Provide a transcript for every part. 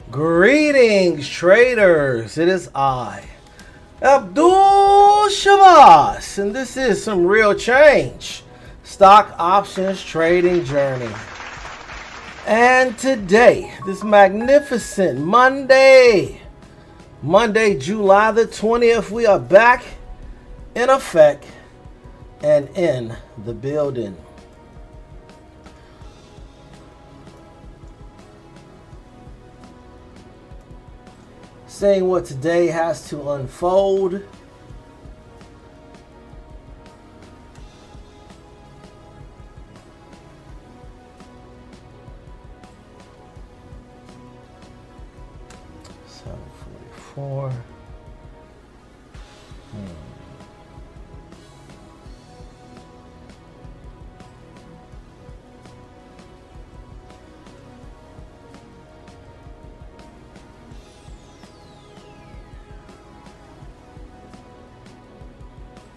Greetings, traders. It is I, Abdul Shabazz, and this is some real change stock options trading journey. And today, this magnificent Monday, July the 20th, we are back in effect and in the building. Seeing what today has to unfold. $7.44.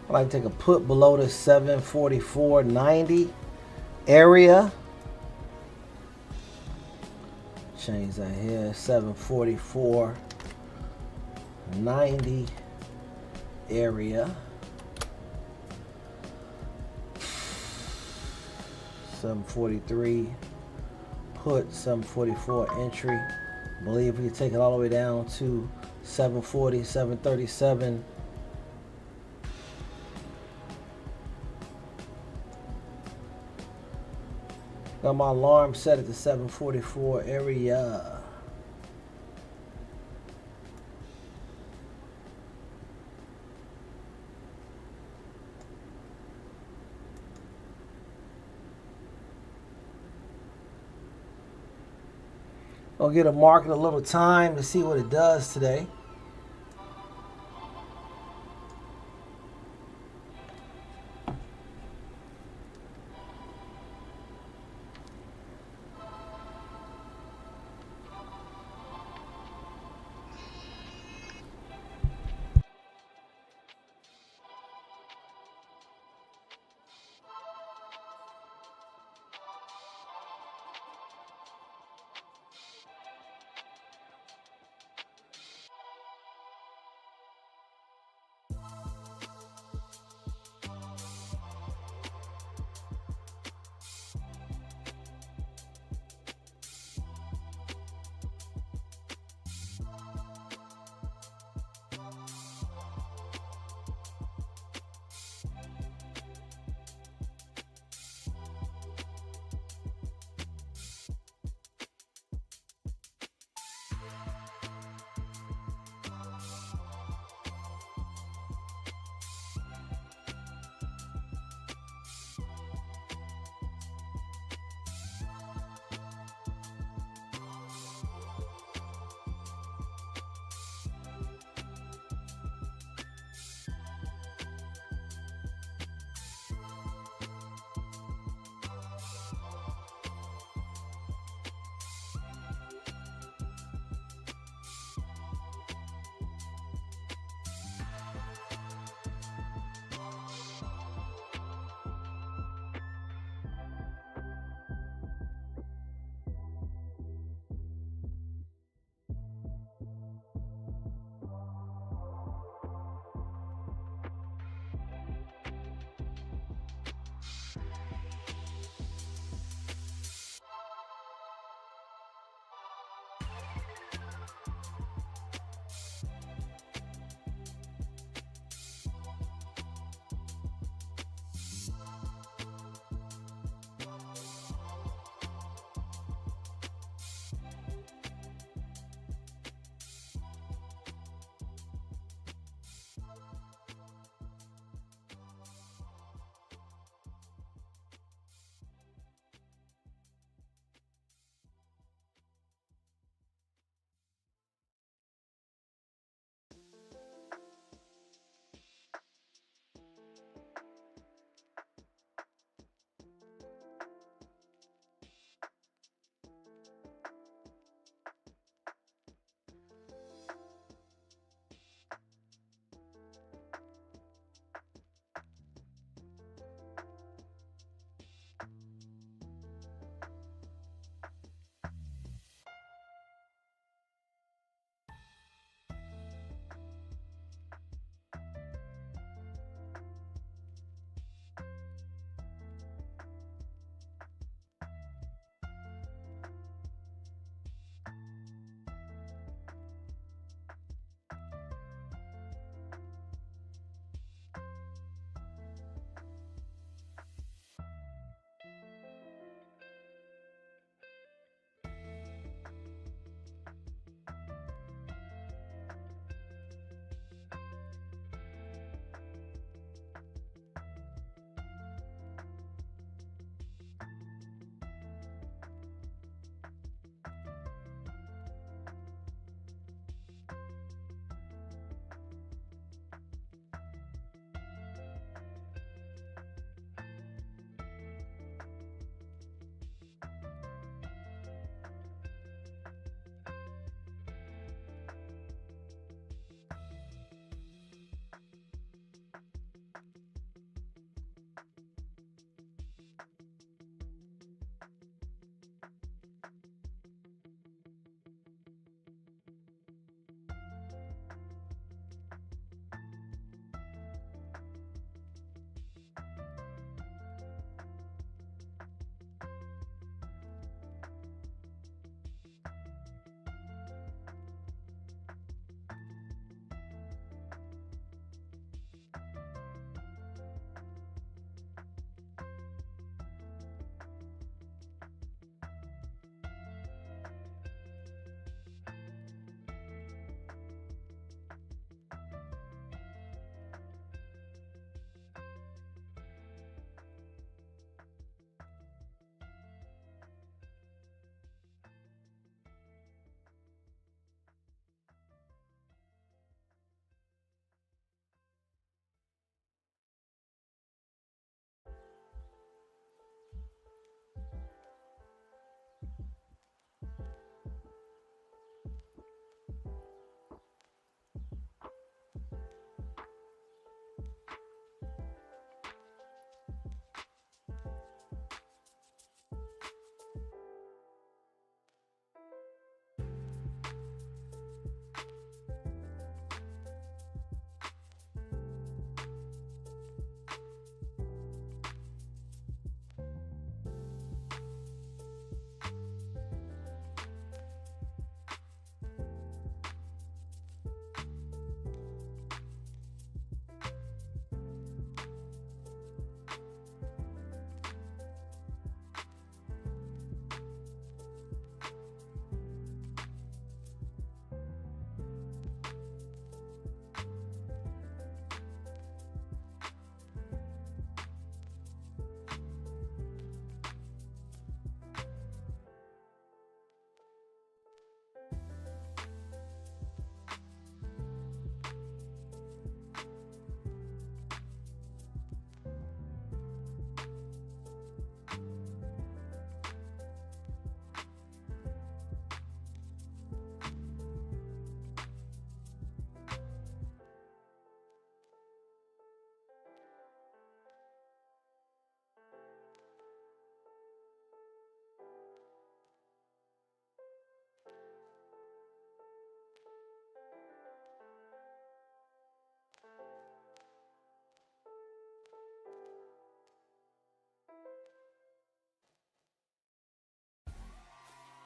I like to take a put below the 744.90 area. Change that here, 744.90 area. 743 put, 744 entry. Believe we can take it all the way down to 740, 737. Got my alarm set at the 744 area. I'll get a market a little time to see what it does today.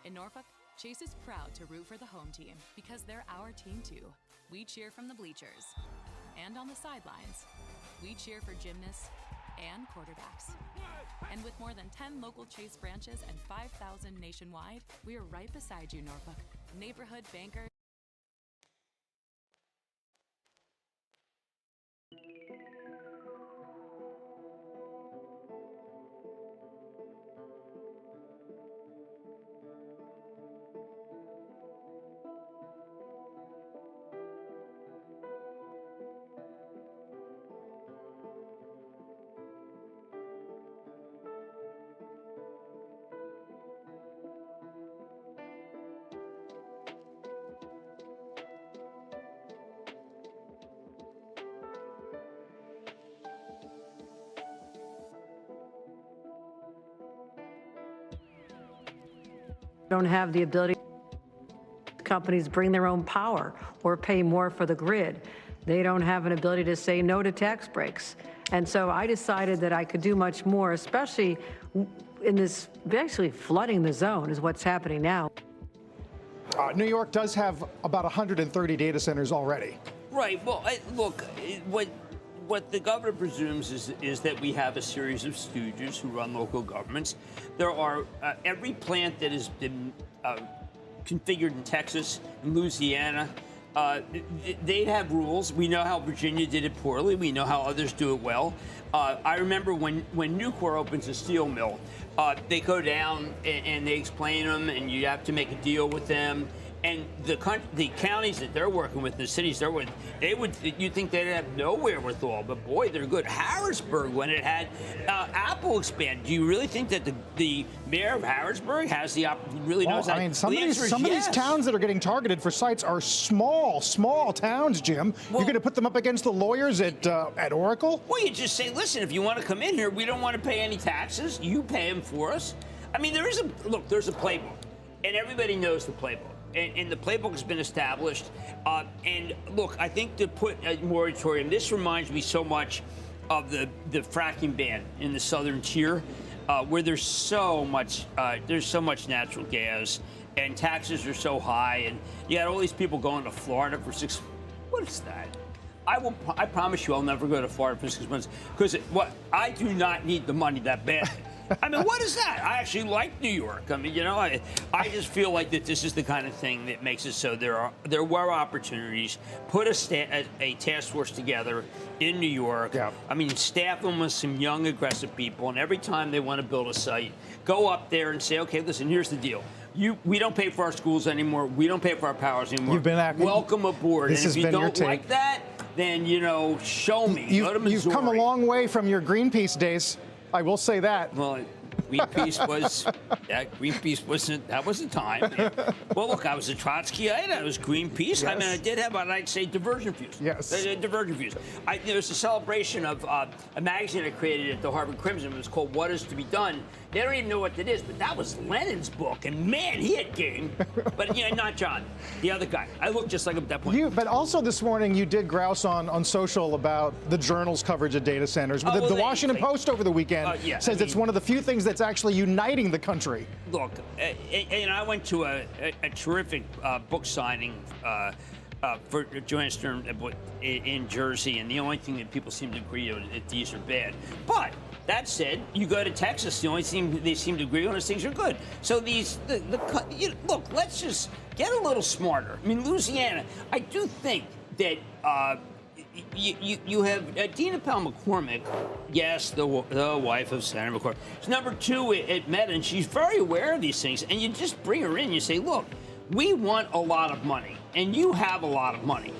In Norfolk, Chase is proud to root for the home team because they're our team too. We cheer from the bleachers and on the sidelines. We cheer for gymnasts and quarterbacks. And with more than 10 local Chase branches and 5,000 nationwide, we are right beside you, Norfolk. Neighborhood banker. Don't have the ability. Companies bring their own power or pay more for the grid. They don't have an ability to say no to tax breaks. And so I decided that I could do much more, especially in this, basically flooding the zone is what's happening now. New York does have about 130 data centers already. Right. Well, look, what the governor presumes is that we have a series of stooges who run local governments. There are every plant that has been configured in Texas and Louisiana. They have rules. We know how Virginia did it poorly. We know how others do it well. I remember when Nucor opens a steel mill, they go down and they explain them, and you have to make a deal with them. And the counties that they're working with, the cities they're with, you'd think they'd have no wherewithal, but boy, they're good. Harrisburg, when it had Apple expand, do you really think that the mayor of Harrisburg has the really knows that? I mean, some of these towns that are getting targeted for sites are small towns, Jim. You're going to put them up against the lawyers at Oracle? Well, you just say, listen, if you want to come in here, we don't want to pay any taxes. You pay them for us. I mean, there's a playbook, and everybody knows the playbook. And the playbook has been established. And look, I think to put a moratorium, this reminds me so much of the fracking ban in the southern tier, where there's so much natural gas and taxes are so high, and you had all these people going to Florida for 6. What is that? I promise you, I'll never go to Florida for 6 months because I do not need the money that bad. I mean, what is that? I actually like New York. I mean, I just feel like that this is the kind of thing that makes it so there were opportunities. Put a task force together in New York. Yeah. I mean, staff them with some young, aggressive people, and every time they want to build a site, go up there and say, okay, listen, here's the deal. We don't pay for our schools anymore. We don't pay for our powers anymore. Welcome aboard. And if you don't like that, then, show me. Go to Missouri. You've come a long way from your Greenpeace days. I will say that. Well, Greenpeace wasn't a time. Well, look, I was a Trotskyite. I was Greenpeace. Yes. I mean, I did have, I'd say, diversion views. Yes. Diversion views. There was a celebration of a magazine I created at the Harvard Crimson. It was called What Is to Be Done. They don't even know what that is, but that was Lenin's book, and man, he had game. But not John, the other guy. I looked just like him at that point. But also this morning, you did grouse on social about the Journal's coverage of data centers. The Washington Post over the weekend says it's one of the few things that's actually uniting the country. Look, and I went to a terrific book signing for Joanna Stern in Jersey, and the only thing that people seem to agree on is that these are bad. But that said, you go to Texas, the only thing they seem to agree on is things are good. So look, let's just get a little smarter. I mean, Louisiana, I do think that you have Dina Powell McCormick, yes, the wife of Senator McCormick. She's number 2 at Meta, and she's very aware of these things. And you just bring her in, you say, look, we want a lot of money, and you have a lot of money.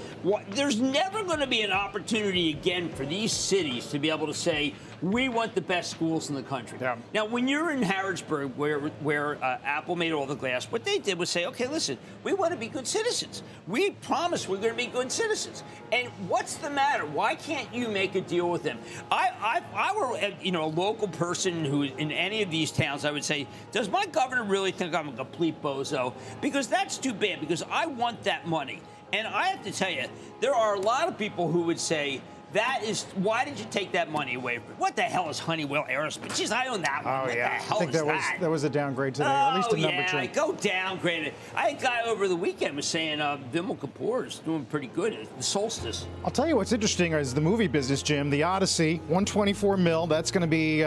There's never going to be an opportunity again for these cities to be able to say, we want the best schools in the country. Yeah. Now, when you're in Harrisburg, where Apple made all the glass, what they did was say, okay, listen, we want to be good citizens. We promise we're going to be good citizens. And what's the matter? Why can't you make a deal with them? I were a local person who in any of these towns, I would say, does my governor really think I'm a complete bozo? Because that's too bad, because I want that money. And I have to tell you, there are a lot of people who would say That is, why did you take that money away from me? What the hell is Honeywell Aerospace? Jeez, I own that one. Oh, What yeah. the hell I think is that was a downgrade today, or at least a number yeah, two. go downgrade it. I had a guy over the weekend was saying Vimal Kapoor is doing pretty good at the Solstice. I'll tell you what's interesting is the movie business, Jim. The Odyssey, 124 mil. That's going to be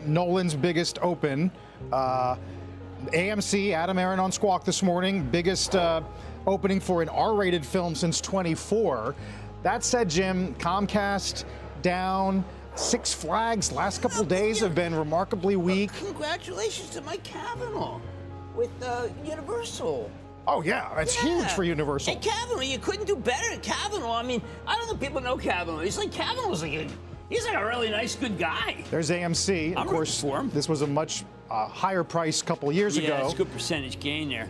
Nolan's biggest open. AMC, Adam Aaron on Squawk this morning, biggest opening for an R-rated film since 24. That said, Jim, Comcast down. Six Flags last couple days have been remarkably weak. Congratulations to Mike Cavanaugh with Universal. Oh, yeah, it's huge for Universal. Hey, Kavanaugh, you couldn't do better than Kavanaugh. I mean, I don't know if people know Kavanaugh. He's like he's like a really nice, good guy. There's AMC. Of course, for him. This was a much higher price couple years ago. Yeah, it's a good percentage gain there.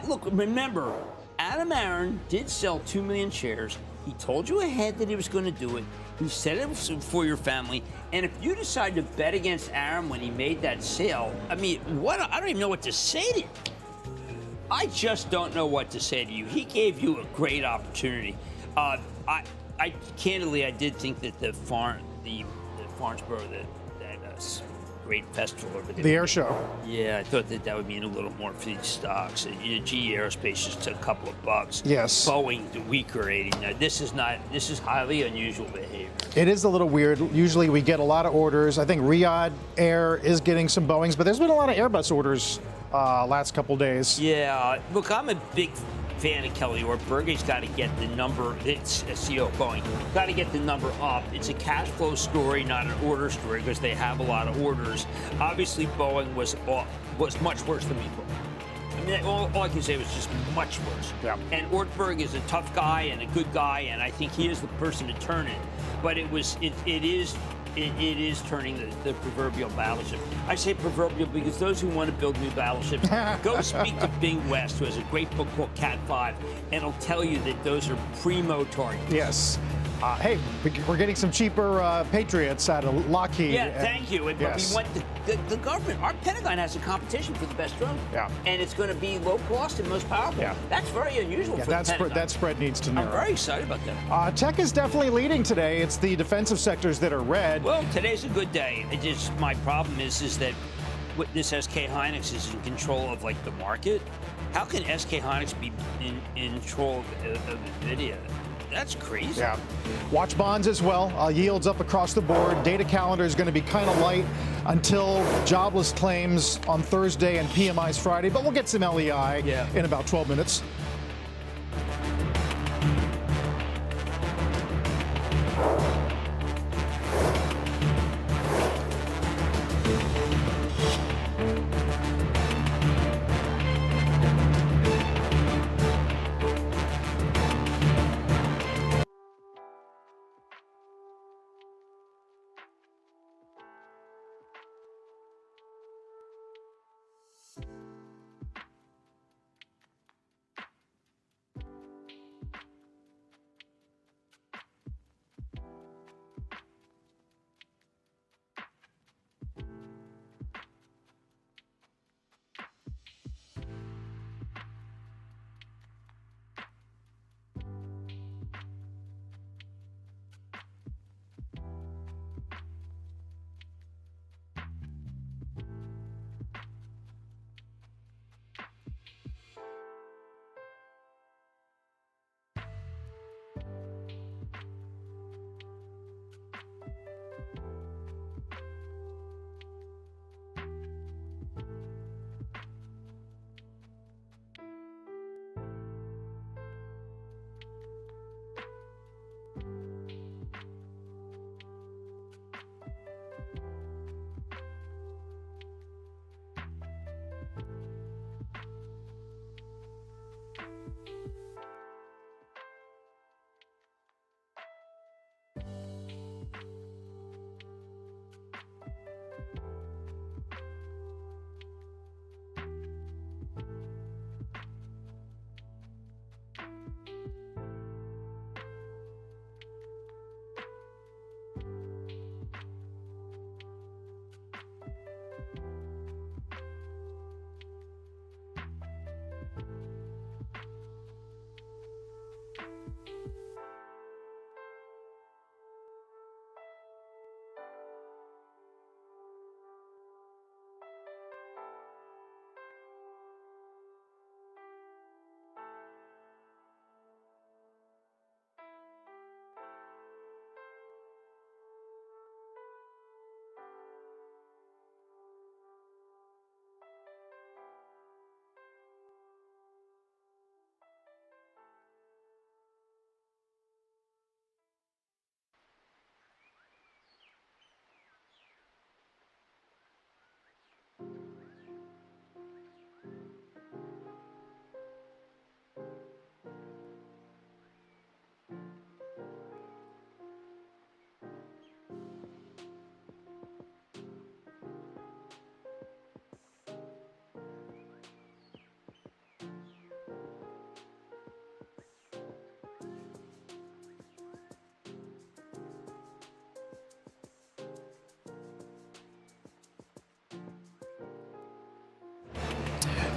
Look, remember, Adam Aaron did sell 2 million shares. He told you ahead that he was going to do it. He said it was for your family. And if you decide to bet against Aaron when he made that sale, I mean, I don't even know what to say to you. I just don't know what to say to you. He gave you a great opportunity. Candidly, I did think that the Farnsboro, that great festival over there. The air show. Yeah, I thought that would mean a little more for these stocks. GE Aerospace just took a couple of bucks. Yes. Boeing, the weaker rating. Now, this is highly unusual behavior. It is a little weird. Usually we get a lot of orders. I think Riyadh Air is getting some Boeings, but there's been a lot of Airbus orders last couple days. Yeah, look, I'm a big fan of Kelly Ortberg. He's got to get the number. It's a CEO of Boeing. Got to get the number up. It's a cash flow story, not an order story, because they have a lot of orders. Obviously, Boeing was much worse than we thought. I mean, all I can say was just much worse. Yeah. And Ortberg is a tough guy and a good guy, and I think he is the person to turn it. But it is turning the proverbial battleship. I say proverbial because those who want to build new battleships, go speak to Bing West, who has a great book called Cat 5, and it'll tell you that those are primo targets. Yes. Hey, we're getting some cheaper Patriots out of Lockheed. Yeah, thank you. But yes. we want the government, our Pentagon has a competition for the best drone. Yeah. And it's going to be low cost and most powerful. Yeah. That's very unusual for the Pentagon. That spread needs to narrow. I'm very excited about that. Tech is definitely leading today. It's the defensive sectors that are red. Well, today's a good day. My problem is that this SK Hynix is in control of the market. How can SK Hynix be in control of NVIDIA? That's crazy. Yeah. Watch bonds as well. Yields up across the board. Data calendar is going to be kind of light until jobless claims on Thursday and PMIs Friday, but we'll get some LEI in about 12 minutes.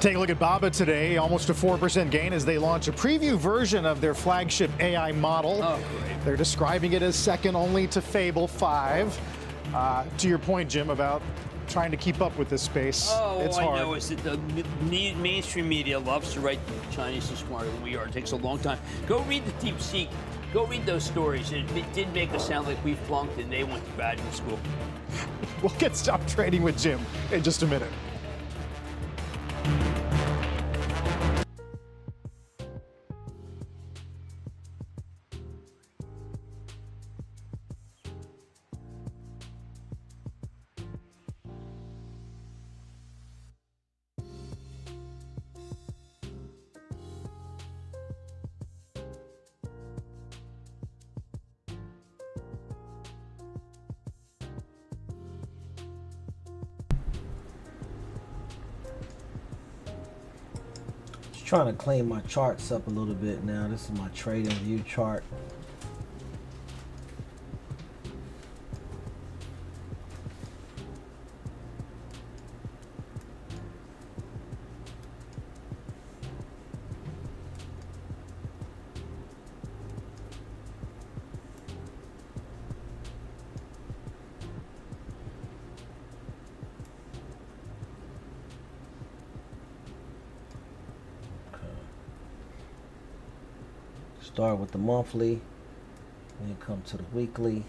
Take a look at Baba today, almost a 4% gain as they launch a preview version of their flagship AI model. Oh, great. They're describing it as second only to Fable 5. To your point, Jim, about trying to keep up with this space, it's hard. I know is that the mainstream media loves to write the Chinese are smarter than we are. It takes a long time. Go read the DeepSeek. Go read those stories. It did make us sound like we flunked and they went to graduate school. We'll get Stop Trading with Jim in just a minute. Trying to clean my charts up a little bit now. This is my trading view chart. Start with the monthly, then come to the weekly.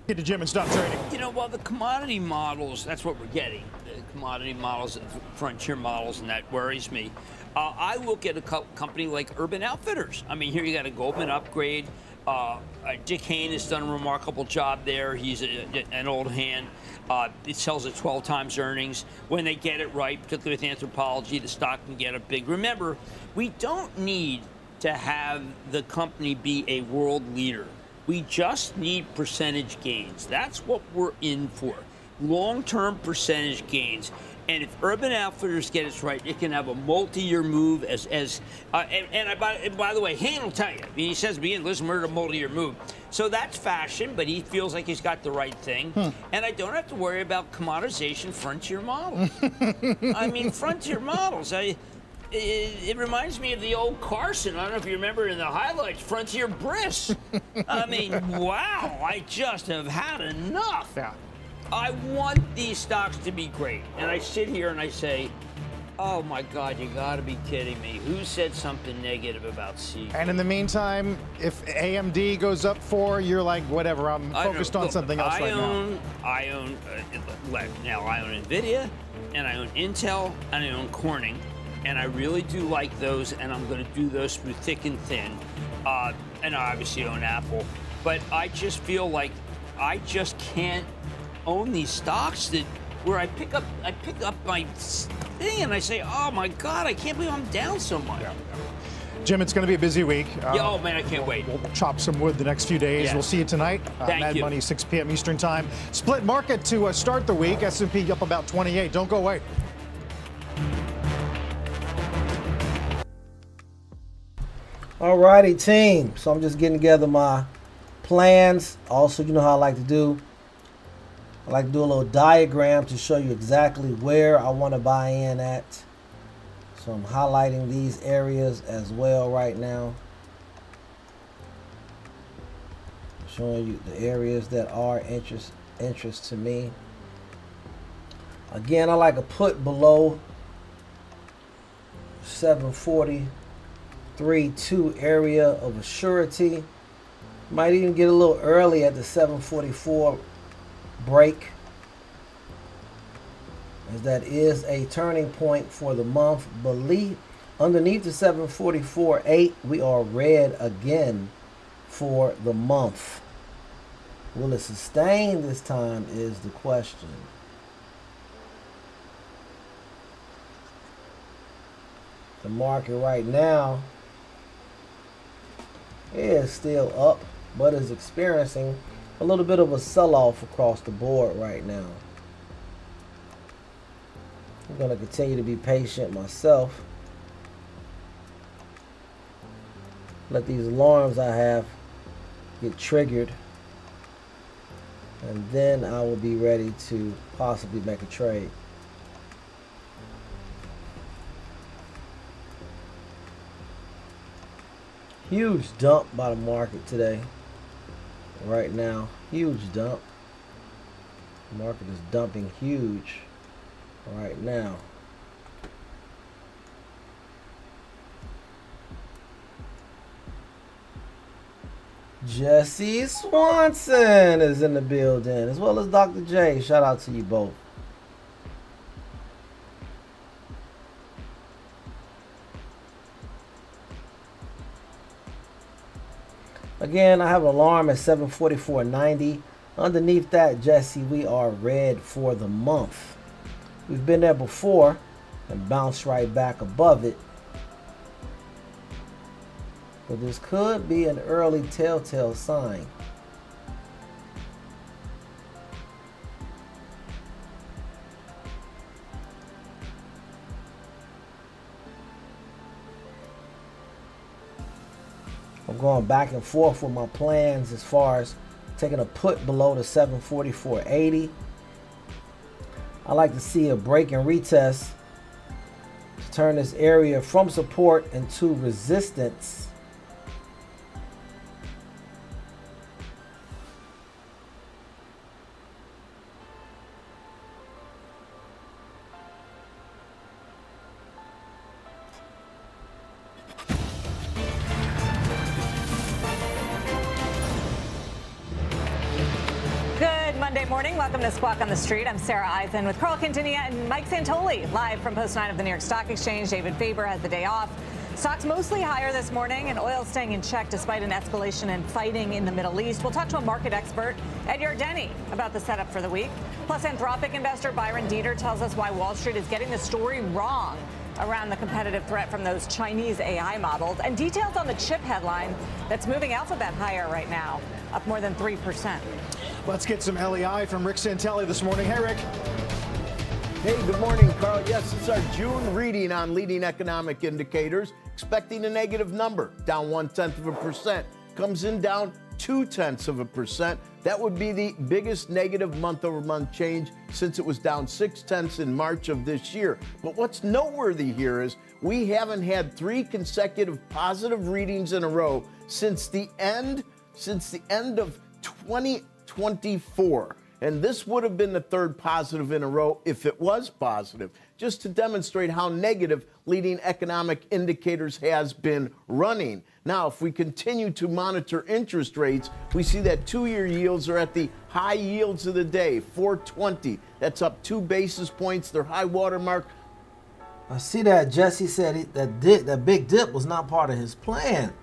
Get to Jim and Stop Trading. You know, well, the commodity models, that's what we're getting. The commodity models and frontier models, and that worries me. I look at a company like Urban Outfitters. I mean, here you got a Goldman upgrade. Dick Hayne has done a remarkable job there. He's an old hand. It sells at 12 times earnings. When they get it right, particularly with Anthropologie, the stock can get up big. Remember, we don't need to have the company be a world leader. We just need percentage gains. That's what we're in for. Long-term percentage gains. And if Urban Outfitters get it right, it can have a multi-year move by the way, Hayne will tell you. I mean, he says, listen, we're at a multi-year move. So that's fashion, but he feels like he's got the right thing. And I don't have to worry about commoditization frontier models. I mean, frontier models. It reminds me of the old Carson. I don't know if you remember in the highlights, Frontier Briss. I mean, wow, I just have had enough. Yeah. I want these stocks to be great. And I sit here and I say, oh my God, you gotta be kidding me. Who said something negative about Seagate? And in the meantime, if AMD goes up 4, you're like, whatever, I'm focused on something else right now. I own NVIDIA, and I own Intel, and I own Corning. And I really do like those, and I'm going to do those through thick and thin. And I obviously own Apple. But I just feel like I just can't own these stocks where I pick up my thing and I say, oh my God, I can't believe I'm down so much. Jim, it's going to be a busy week. Yeah, oh man, I can't wait. We'll chop some wood the next few days. Yes. We'll see you tonight. Thank Mad you. Money, 6 p.m. Eastern Time. Split market to start the week. S&P up about 28. Don't go away. Alrighty, team. So I'm just getting together my plans. Also, you know how I like to do. I like to do a little diagram to show you exactly where I want to buy in at. So I'm highlighting these areas as well right now. Showing you the areas that are interest to me. Again, I like to put below 743.2 area of a surety. Might even get a little early at the 744 break, as that is a turning point for the month. Underneath the 744.8, we are red again for the month. Will it sustain this time is the question. The market right now is still up, but is experiencing a little bit of a sell-off across the board right now. I'm going to continue to be patient myself. Let these alarms I have get triggered, and then I will be ready to possibly make a trade. Huge dump by the market today. Right now, huge dump. The market is dumping huge right now. Jesse Swanson is in the building, as well as Dr. J. Shout out to you both. Again, I have an alarm at 744.90. Underneath that, Jesse, we are red for the month. We've been there before and bounced right back above it. But this could be an early telltale sign. I'm going back and forth with my plans as far as taking a put below the 744.80. I like to see a break and retest to turn this area from support into resistance. Monday morning. Welcome to Squawk on the Street. I'm Sarah Eisen with Carl Quintanilla and Mike Santoli, live from Post 9 of the New York Stock Exchange. David Faber has the day off. Stocks mostly higher this morning, and oil staying in check despite an escalation in fighting in the Middle East. We'll talk to a market expert, Ed Yardeni, about the setup for the week. Plus, Anthropic investor Byron Dieter tells us why Wall Street is getting the story wrong around the competitive threat from those Chinese AI models, and details on the chip headline that's moving Alphabet higher right now, up more than 3%. Let's get some LEI from Rick Santelli this morning. Hey, Rick. Hey, good morning, Carl. Yes, it's our June reading on leading economic indicators. Expecting a negative number, down 0.1%. Comes in down 0.2%. That would be the biggest negative month-over-month change since it was down 0.6 in March of this year. But what's noteworthy here is we haven't had 3 consecutive positive readings in a row since the end of 2024. And this would have been the 3rd positive in a row if it was positive, just to demonstrate how negative leading economic indicators has been running. Now, if we continue to monitor interest rates, we see that 2-year yields are at the high yields of the day, 4.20. That's up 2 basis points, their high water mark. I see that Jesse said that big dip was not part of his plan.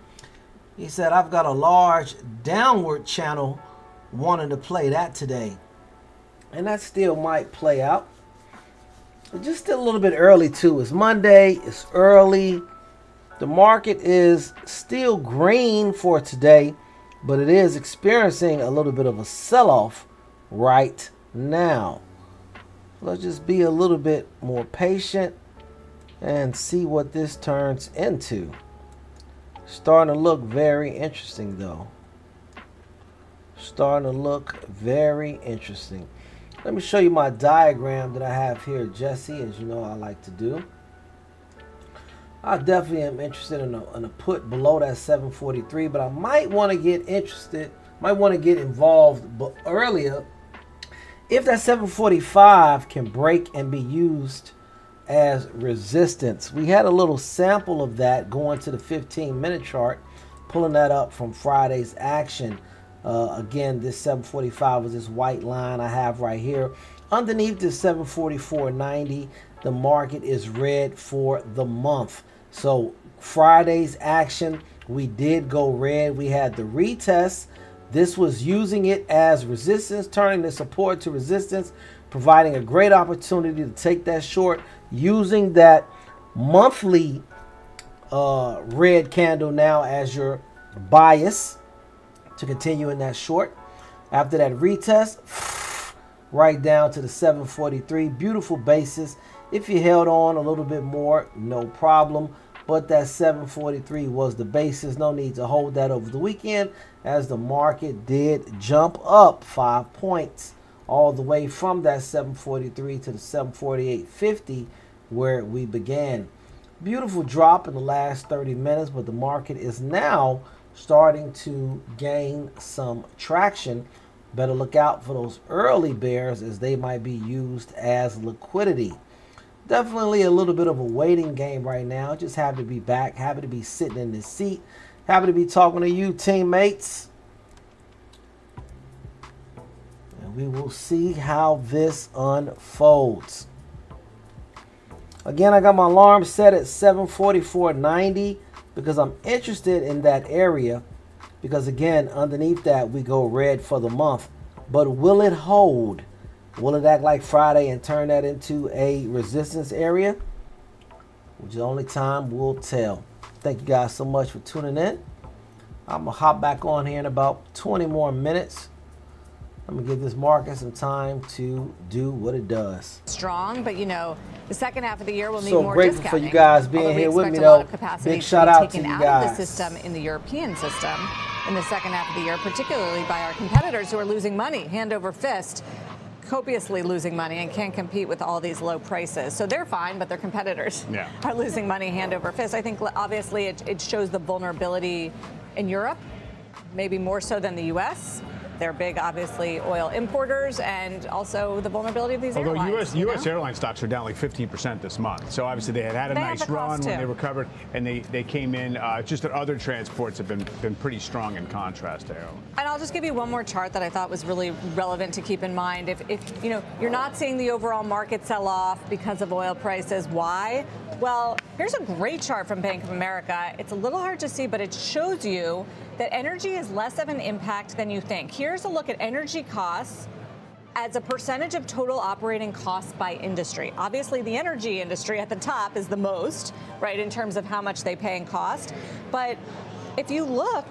He said, I've got a large downward channel wanting to play that today. And that still might play out. But just still a little bit early too. It's Monday, it's early. The market is still green for today, but it is experiencing a little bit of a sell-off right now. Let's just be a little bit more patient and see what this turns into. Starting to look very interesting though. Starting to look very interesting. Let me show you my diagram that I have here, Jesse, as you know I like to do. I definitely am interested in a put below that 743, but I might want to get involved earlier if that 745 can break and be used as resistance. We had a little sample of that going to the 15-minute chart, pulling that up from Friday's action. Again, this 745 was this white line I have right here. Underneath this 744.90, the market is red for the month. So Friday's action, we did go red. We had the retest. This was using it as resistance, turning the support to resistance, providing a great opportunity to take that short, using that monthly red candle now as your bias to continue in that short. After that retest, right down to the 743. Beautiful basis. If you held on a little bit more, no problem. But that 743 was the basis. No need to hold that over the weekend, as the market did jump up 5 points all the way from that 743 to the 748.50 where we began. Beautiful drop in the last 30 minutes, but the market is now starting to gain some traction. Better look out for those early bears, as they might be used as liquidity. Definitely a little bit of a waiting game right now. Just happy to be back. Happy to be sitting in this seat. Happy to be talking to you, teammates. And we will see how this unfolds. Again, I got my alarm set at 744.90 because I'm interested in that area. Because again, underneath that, we go red for the month. But will it hold? Will it act like Friday and turn that into a resistance area? Which only time will tell. Thank you guys so much for tuning in. I'm going to hop back on here in about 20 more minutes. I'm going to give this market some time to do what it does. Strong, but you know, the second half of the year will need so more grateful discounting. for you guys being here with me, though. Big shout out to you guys. Out of the system in the European system in the second half of the year, particularly by our competitors who are losing money hand over fist, copiously losing money, and can't compete with all these low prices. So they're fine, but their competitors are losing money hand over fist. I think obviously it shows the vulnerability in Europe, maybe more so than the U.S. They're big, obviously, oil importers, and also the vulnerability of these airlines. Although U.S. airline stocks are down like 15% this month. So obviously they had a nice run when they recovered, and they came in. Just that other transports have been pretty strong in contrast to airlines. And I'll just give you one more chart that I thought was really relevant to keep in mind. If you know, you're not seeing the overall market sell off because of oil prices, why? Well, here's a great chart from Bank of America. It's a little hard to see, but it shows you that energy is less of an impact than you think. Here's a look at energy costs as a percentage of total operating costs by industry. Obviously, the energy industry at the top is the most, right, in terms of how much they pay in cost. But if you look,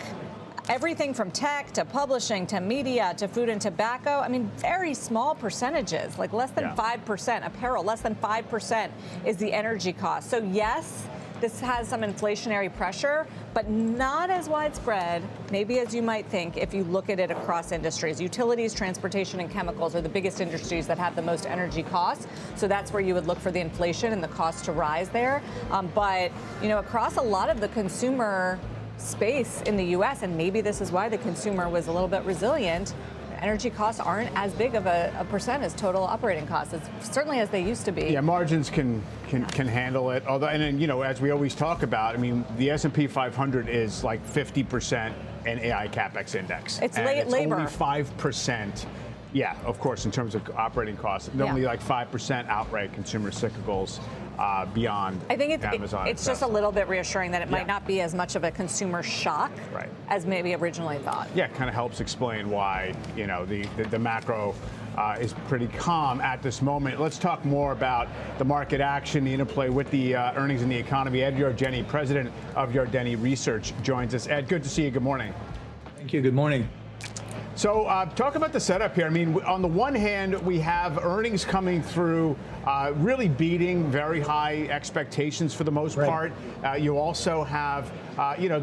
everything from tech to publishing to media to food and tobacco, I mean, very small percentages, like less than 5%. Apparel, less than 5% is the energy cost. So yes, this has some inflationary pressure, but not as widespread, maybe as you might think, if you look at it across industries. Utilities, transportation, and chemicals are the biggest industries that have the most energy costs. So that's where you would look for the inflation and the cost to rise there. But, you know, across a lot of the consumer space in the U.S., and maybe this is why the consumer was a little bit resilient, energy costs aren't as big of a percent as total operating costs, certainly as they used to be. Yeah, margins can handle it. Although, and then, you know, as we always talk about, I mean, the S&P 500 is like 50% an AI CapEx index. It's and labor. Only 5%. Yeah, of course, in terms of operating costs, only like 5% outright consumer cyclicals beyond I think Amazon. It's just a little bit reassuring that it might not be as much of a consumer shock as maybe originally thought. Yeah, it kind of helps explain why, you know, the macro is pretty calm at this moment. Let's talk more about the market action, the interplay with the earnings in the economy. Ed Yardeni, president of Yardeni Research, joins us. Ed, good to see you. Good morning. Thank you. Good morning. So talk about the setup here. I mean, on the one hand, we have earnings coming through really beating very high expectations for the most part. You also have,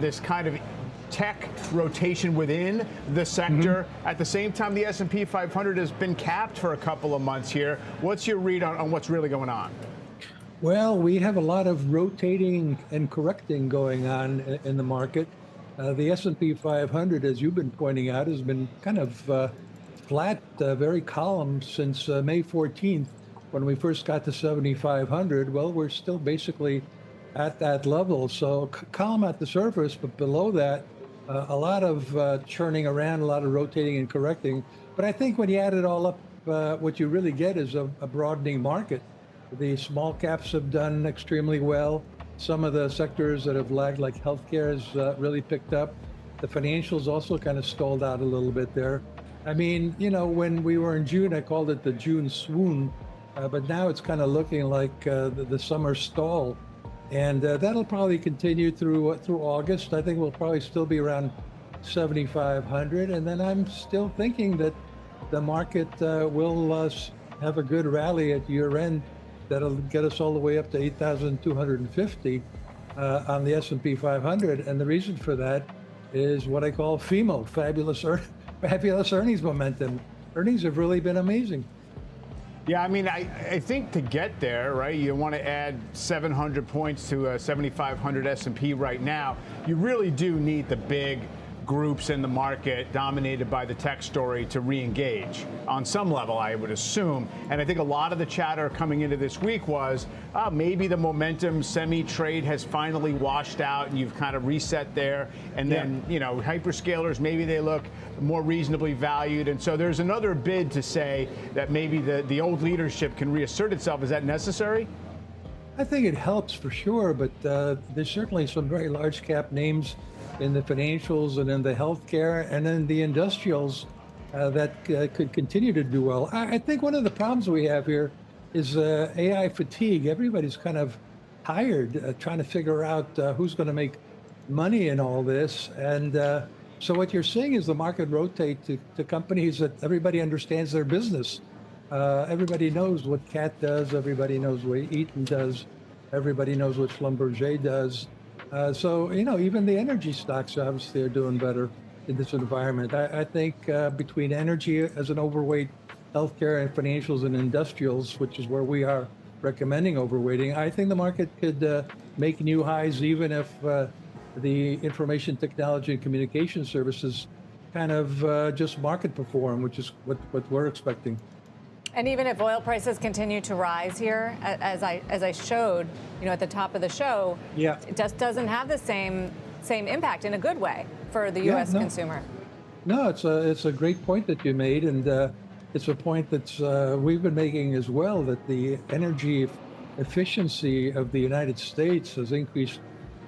this kind of tech rotation within the sector. At the same time, the S&P 500 has been capped for a couple of months here. What's your read on what's really going on? Well, we have a lot of rotating and correcting going on in the market. The S&P 500, as you've been pointing out, has been kind of flat, very calm since May 14th, when we first got to 7,500. Well, we're still basically at that level. So calm at the surface, but below that, a lot of churning around, a lot of rotating and correcting. But I think when you add it all up, what you really get is a broadening market. The small caps have done extremely well. Some of the sectors that have lagged, like healthcare, has really picked up. The financials also kind of stalled out a little bit there. I mean, when we were in June, I called it the June swoon, but now it's kind of looking like the summer stall. And that'll probably continue through August. I think we'll probably still be around 7,500. And then I'm still thinking that the market will have a good rally at year end. That'll get us all the way up to 8,250 on the S&P 500. And the reason for that is what I call FEMO, fabulous earnings momentum. Earnings have really been amazing. Yeah, I mean, I think to get there, right, you want to add 700 points to a 7,500 S&P right now. You really do need the big groups in the market dominated by the tech story to re-engage on some level, I would assume. And I think a lot of the chatter coming into this week was maybe the momentum semi-trade has finally washed out and you've kind of reset there. And then, hyperscalers, maybe they look more reasonably valued. And so there's another bid to say that maybe the old leadership can reassert itself. Is that necessary? I think it helps for sure, but there's certainly some very large cap names in the financials and in the healthcare and in the industrials that could continue to do well. I think one of the problems we have here is AI fatigue. Everybody's kind of tired trying to figure out who's going to make money in all this. And so what you're seeing is the market rotate to companies that everybody understands their business. Everybody knows what Cat does. Everybody knows what Eaton does. Everybody knows what Schlumberger does. So, even the energy stocks obviously are doing better in this environment. I think between energy as an overweight, healthcare and financials and industrials, which is where we are recommending overweighting, I think the market could make new highs even if the information technology and communication services kind of just market perform, which is what we're expecting. And even if oil prices continue to rise here, as I showed, at the top of the show, it just doesn't have the same impact in a good way for the U.S. consumer. No, it's a great point that you made, and it's a point that we've been making as well, that the energy efficiency of the United States has increased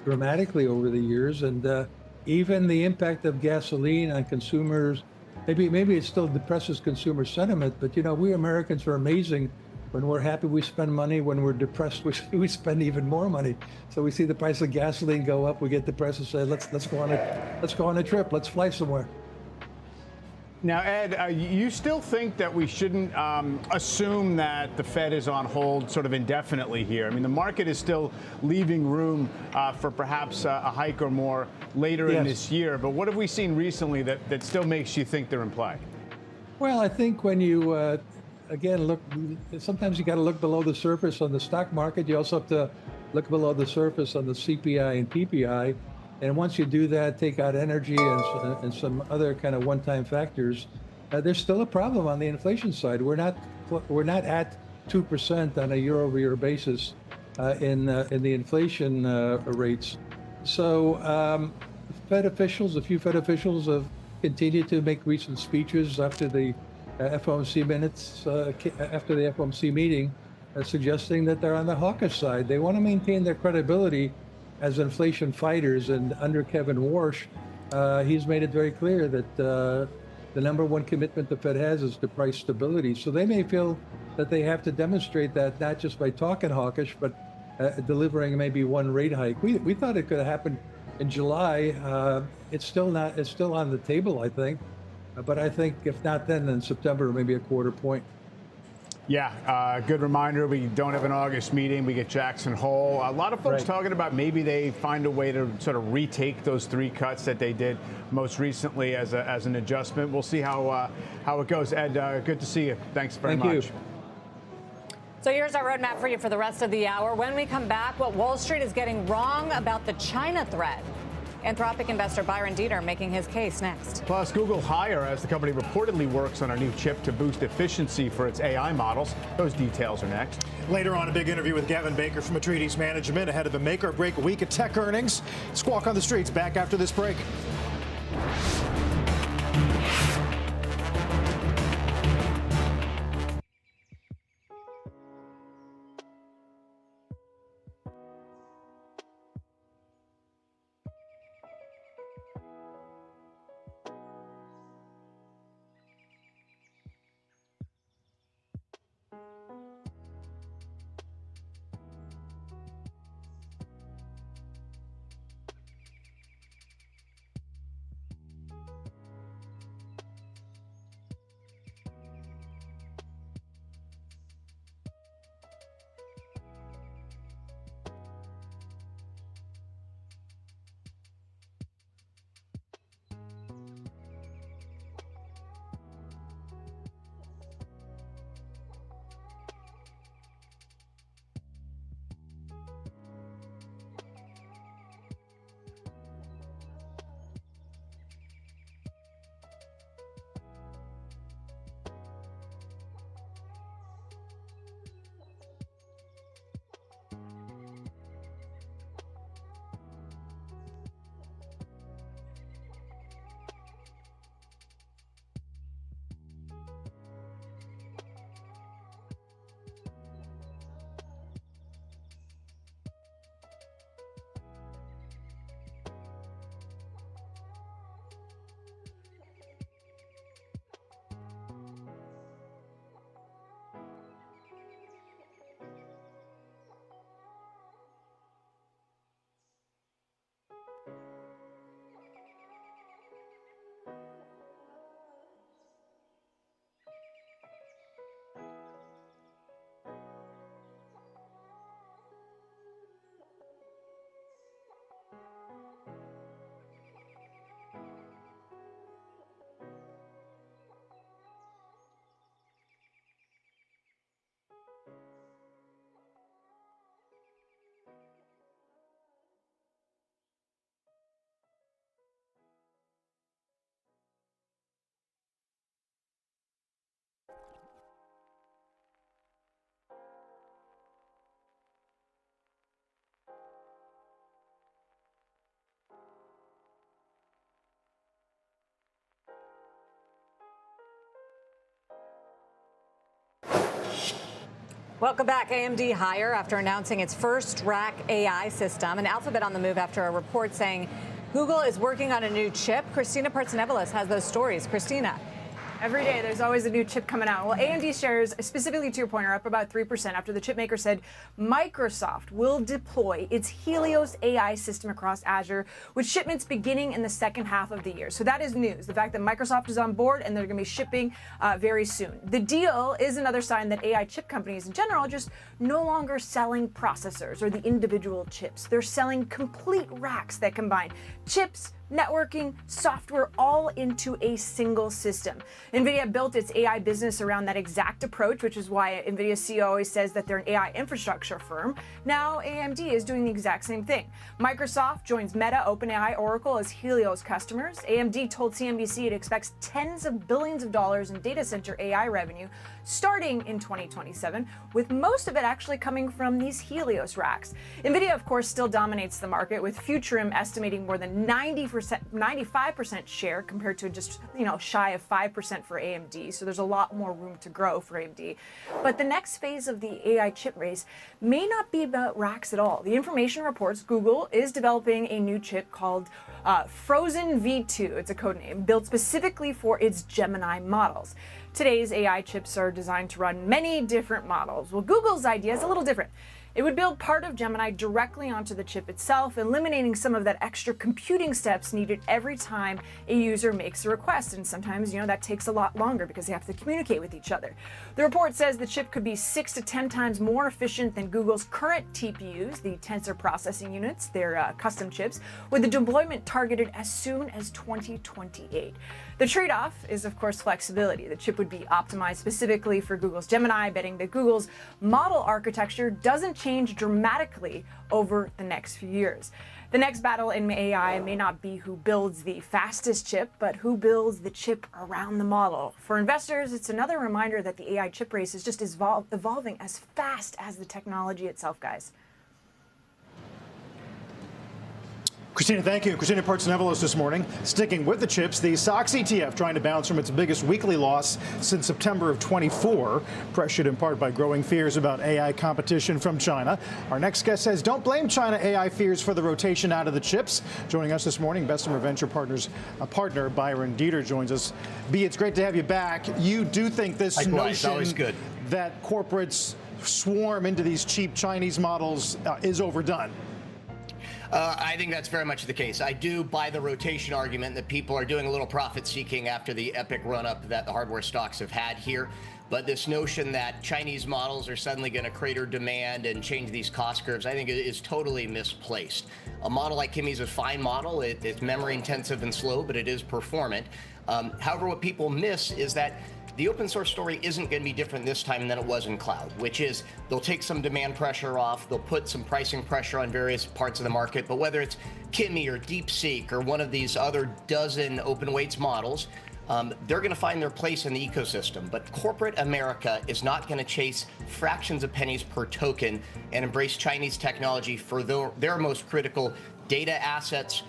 dramatically over the years, and even the impact of gasoline on consumers. Maybe it still depresses consumer sentiment, but we Americans are amazing. When we're happy, we spend money. When we're depressed, we spend even more money. So we see the price of gasoline go up, we get depressed and say, let's go on a trip, let's fly somewhere. Now, Ed, you still think that we shouldn't assume that the Fed is on hold sort of indefinitely here? I mean, the market is still leaving room for perhaps a hike or more later in this year. But what have we seen recently that still makes you think they're in play? Well, I think when you, again, look, sometimes you got to look below the surface on the stock market. You also have to look below the surface on the CPI and PPI. And once you do that, take out energy and some other kind of one-time factors, there's still a problem on the inflation side. We're not at 2% on a year-over-year basis in the inflation rates. So a few Fed officials have continued to make recent speeches after the FOMC minutes, after the FOMC meeting, suggesting that they're on the hawkish side. They want to maintain their credibility as inflation fighters, and under Kevin Warsh, he's made it very clear that the number one commitment the Fed has is to price stability. So they may feel that they have to demonstrate that not just by talking hawkish, but delivering maybe one rate hike. We thought it could have happened in July. It's still not. It's still on the table, I think. But I think if not then September, maybe a quarter point. Yeah, good reminder. We don't have an August meeting. We get Jackson Hole. A lot of folks talking about maybe they find a way to sort of retake those 3 cuts that they did most recently as an adjustment. We'll see how it goes. Ed, good to see you. Thanks very much. Thank you. So here's our roadmap for you for the rest of the hour. When we come back, what Wall Street is getting wrong about the China threat. Anthropic investor Byron Dieter making his case next. Plus, Google Hire as the company reportedly works on a new chip to boost efficiency for its AI models. Those details are next. Later on, a big interview with Gavin Baker from Atreides Management ahead of a make-or-break week of tech earnings. Squawk on the Streets back after this break. Welcome back. AMD Hire after announcing its first RAC AI system, and Alphabet on the move after a report saying Google is working on a new chip. Christina Partsinevelos has those stories. Christina. Every day, there's always a new chip coming out. Well, AMD shares, specifically to your point, are up about 3% after the chip maker said Microsoft will deploy its Helios AI system across Azure, with shipments beginning in the second half of the year. So that is news. The fact that Microsoft is on board and they're going to be shipping very soon. The deal is another sign that AI chip companies in general are just no longer selling processors or the individual chips. They're selling complete racks that combine chips, networking, software, all into a single system. NVIDIA built its AI business around that exact approach, which is why NVIDIA's CEO always says that they're an AI infrastructure firm. Now AMD is doing the exact same thing. Microsoft joins Meta, OpenAI, Oracle as Helios customers. AMD told CNBC it expects tens of billions of dollars in data center AI revenue starting in 2027, with most of it actually coming from these Helios racks. NVIDIA, of course, still dominates the market, with Futurum estimating more than 90% 95% share compared to just, shy of 5% for AMD. So there's a lot more room to grow for AMD. But the next phase of the AI chip race may not be about racks at all. The information reports Google is developing a new chip called Frozen V2. It's a code name built specifically for its Gemini models. Today's AI chips are designed to run many different models. Well, Google's idea is a little different. It would build part of Gemini directly onto the chip itself, eliminating some of that extra computing steps needed every time a user makes a request. And sometimes, that takes a lot longer because they have to communicate with each other. The report says the chip could be 6 to 10 times more efficient than Google's current TPUs, the tensor processing units, their custom chips, with the deployment targeted as soon as 2028. The trade-off is, of course, flexibility. The chip would be optimized specifically for Google's Gemini, betting that Google's model architecture doesn't change dramatically over the next few years. The next battle in AI may not be who builds the fastest chip, but who builds the chip around the model. For investors, it's another reminder that the AI chip race is just evolving as fast as the technology itself, guys. Christina, thank you. Christina Partsinevelos this morning. Sticking with the chips, the SOX ETF trying to bounce from its biggest weekly loss since September of 24, pressured in part by growing fears about AI competition from China. Our next guest says don't blame China AI fears for the rotation out of the chips. Joining us this morning, Bessemer Venture Partners partner Byron Dieter joins us. B, it's great to have you back. You do think this notion that corporates swarm into these cheap Chinese models is overdone? I think that's very much the case. I do buy the rotation argument that people are doing a little profit seeking after the epic run-up that the hardware stocks have had here. But this notion that Chinese models are suddenly going to crater demand and change these cost curves, I think it is totally misplaced. A model like Kimmy's a fine model. It's memory intensive and slow, but it is performant. However, what people miss is that the open source story isn't going to be different this time than it was in cloud, which is they'll take some demand pressure off, they'll put some pricing pressure on various parts of the market, but whether it's Kimmy or DeepSeek or one of these other dozen open weights models, they're going to find their place in the ecosystem. But corporate America is not going to chase fractions of pennies per token and embrace Chinese technology for their most critical data assets,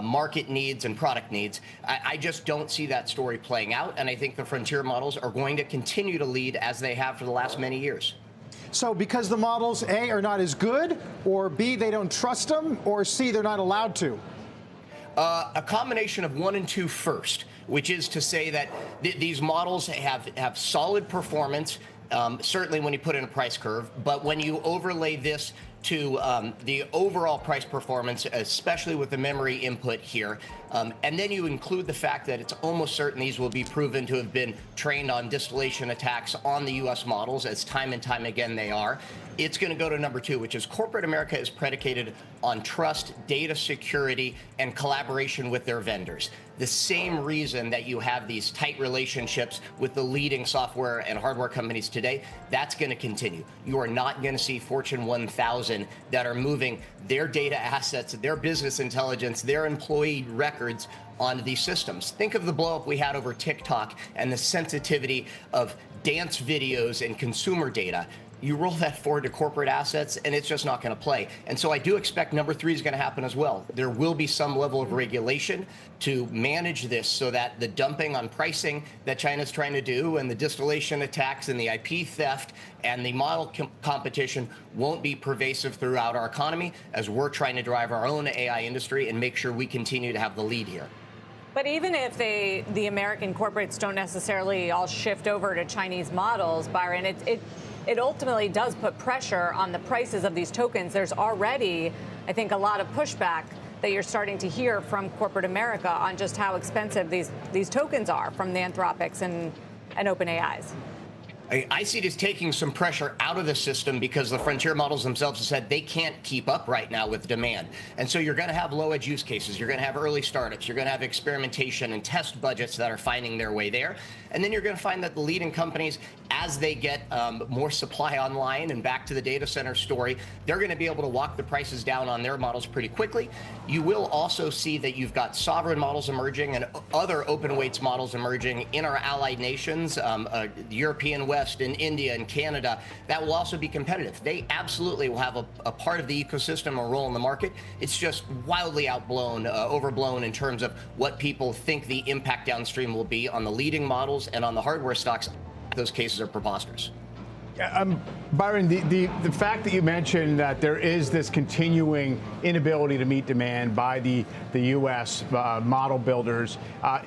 market needs and product needs. I just don't see that story playing out, and I think the frontier models are going to continue to lead as they have for the last many years. So because the models, A, are not as good, or B, they don't trust them, or C, they're not allowed to? A combination of 1 and 2 first, which is to say that these models have solid performance, certainly when you put in a price curve, but when you overlay this to the overall price performance, especially with the memory input here. And then you include the fact that it's almost certain these will be proven to have been trained on distillation attacks on the U.S. models, as time and time again they are. It's going to go to number 2, which is corporate America is predicated on trust, data security, and collaboration with their vendors. The same reason that you have these tight relationships with the leading software and hardware companies today, that's going to continue. You are not going to see Fortune 1000 that are moving their data assets, their business intelligence, their employee records onto these systems. Think of the blow-up we had over TikTok and the sensitivity of dance videos and consumer data. You roll that forward to corporate assets, and it's just not going to play. And so I do expect number 3 is going to happen as well. There will be some level of regulation to manage this so that the dumping on pricing that China's trying to do and the distillation attacks and the IP theft and the model competition won't be pervasive throughout our economy as we're trying to drive our own AI industry and make sure we continue to have the lead here. But even if the American corporates don't necessarily all shift over to Chinese models, Byron, it ultimately does put pressure on the prices of these tokens. There's already, I think, a lot of pushback that you're starting to hear from corporate America on just how expensive these tokens are from the Anthropics and OpenAIs. I see it as taking some pressure out of the system because the frontier models themselves have said they can't keep up right now with demand. And so you're going to have low edge use cases. You're going to have early startups. You're going to have experimentation and test budgets that are finding their way there. And then you're going to find that the leading companies, as they get more supply online and back to the data center story, they're going to be able to walk the prices down on their models pretty quickly. You will also see that you've got sovereign models emerging and other open weights models emerging in our allied nations, the European West and India and Canada, that will also be competitive. They absolutely will have a part of the ecosystem, a role in the market. It's just wildly overblown in terms of what people think the impact downstream will be on the leading models and on the hardware stocks. Those cases are preposterous. Byron, the fact that you mentioned that there is this continuing inability to meet demand by the U.S. Model builders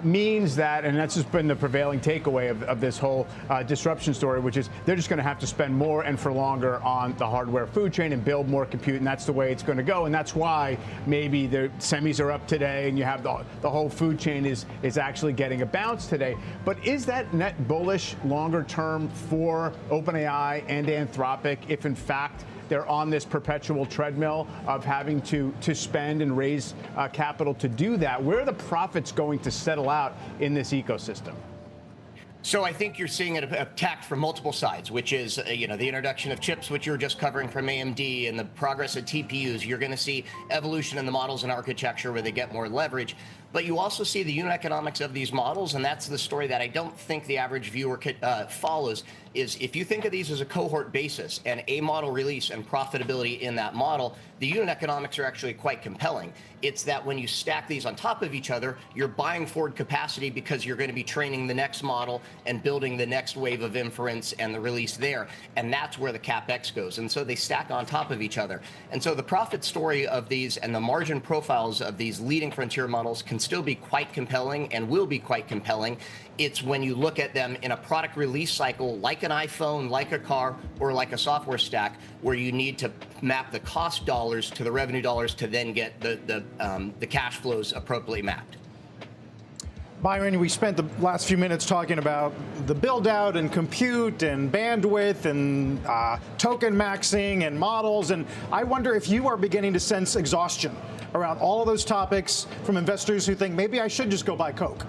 means that, and that's just been the prevailing takeaway of this whole disruption story, which is they're just going to have to spend more and for longer on the hardware food chain and build more compute, and that's the way it's going to go. And that's why maybe the semis are up today and you have the whole food chain is actually getting a bounce today. But is that net bullish longer term for OpenAI and Anthropic if in fact they're on this perpetual treadmill of having to spend and raise capital to do that? Where are the profits going to settle out in this ecosystem? So I think you're seeing it attacked from multiple sides, which is, the introduction of chips, which you were just covering from AMD, and the progress of TPUs. You're going to see evolution in the models and architecture where they get more leverage. But you also see the unit economics of these models, and that's the story that I don't think the average viewer follows, is if you think of these as a cohort basis and a model release and profitability in that model, the unit economics are actually quite compelling. It's that when you stack these on top of each other, you're buying forward capacity because you're going to be training the next model and building the next wave of inference and the release there. And that's where the CapEx goes. And so they stack on top of each other. And so the profit story of these and the margin profiles of these leading frontier models can still be quite compelling and will be quite compelling. It's when you look at them in a product release cycle, like an iPhone, like a car, or like a software stack, where you need to map the cost dollars to the revenue dollars to then get the cash flows appropriately mapped. Byron, we spent the last few minutes talking about the build out and compute and bandwidth and token maxing and models. And I wonder if you are beginning to sense exhaustion around all of those topics from investors who think maybe I should just go buy Coke.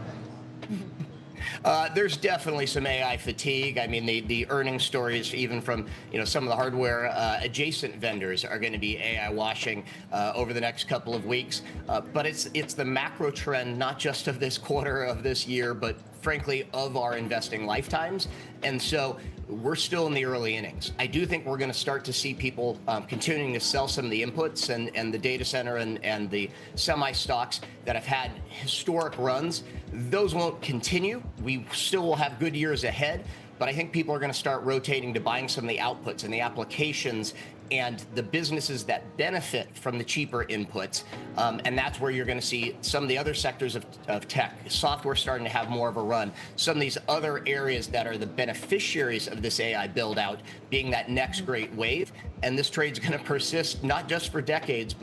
There's definitely some AI fatigue. I mean, the earnings stories, even from some of the hardware adjacent vendors, are going to be AI washing over the next couple of weeks. But it's the macro trend, not just of this quarter, of this year, but frankly of our investing lifetimes. And so we're still in the early innings. I do think we're going to start to see people continuing to sell some of the inputs and the data center and the semi stocks that have had historic runs. Those won't continue. We still will have good years ahead, but I think people are going to start rotating to buying some of the outputs and the applications and the businesses that benefit from the cheaper inputs. And that's where you're going to see some of the other sectors of tech, software starting to have more of a run. Some of these other areas that are the beneficiaries of this AI build out being that next great wave. And this trade's going to persist not just for decades,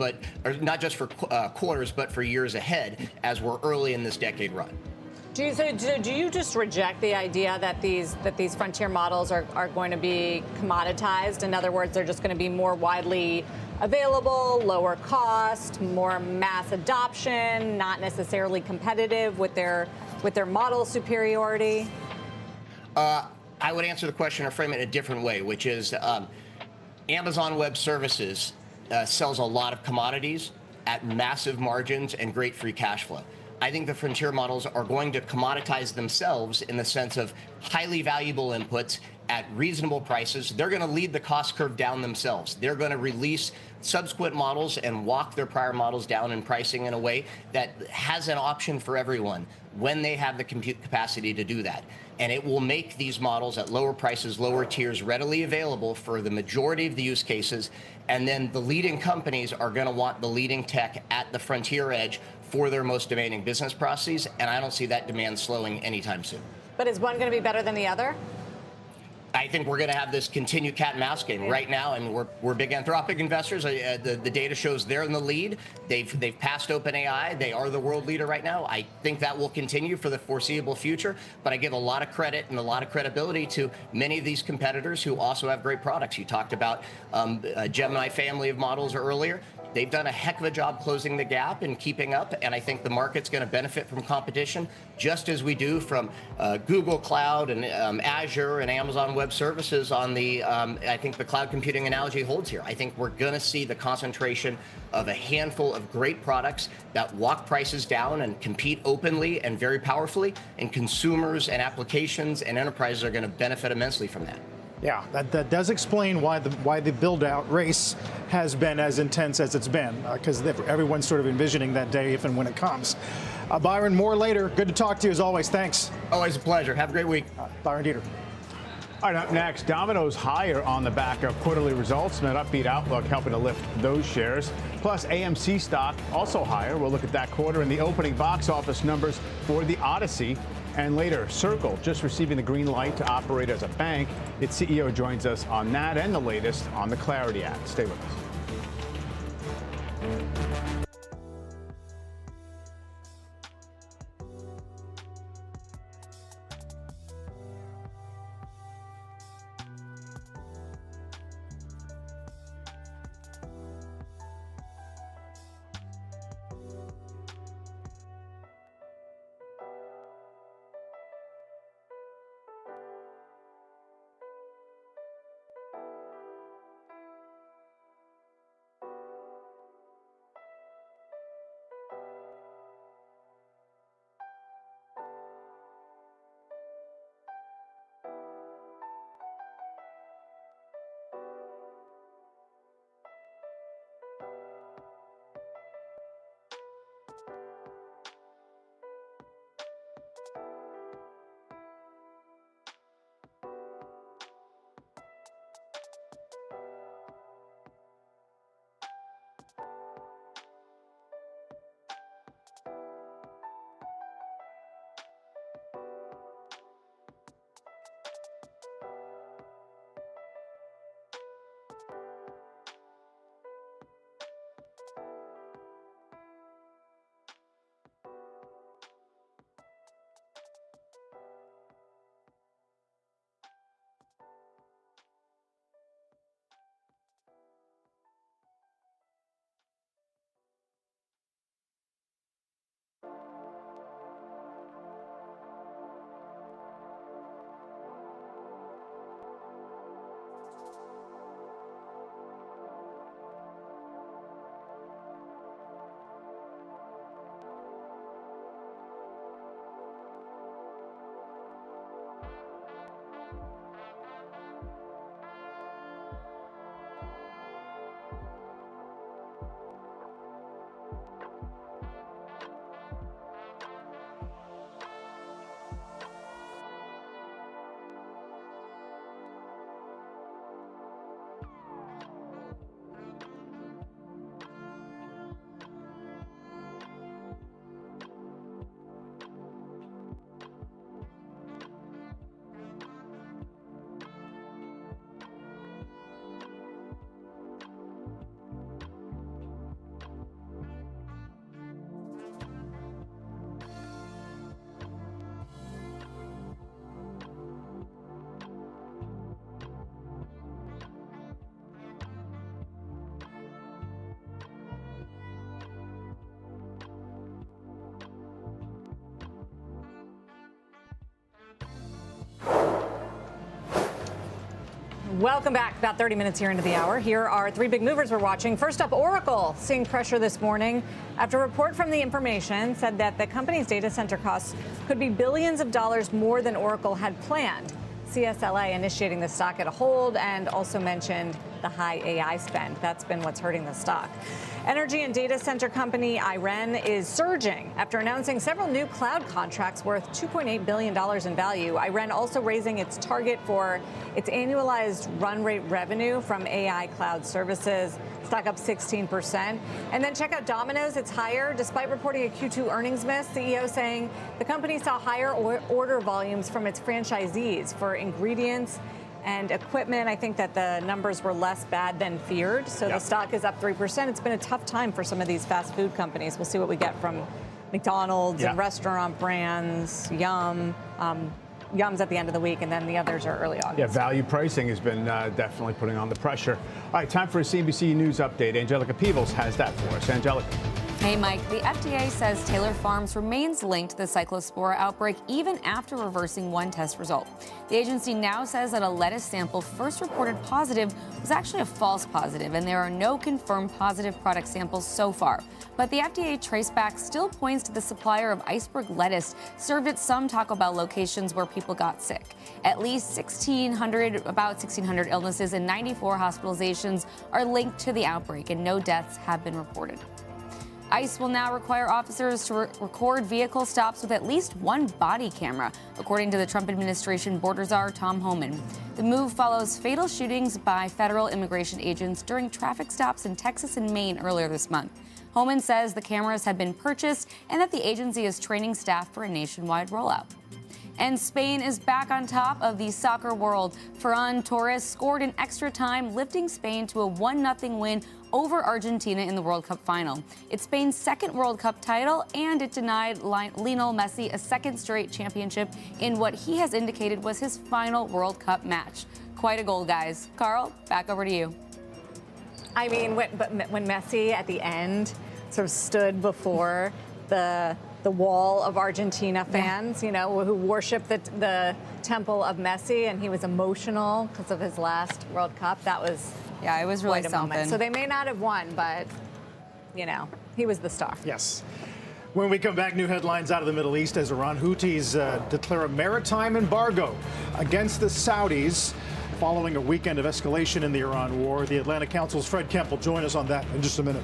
or not just for quarters, but for years ahead as we're early in this decade run. Do you just reject the idea that these frontier models are going to be commoditized? In other words, they're just going to be more widely available, lower cost, more mass adoption, not necessarily competitive with their model superiority? I would answer the question or frame it in a different way, which is Amazon Web Services sells a lot of commodities at massive margins and great free cash flow. I think the frontier models are going to commoditize themselves in the sense of highly valuable inputs at reasonable prices. They're going to lead the cost curve down themselves. They're going to release subsequent models and walk their prior models down in pricing in a way that has an option for everyone when they have the compute capacity to do that. And it will make these models at lower prices, lower tiers, readily available for the majority of the use cases. And then the leading companies are going to want the leading tech at the frontier edge for their most demanding business processes, and I don't see that demand slowing anytime soon. But is one going to be better than the other? I think we're going to have this continued cat and mouse game right now, and we're big Anthropic investors. The data shows they're in the lead. They've passed OpenAI. They are the world leader right now. I think that will continue for the foreseeable future, but I give a lot of credit and a lot of credibility to many of these competitors who also have great products. You talked about Gemini family of models earlier. They've done a heck of a job closing the gap and keeping up, and I think the market's going to benefit from competition, just as we do from Google Cloud and Azure and Amazon Web Services on the, I think the cloud computing analogy holds here. I think we're going to see the concentration of a handful of great products that walk prices down and compete openly and very powerfully, and consumers and applications and enterprises are going to benefit immensely from that. Yeah, that does explain why the build-out race has been as intense as it's been, because everyone's sort of envisioning that day if and when it comes. Byron, more later. Good to talk to you as always. Thanks. Always a pleasure. Have a great week. Byron Dieter. All right, up next, Domino's higher on the back of quarterly results and an upbeat outlook helping to lift those shares. Plus, AMC stock also higher. We'll look at that quarter and the opening box office numbers for The Odyssey. And later, Circle just receiving the green light to operate as a bank. Its CEO joins us on that and the latest on the Clarity Act. Stay with us. Welcome back. About 30 minutes here into the hour. Here are three big movers we're watching. First up, Oracle seeing pressure this morning after a report from The Information said that the company's data center costs could be billions of dollars more than Oracle had planned. CSLA initiating the stock at a hold and also mentioned the high AI spend. That's been what's hurting the stock. Energy and data center company IREN is surging after announcing several new cloud contracts worth $2.8 billion in value. IREN also raising its target for its annualized run rate revenue from AI cloud services. Stock up 16%. And then check out Domino's. It's higher despite reporting a Q2 earnings miss. CEO saying the company saw higher order volumes from its franchisees for ingredients and equipment. I think that the numbers were less bad than feared. So the stock is up 3%. It's been a tough time for some of these fast food companies. We'll see what we get from McDonald's and restaurant brands, Yum. Yum's at the end of the week, and then the others are early August. Yeah, value pricing has been definitely putting on the pressure. All right, time for a CNBC News update. Angelica Peebles has that for us. Angelica. Hey, Mike. The FDA says Taylor Farms remains linked to the Cyclospora outbreak even after reversing one test result. The agency now says that a lettuce sample first reported positive was actually a false positive, and there are no confirmed positive product samples so far. But the FDA traceback still points to the supplier of iceberg lettuce served at some Taco Bell locations where people got sick. At least about 1,600 illnesses and 94 hospitalizations are linked to the outbreak, and no deaths have been reported. ICE will now require officers to record vehicle stops with at least one body camera, according to the Trump administration border czar Tom Homan. The move follows fatal shootings by federal immigration agents during traffic stops in Texas and Maine earlier this month. Homan says the cameras have been purchased and that the agency is training staff for a nationwide rollout. And Spain is back on top of the soccer world. Ferran Torres scored in extra time, lifting Spain to a 1-0 win over Argentina in the World Cup final. It's Spain's second World Cup title, and it denied Lionel Messi a second straight championship in what he has indicated was his final World Cup match. Quite a goal, guys. Carl, back over to you. I mean, when Messi at the end sort of stood before the wall of Argentina fans, you know, who worship the temple of Messi, and he was emotional because of his last World Cup. That was it was really quite a something. moment. So they may not have won, but you know, he was the star. Yes. When we come back, new headlines out of the Middle East as Iran Houthis declare a maritime embargo against the Saudis following a weekend of escalation in the Iran war. The Atlantic Council's Fred Kemp will join us on that in just a minute.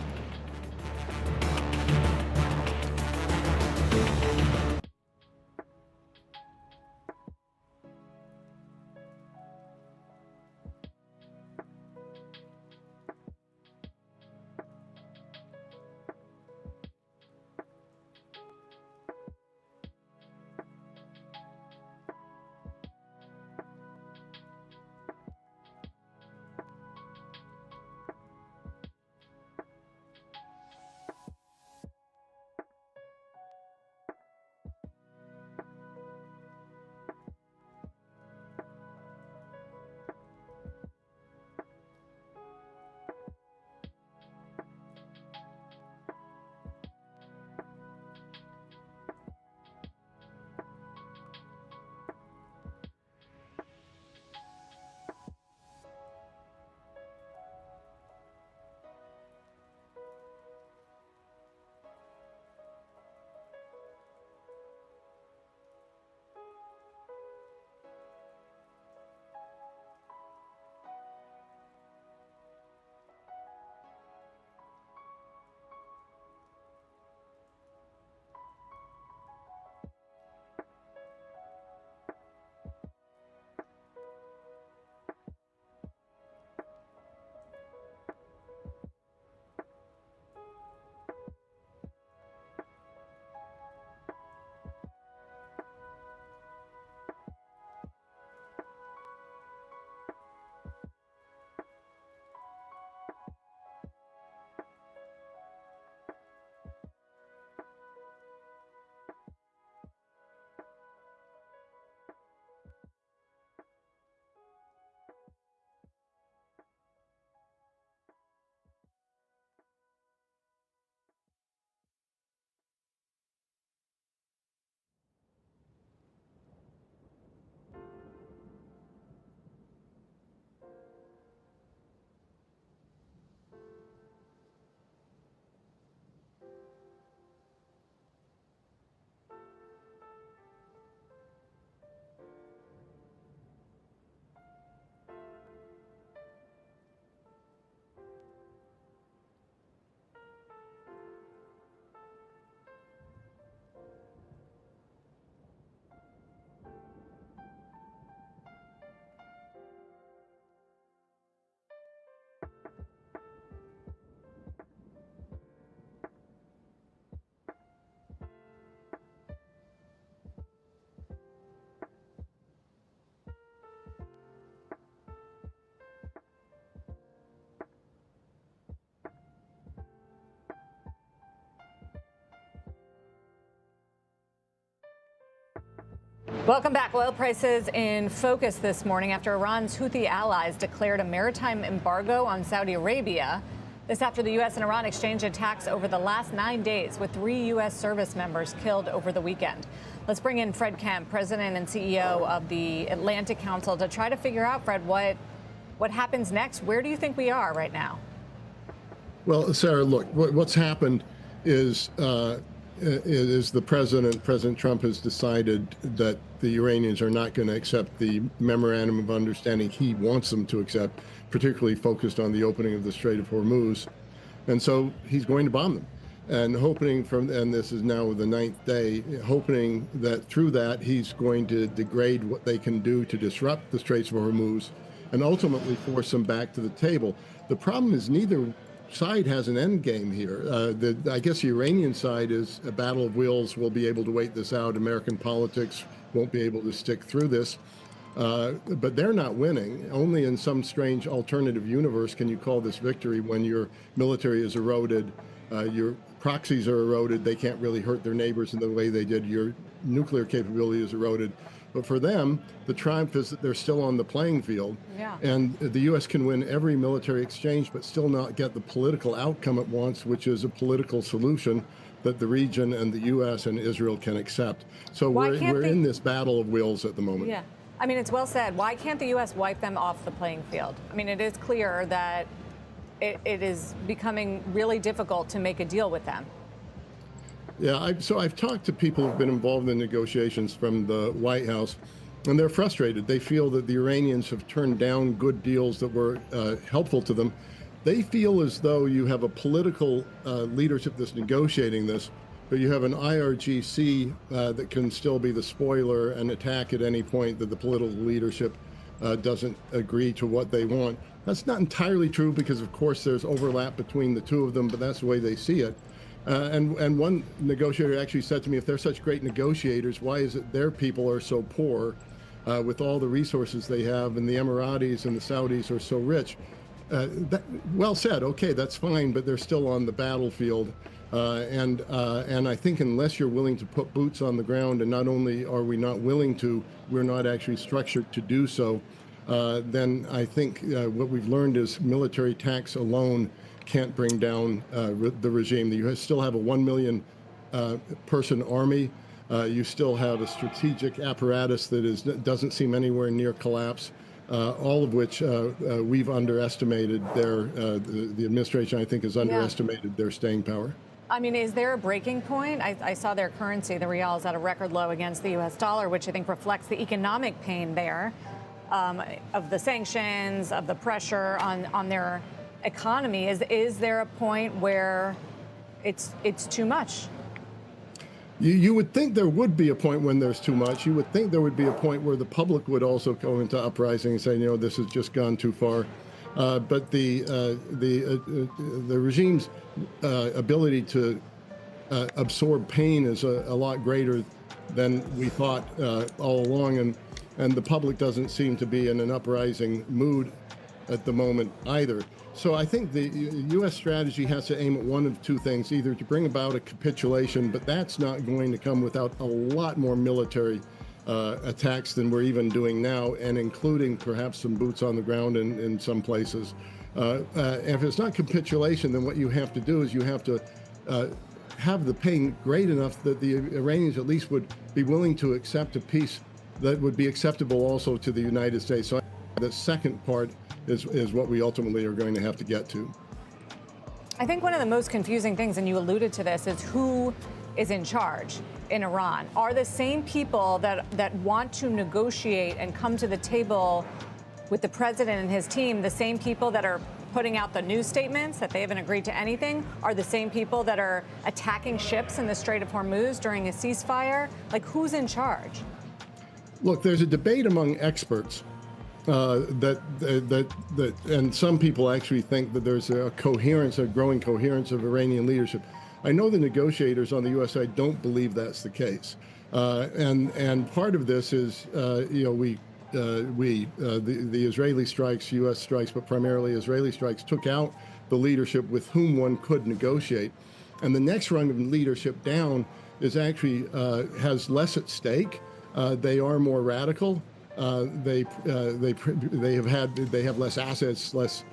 Welcome back. Oil prices in focus this morning after Iran's Houthi allies declared a maritime embargo on Saudi Arabia. This after the U.S. and Iran exchanged attacks over the last 9 days, with 3 U.S. service members killed over the weekend. Let's bring in Fred Kemp, president and CEO of the Atlantic Council, to try to figure out, Fred, what happens next. Where do you think we are right now? Well, Sarah, look, what's happened is President Trump has decided that the Iranians are not going to accept the memorandum of understanding he wants them to accept, particularly focused on the opening of the Strait of Hormuz. And so he's going to bomb them. And and this is now the 9th day, hoping that through that he's going to degrade what they can do to disrupt the Straits of Hormuz and ultimately force them back to the table. The problem is neither side has an end game here. I guess the Iranian side is a battle of wills. We'll be able to wait this out. American politics won't be able to stick through this. But they're not winning. Only in some strange alternative universe can you call this victory when your military is eroded, your proxies are eroded, they can't really hurt their neighbors in the way they did, your nuclear capability is eroded. But for them, the triumph is that they're still on the playing field. Yeah. And the U.S. can win every military exchange, but still not get the political outcome it wants, which is a political solution that the region and the U.S. and Israel can accept. So we're in this battle of wills at the moment. Yeah. I mean, it's well said. Why can't the U.S. wipe them off the playing field? I mean, it is clear that it is becoming really difficult to make a deal with them. Yeah, so I've talked to people who've been involved in negotiations from the White House, and they're frustrated. They feel that the Iranians have turned down good deals that were helpful to them. They feel as though you have a political leadership that's negotiating this, but you have an IRGC that can still be the spoiler and attack at any point that the political leadership doesn't agree to what they want. That's not entirely true because, of course, there's overlap between the two of them, but that's the way they see it. And one negotiator actually said to me, if they're such great negotiators, why is it their people are so poor with all the resources they have, and the Emiratis and the Saudis are so rich? Well said. Okay, that's fine, but they're still on the battlefield. And I think unless you're willing to put boots on the ground, and not only are we not willing to, we're not actually structured to do so, then I think what we've learned is military tax alone can't bring down the regime. You still have a 1 million person army. You still have a strategic apparatus that doesn't seem anywhere near collapse. All of which we've underestimated the administration, I think, has underestimated their staying power. I mean, is there a breaking point? I saw their currency, the rial, is at a record low against the U.S. dollar, which I think reflects the economic pain there of the sanctions, of the pressure on their economy. Is there a point where it's too much? You would think there would be a point when there's too much. You would think there would be a point where the public would also go into uprising and say, you know, this has just gone too far. But the regime's ability to absorb pain is a lot greater than we thought all along, and the public doesn't seem to be in an uprising mood at the moment either. So I think the U.S. strategy has to aim at one of two things, either to bring about a capitulation, but that's not going to come without a lot more military attacks than we're even doing now, and including perhaps some boots on the ground in some places. If it's not capitulation, then what you have to do is you have to have the pain great enough that the Iranians at least would be willing to accept a peace that would be acceptable also to the United States. So the second part is what we ultimately are going to have to get to. I think one of the most confusing things, and you alluded to this, is who is in charge in Iran. Are the same people that want to negotiate and come to the table with the president and his team, the same people that are putting out the news statements that they haven't agreed to anything, are the same people that are attacking ships in the Strait of Hormuz during a ceasefire? Like, who's in charge? Look, there's a debate among experts that and some people actually think that there's a growing coherence of Iranian leadership. I know the negotiators on the U.S. side don't believe that's the case, and part of this is the Israeli strikes, U.S. strikes, but primarily Israeli strikes, took out the leadership with whom one could negotiate, and the next rung of leadership down is actually has less at stake. They are more radical. They have less assets, less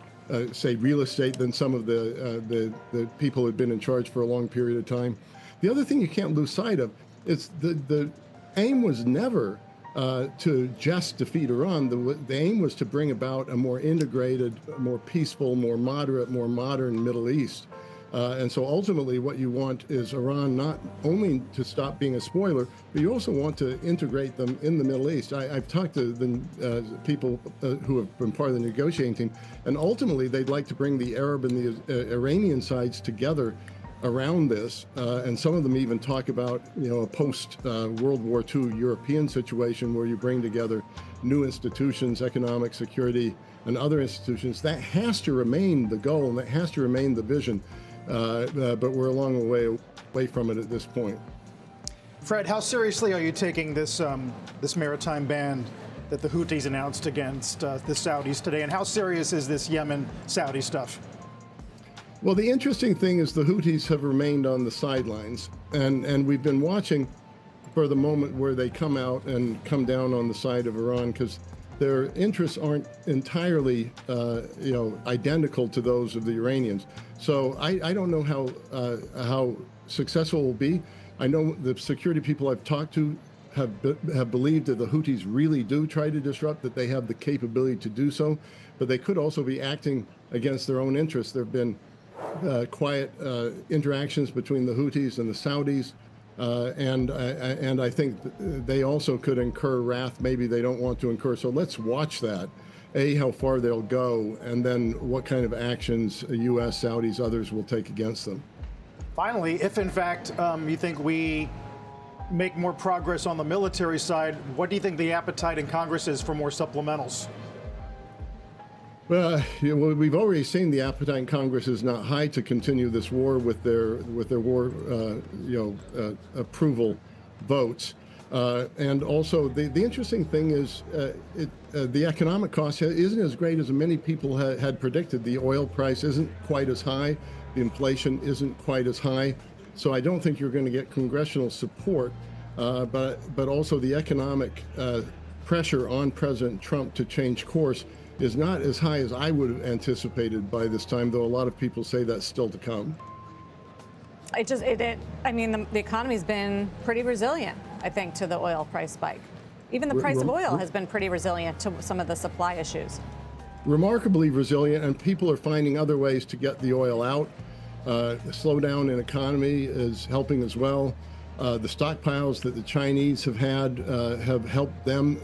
say real estate than some of the people who had been in charge for a long period of time. The other thing you can't lose sight of is the aim was never to just defeat Iran. The aim was to bring about a more integrated, more peaceful, more moderate, more modern Middle East. And so ultimately what you want is Iran not only to stop being a spoiler, but you also want to integrate them in the Middle East. I've talked to the people who have been part of the negotiating team, and ultimately they'd like to bring the Arab and the Iranian sides together around this. And some of them even talk about, a post-World War II European situation where you bring together new institutions, economic, security, and other institutions. That has to remain the goal, and that has to remain the vision. But we're a long way away from it at this point. Fred, how seriously are you taking this this maritime ban that the Houthis announced against the Saudis today? And how serious is this Yemen-Saudi stuff? Well, the interesting thing is the Houthis have remained on the sidelines, and we've been watching for the moment where they come out and come down on the side of Iran, because their interests aren't entirely, identical to those of the Iranians. So I don't know how successful it will be. I know the security people I've talked to have believed that the Houthis really do try to disrupt, that they have the capability to do so, but they could also be acting against their own interests. There have been quiet interactions between the Houthis and the Saudis. And I think they also could incur wrath maybe they don't want to incur. So let's watch that. How far they'll go, and then what kind of actions U.S., Saudis, others will take against them. Finally, if in fact you think we make more progress on the military side, what do you think the appetite in Congress is for more supplementals? Well, we've already seen the appetite in Congress is not high to continue this war with their war, approval votes. And also, the interesting thing is the economic cost isn't as great as many people had predicted. The oil price isn't quite as high. The inflation isn't quite as high. So I don't think you're going to get congressional support. But also the economic pressure on President Trump to change course is not as high as I would have anticipated by this time, though a lot of people say that's still to come. The economy's been pretty resilient, I think, to the oil price spike. Even the price of oil has been pretty resilient to some of the supply issues. Remarkably resilient, and people are finding other ways to get the oil out. The slowdown in economy is helping as well. The stockpiles that the Chinese have had have helped them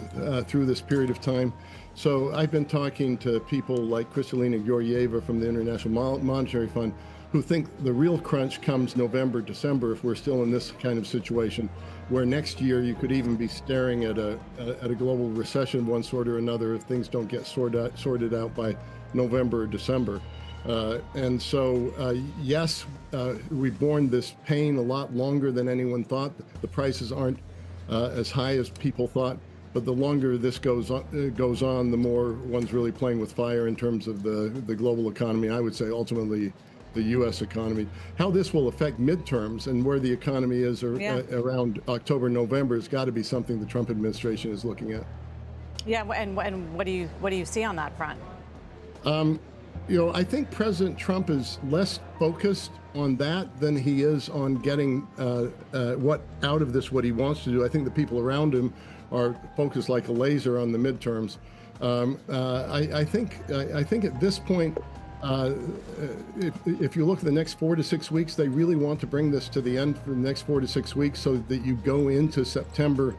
through this period of time. So I've been talking to people like Kristalina Georgieva from the International Monetary Fund, who think the real crunch comes November, December, if we're still in this kind of situation, where next year you could even be staring at a global recession of one sort or another if things don't get sorted out by November or December. And so, yes, we've borne this pain a lot longer than anyone thought. The prices aren't as high as people thought. But the longer this goes on, the more one's really playing with fire in terms of the global economy. I would say ultimately the U.S. economy. How this will affect midterms and where the economy is around October, November has got to be something the Trump administration is looking at. Yeah, and what do you see on that front? I think President Trump is less focused on that than he is on getting what out of this, what he wants to do. I think the people around him are focused like a laser on the midterms. I think at this point, if you look at the next 4 to 6 weeks, they really want to bring this to the end for the next 4 to 6 weeks so that you go into September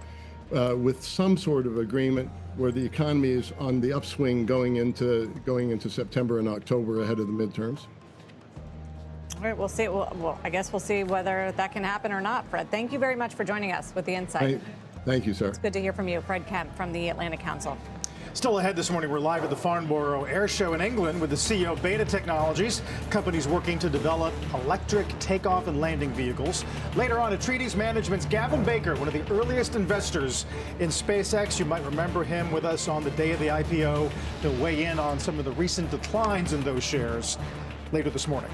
with some sort of agreement where the economy is on the upswing going into September and October ahead of the midterms. All right, we'll see. Well, I guess we'll see whether that can happen or not. Fred, thank you very much for joining us with the insight. Thank you, sir. It's good to hear from you. Fred Kemp from the Atlantic Council. Still ahead this morning, we're live at the Farnborough Air Show in England with the CEO of Beta Technologies, companies working to develop electric takeoff and landing vehicles. Later on, Atreides Management's Gavin Baker, one of the earliest investors in SpaceX. You might remember him with us on the day of the IPO to weigh in on some of the recent declines in those shares later this morning.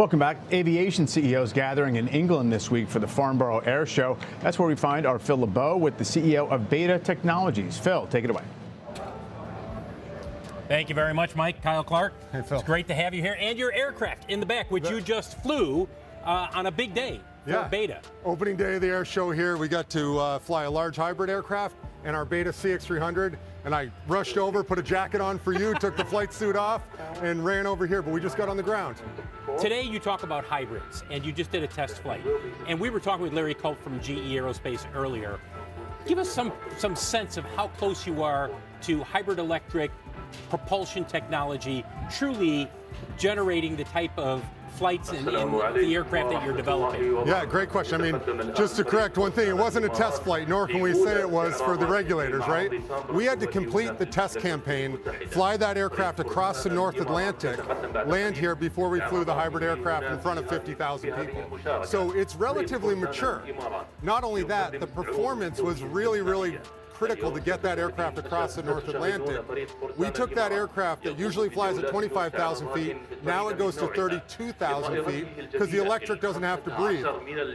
Welcome back. Aviation CEOs gathering in England this week for the Farnborough Air Show. That's where we find our Phil LeBeau with the CEO of Beta Technologies. Phil, take it away. Thank you very much, Mike. Kyle Clark. Hey, Phil. It's great to have you here. And your aircraft in the back, which you just flew on a big day for Beta. Opening day of the air show here, we got to fly a large hybrid aircraft and our Beta CX300. And I rushed over, put a jacket on for you, took the flight suit off, and ran over here. But we just got on the ground. Today you talk about hybrids, and you just did a test flight. And we were talking with Larry Culp from GE Aerospace earlier. Give us some sense of how close you are to hybrid electric propulsion technology truly generating the type of flights in the aircraft that you're developing. Yeah, great question. I mean, just to correct one thing, it wasn't a test flight, nor can we say it was for the regulators, right? We had to complete the test campaign, fly that aircraft across the North Atlantic, land here before we flew the hybrid aircraft in front of 50,000 people. So it's relatively mature. Not only that, the performance was really critical to get that aircraft across the North Atlantic. We took that aircraft that usually flies at 25,000 feet, now it goes to 32,000 feet because the electric doesn't have to breathe.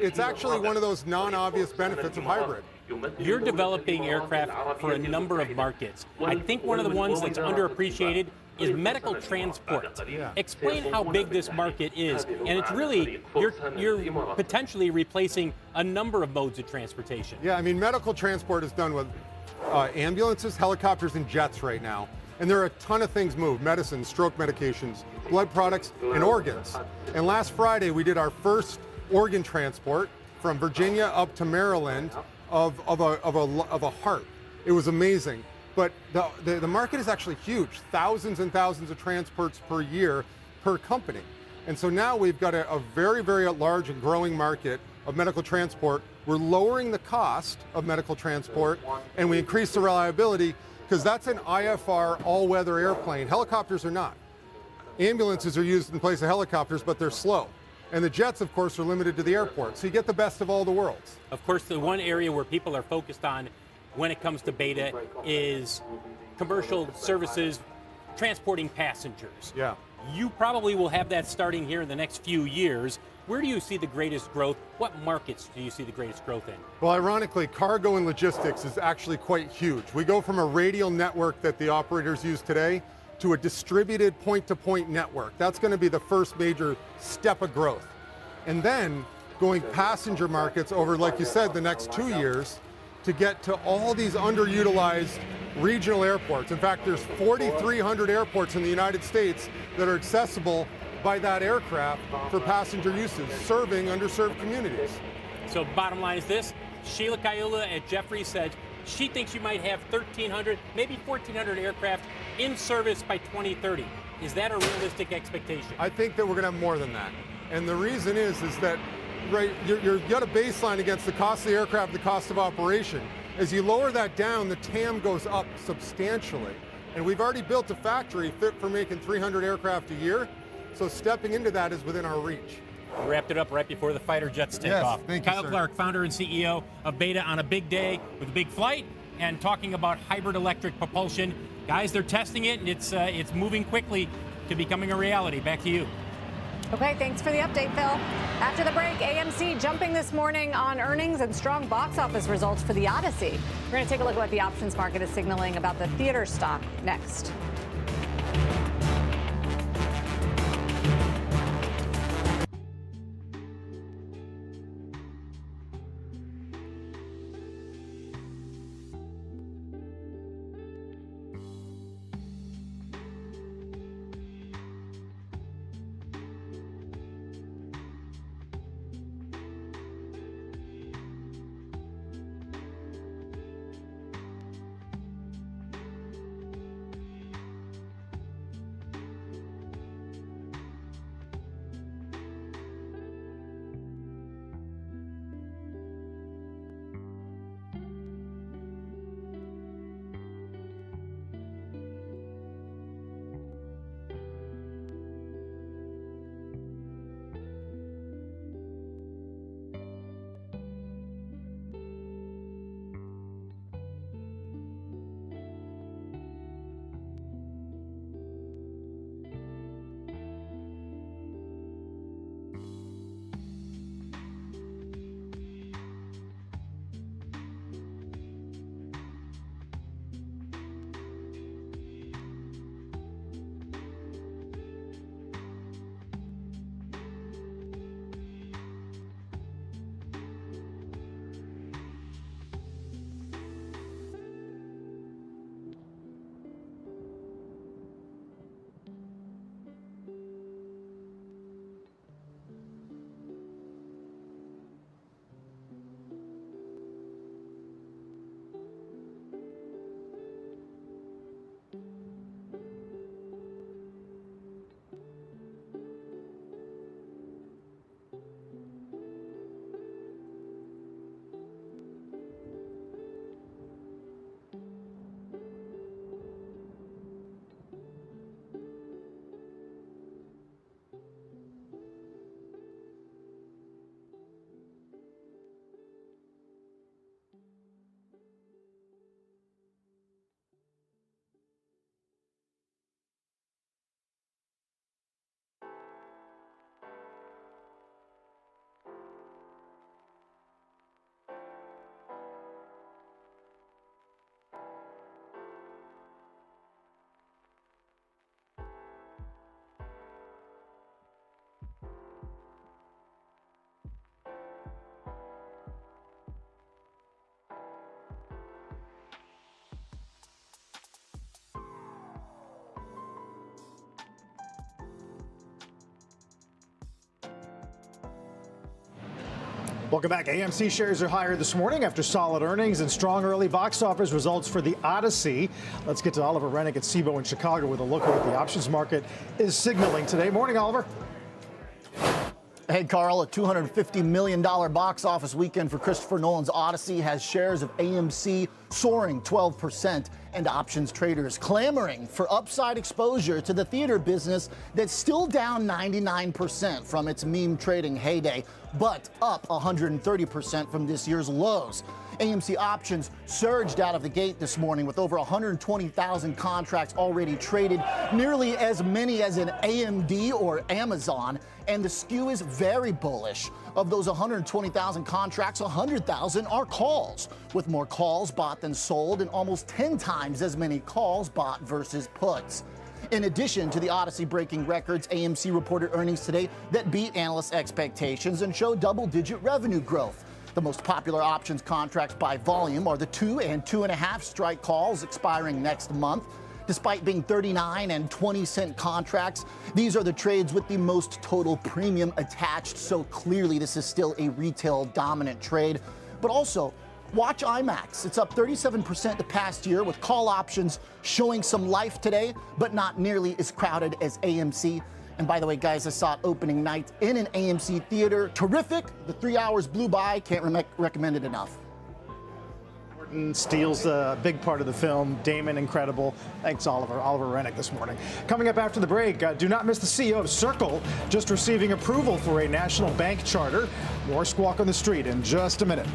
It's actually one of those non-obvious benefits of hybrid. You're developing aircraft for a number of markets. I think one of the ones that's underappreciated is medical transport. Explain how big this market is, and it's really, you're potentially replacing a number of modes of transportation. Yeah, I mean, medical transport is done with ambulances, helicopters, and jets right now. And there are a ton of things moved: medicines, stroke medications, blood products, and organs. And last Friday, we did our first organ transport from Virginia up to Maryland of a heart. It was amazing. But the market is actually huge, thousands and thousands of transports per year per company. And so now we've got a very large and growing market of medical transport. We're lowering the cost of medical transport, and we increase the reliability because that's an IFR all-weather airplane. Helicopters are not. Ambulances are used in place of helicopters, but they're slow. And the jets, of course, are limited to the airport. So you get the best of all the worlds. Of course, the one area where people are focused on when it comes to Beta is commercial services transporting passengers. Yeah. You probably will have that starting here in the next few years. Where do you see the greatest growth? What markets do you see the greatest growth in? Well, ironically, cargo and logistics is actually quite huge. We go from a radial network that the operators use today to a distributed point-to-point network. That's going to be the first major step of growth. And then going passenger markets over, like you said, the next 2 years to get to all these underutilized regional airports. In fact, there's 4,300 airports in the United States that are accessible by that aircraft for passenger uses, serving underserved communities. So bottom line is this: Sheila Kahiyoula at Jefferies said she thinks you might have 1,300, maybe 1,400 aircraft in service by 2030. Is that a realistic expectation? I think that we're going to have more than that. And the reason is that right, you've got a baseline against the cost of the aircraft, the cost of operation. As you lower that down, the TAM goes up substantially. And we've already built a factory fit for making 300 aircraft a year. So stepping into that is within our reach. We wrapped it up right before the fighter jets take off. Thank you, Kyle sir. Clark, founder and CEO of Beta, on a big day with a big flight and talking about hybrid electric propulsion. Guys, they're testing it, and it's moving quickly to becoming a reality. Back to you. Okay, thanks for the update, Phil. After the break, AMC jumping this morning on earnings and strong box office results for The Odyssey. We're going to take a look at what the options market is signaling about the theater stock next. Welcome back. AMC shares are higher this morning after solid earnings and strong early box office results for The Odyssey. Let's get to Oliver Rennick at Cboe in Chicago with a look at what the options market is signaling today. Morning, Oliver. Hey, Carl, a $250 million box office weekend for Christopher Nolan's Odyssey has shares of AMC soaring 12% and options traders clamoring for upside exposure to the theater business that's still down 99% from its meme trading heyday, but up 130% from this year's lows. AMC options surged out of the gate this morning with over 120,000 contracts already traded, nearly as many as an AMD or Amazon, and the skew is very bullish. Of those 120,000 contracts, 100,000 are calls, with more calls bought than sold and almost 10 times as many calls bought versus puts. In addition to the Odyssey breaking records, AMC reported earnings today that beat analysts' expectations and showed double-digit revenue growth. The most popular options contracts by volume are the 2 and 2.5 strike calls expiring next month. Despite being 39 and 20-cent contracts, these are the trades with the most total premium attached, so clearly this is still a retail dominant trade. But also, watch IMAX. It's up 37% the past year, with call options showing some life today, but not nearly as crowded as AMC. And by the way, guys, I saw it opening night in an AMC theater. Terrific. The 3 hours blew by. Can't recommend it enough. Gordon steals a big part of the film. Damon, incredible. Thanks, Oliver. Oliver Rennick this morning. Coming up after the break, do not miss the CEO of Circle just receiving approval for a national bank charter. More Squawk on the Street in just a minute.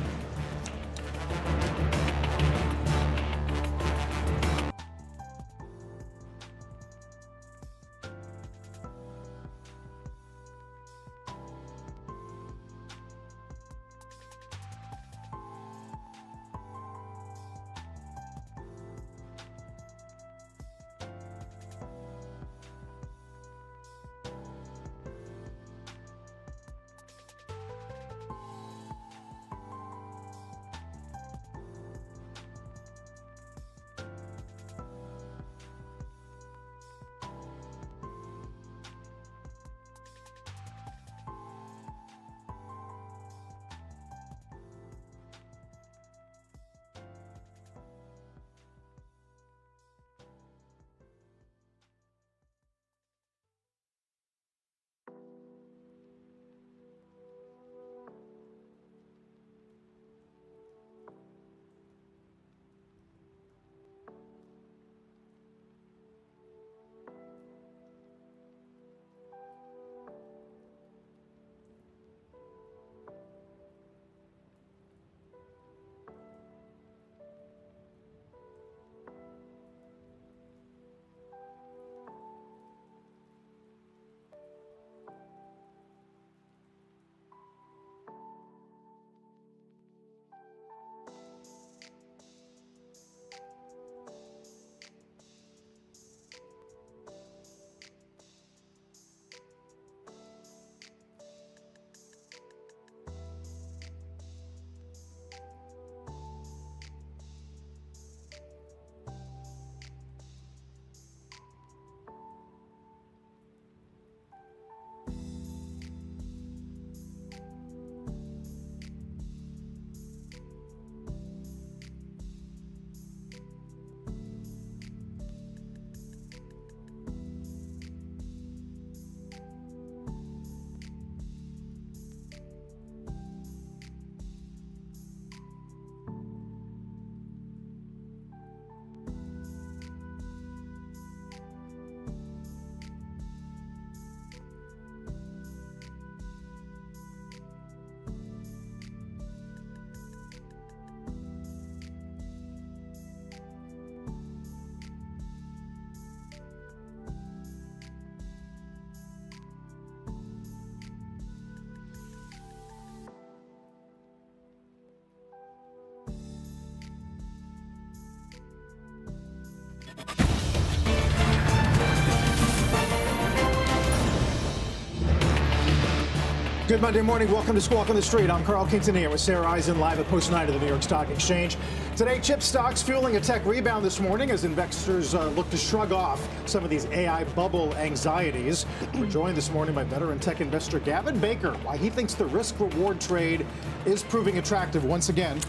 Good Monday morning. Welcome to Squawk on the Street. I'm Carl Quintanilla with Sarah Eisen live at Post 9 of the New York Stock Exchange. Today, chip stocks fueling a tech rebound this morning as investors look to shrug off some of these AI bubble anxieties. We're joined this morning by veteran tech investor Gavin Baker, why he thinks the risk-reward trade is proving attractive once again.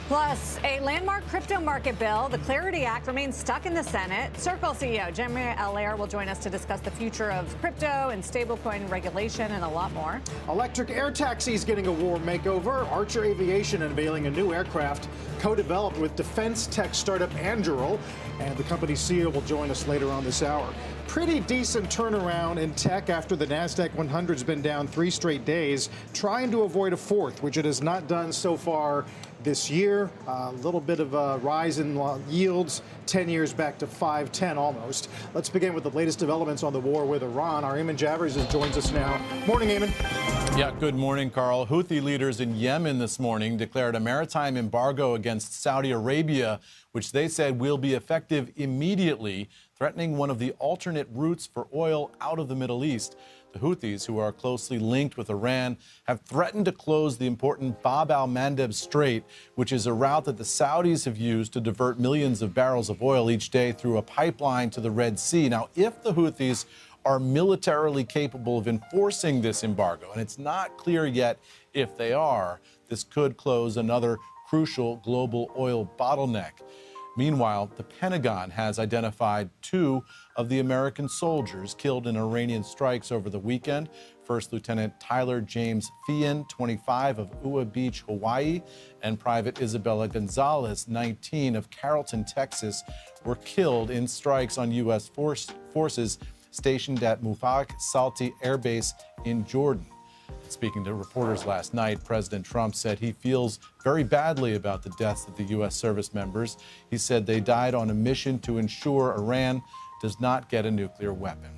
Plus, a landmark crypto market bill, the Clarity Act, remains stuck in the Senate. Circle CEO Jeremy Allaire will join us to discuss the future of crypto and stablecoin regulation and a lot more. Electric air taxis getting a war makeover. Archer Aviation unveiling a new aircraft co-developed with defense tech startup Anduril. And the company's CEO will join us later on this hour. Pretty decent turnaround in tech after the NASDAQ 100's been down 3 straight days, trying to avoid a fourth, which it has not done so far this year. A little bit of a rise in yields, 10 years back to 510 almost. Let's begin with the latest developments on the war with Iran. Our Eamon Javers joins us now. Morning, Eamon. Yeah, good morning, Carl. Houthi leaders in Yemen this morning declared a maritime embargo against Saudi Arabia, which they said will be effective immediately, threatening one of the alternate routes for oil out of the Middle East. The Houthis, who are closely linked with Iran, have threatened to close the important Bab al-Mandeb Strait, which is a route that the Saudis have used to divert millions of barrels of oil each day through a pipeline to the Red Sea. Now, if the Houthis are militarily capable of enforcing this embargo, and it's not clear yet if they are, this could close another crucial global oil bottleneck. Meanwhile, the Pentagon has identified 2 of the American soldiers killed in Iranian strikes over the weekend. First Lieutenant Tyler James Feehan, 25, of Ua Beach, Hawaii, and Private Isabella Gonzalez, 19, of Carrollton, Texas, were killed in strikes on U.S. forces stationed at Mufaq Salti Air Base in Jordan. Speaking to reporters last night, President Trump said he feels very badly about the deaths of the U.S. service members. He said they died on a mission to ensure Iran does not get a nuclear weapon.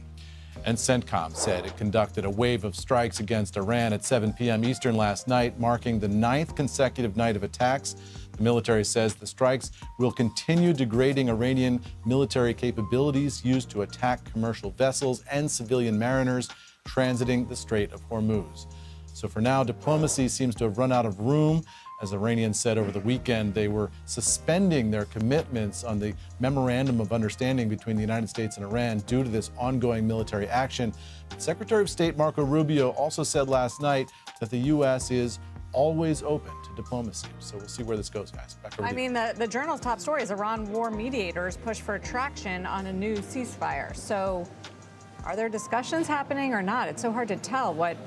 And CENTCOM said it conducted a wave of strikes against Iran at 7 p.m. Eastern last night, marking the 9th consecutive night of attacks. The military says the strikes will continue degrading Iranian military capabilities used to attack commercial vessels and civilian mariners transiting the Strait of Hormuz. So for now, diplomacy seems to have run out of room. As Iranians said over the weekend, they were suspending their commitments on the Memorandum of Understanding between the United States and Iran due to this ongoing military action. But Secretary of State Marco Rubio also said last night that the U.S. is always open to diplomacy. So we'll see where this goes, guys. Back over to you. The Journal's top story is Iran war mediators push for traction on a new ceasefire. So are there discussions happening or not? It's so hard to tell what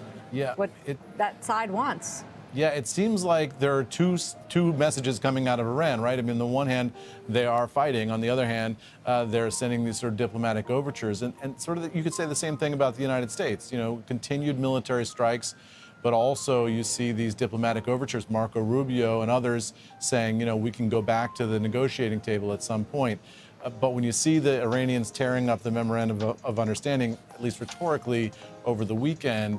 that side wants. Yeah, it seems like there are two messages coming out of Iran, right? I mean, on the one hand, they are fighting. On the other hand, they're sending these sort of diplomatic overtures. And sort of you could say the same thing about the United States. You know, continued military strikes, but also you see these diplomatic overtures. Marco Rubio and others saying, you know, we can go back to the negotiating table at some point. But when you see the Iranians tearing up the Memorandum of Understanding, at least rhetorically, over the weekend,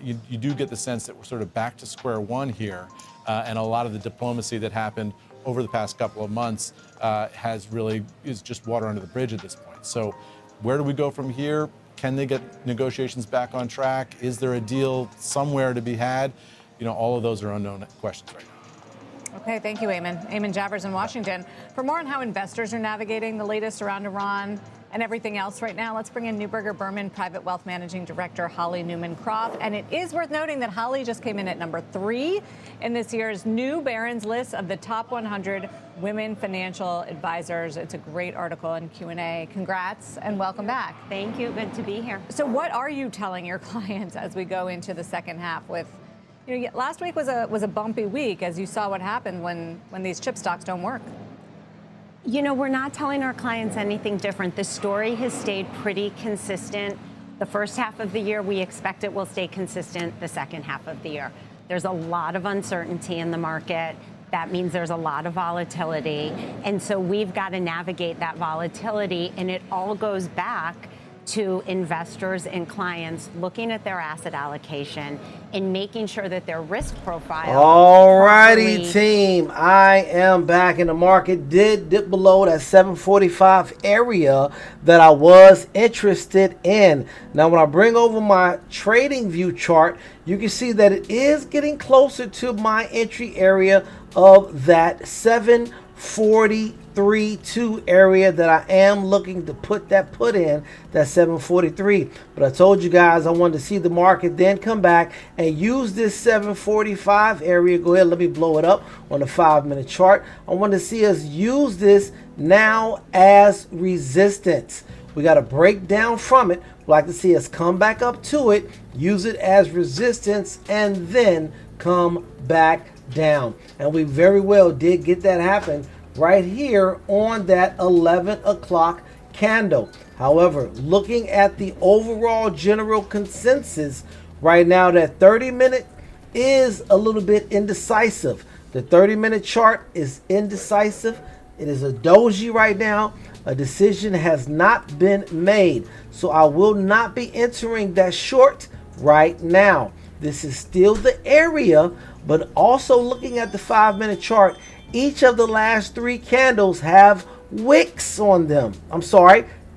you do get the sense that we're sort of back to square one here. And a lot of the diplomacy that happened over the past couple of months is just water under the bridge at this point. So where do we go from here? Can they get negotiations back on track? Is there a deal somewhere to be had? You know, all of those are unknown questions right now. Okay, thank you, Eamon. Eamon Javers in Washington. For more on how investors are navigating the latest around Iran and everything else right now, let's bring in Neuberger Berman Private Wealth Managing Director Holly Newman-Croft. And it is worth noting that Holly just came in at number 3 in this year's new Barron's list of the top 100 women financial advisors. It's a great article in Q&A. Congrats and welcome back. Thank you. Good to be here. So what are you telling your clients as we go into the second half with, you know, last week was a bumpy week as you saw what happened when these chip stocks don't work? You know, we're not telling our clients anything different. The story has stayed pretty consistent. The first half of the year, we expect it will stay consistent the second half of the year. There's a lot of uncertainty in the market. That means there's a lot of volatility. And so we've got to navigate that volatility. And it all goes back to investors and clients looking at their asset allocation and making sure that their risk profile. All righty, team. I am back in the market. Did dip below that 745 area that I was interested in. Now, when I bring over my trading view chart, you can see that it is getting closer to my entry area of that 743.2 area that I am looking to put in that 743. But I told you guys I wanted to see the market then come back and use this 745 area. Go ahead, let me blow it up on the 5-minute chart. I want to see us use this now as resistance. We got to break down from it. We'd like to see us come back up to it, use it as resistance, and then come back down. And we very well did get that happen right here on that 11 o'clock candle. However, looking at the overall general consensus right now, that 30-minute is a little bit indecisive. The 30-minute chart is indecisive. It is a doji right now. A decision has not been made. So I will not be entering that short right now. This is still the area, but also looking at the 5-minute chart, each of the last 3 candles have wicks on them.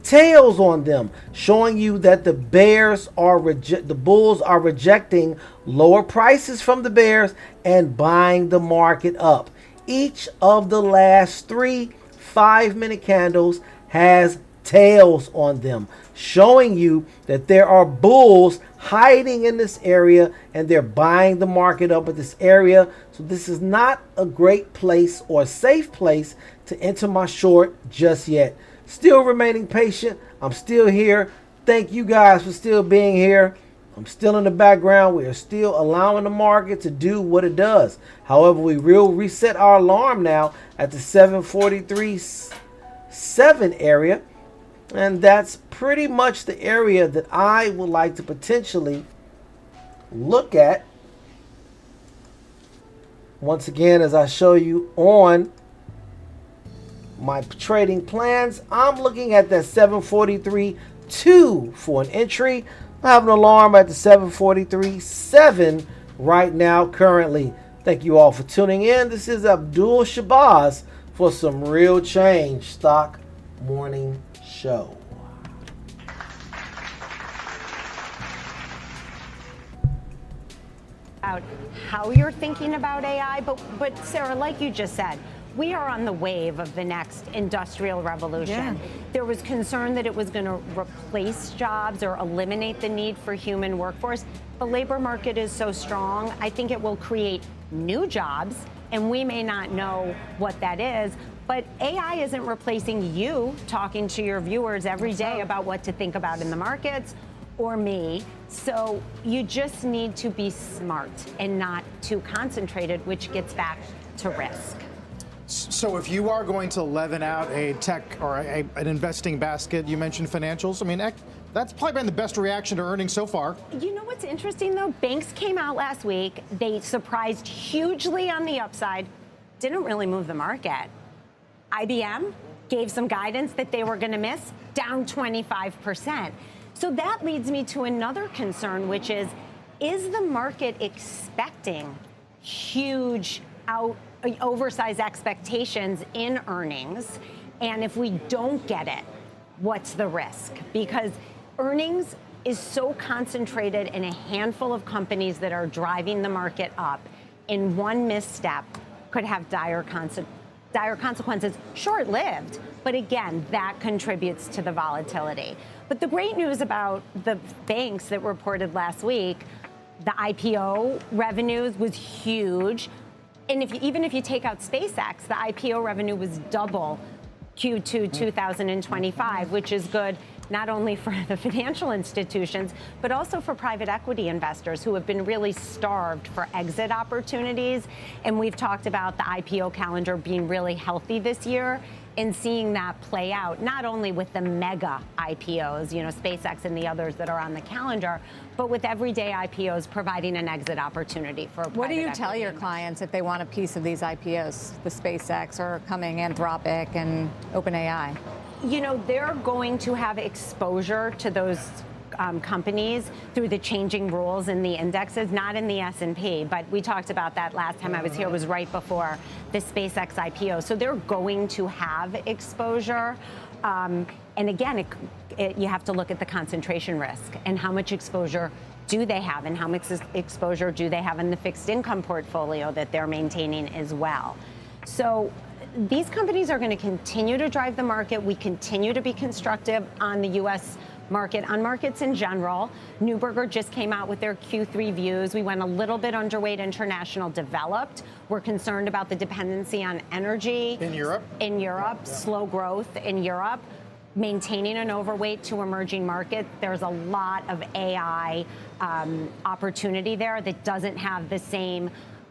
Tails on them, showing you that the bulls are rejecting lower prices from the bears and buying the market up. Each of the last 3 5-minute candles has tails on them, showing you that there are bulls hiding in this area and they're buying the market up at this area. So this is not a great place or a safe place to enter my short just yet. Still remaining patient. I'm still here. Thank you guys for still being here. I'm still in the background. We are still allowing the market to do what it does. However, we will reset our alarm now at the 743.7 area. And that's pretty much the area that I would like to potentially look at. Once again, as I show you on my trading plans, I'm looking at that 743.2 for an entry. I have an alarm at the 743.7 right now currently. Thank you all for tuning in. This is Abdul Shabazz for some Real Change Stock Morning Show. About how you're thinking about AI, but Sarah, like you just said, we are on the wave of the next industrial revolution. Yeah. There was concern that it was going to replace jobs or eliminate the need for human workforce. The labor market is so strong, I think it will create new jobs, and we may not know what that is. But AI isn't replacing you talking to your viewers every day about what to think about in the markets, or me. So you just need to be smart and not too concentrated, which gets back to risk. So if you are going to leaven out a tech or an investing basket, you mentioned financials. I mean, that's probably been the best reaction to earnings so far. You know what's interesting, though? Banks came out last week. They surprised hugely on the upside. Didn't really move the market. IBM gave some guidance that they were going to miss, down 25%. So that leads me to another concern, which is the market expecting huge oversized expectations in earnings? And if we don't get it, what's the risk? Because earnings is so concentrated in a handful of companies that are driving the market up, and one misstep could have dire consequences, short-lived, but again, that contributes to the volatility. But the great news about the banks that reported last week, the IPO revenues was huge. And even if you take out SpaceX, the IPO revenue was double Q2 2025, which is good not only for the financial institutions, but also for private equity investors who have been really starved for exit opportunities. And we've talked about the IPO calendar being really healthy this year, and seeing that play out, not only with the mega IPOs, SpaceX and the others that are on the calendar, but with everyday IPOs providing an exit opportunity for private What do you equity tell your investors. clients if they want a piece of these IPOs, the SpaceX or coming Anthropic and OpenAI? you know, they're going to have exposure to those companies through the changing rules in the indexes, not in the S&P, but we talked about that last time I was here. It was right before the SpaceX IPO. So they're going to have exposure. And again, you have to look at the concentration risk and how much exposure do they have and how much exposure do they have in the fixed income portfolio that they're maintaining as well. So these companies are going to continue to drive the market. We continue to be constructive on the U.S. market, on markets in general. Neuberger just came out with their Q3 views. We went a little bit underweight international developed. We're concerned about the dependency on energy. In Europe? In Europe, slow growth in Europe. Maintaining an overweight to emerging markets. There's a lot of AI opportunity there that doesn't have the same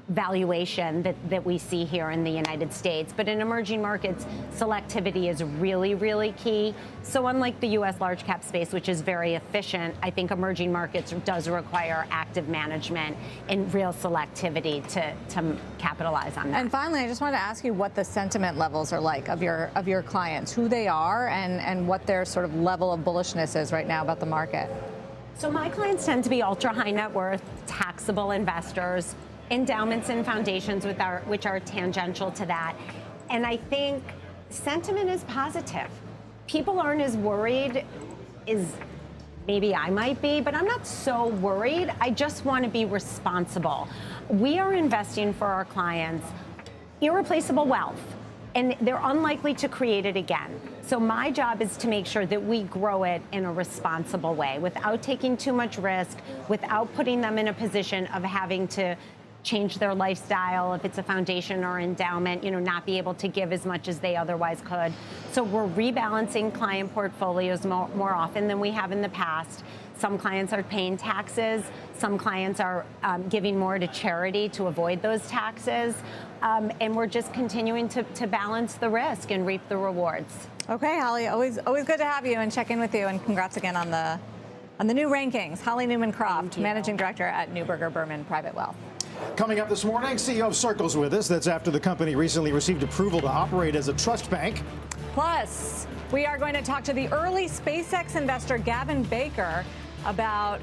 valuation that we see here in the United States. But in emerging markets, selectivity is really, really key. So unlike the U.S. large cap space, which is very efficient, I think emerging markets does require active management and real selectivity to capitalize on that. And finally, I just wanted to ask you what the sentiment levels are like of your clients, who they are, and what their sort of level of bullishness is right now about the market. So my clients tend to be ultra high net worth, taxable investors, endowments and foundations which are tangential to that. And I think sentiment is positive. People aren't as worried as maybe I might be, but I'm not so worried. I just want to be responsible. We are investing for our clients irreplaceable wealth, and they're unlikely to create it again. So my job is to make sure that we grow it in a responsible way without taking too much risk, without putting them in a position of having to change their lifestyle, if it's a foundation or endowment, not be able to give as much as they otherwise could. So we're rebalancing client portfolios more often than we have in the past. Some clients are paying taxes. Some clients are giving more to charity to avoid those taxes. And we're just continuing to balance the risk and reap the rewards. Okay, Holly, always good to have you and check in with you. And congrats again on the new rankings. Holly Newman-Croft, Managing Director at Neuberger Berman Private Wealth. Coming up this morning, CEO of Circle's with us. That's after the company recently received approval to operate as a trust bank. Plus, we are going to talk to the early SpaceX investor Gavin Baker about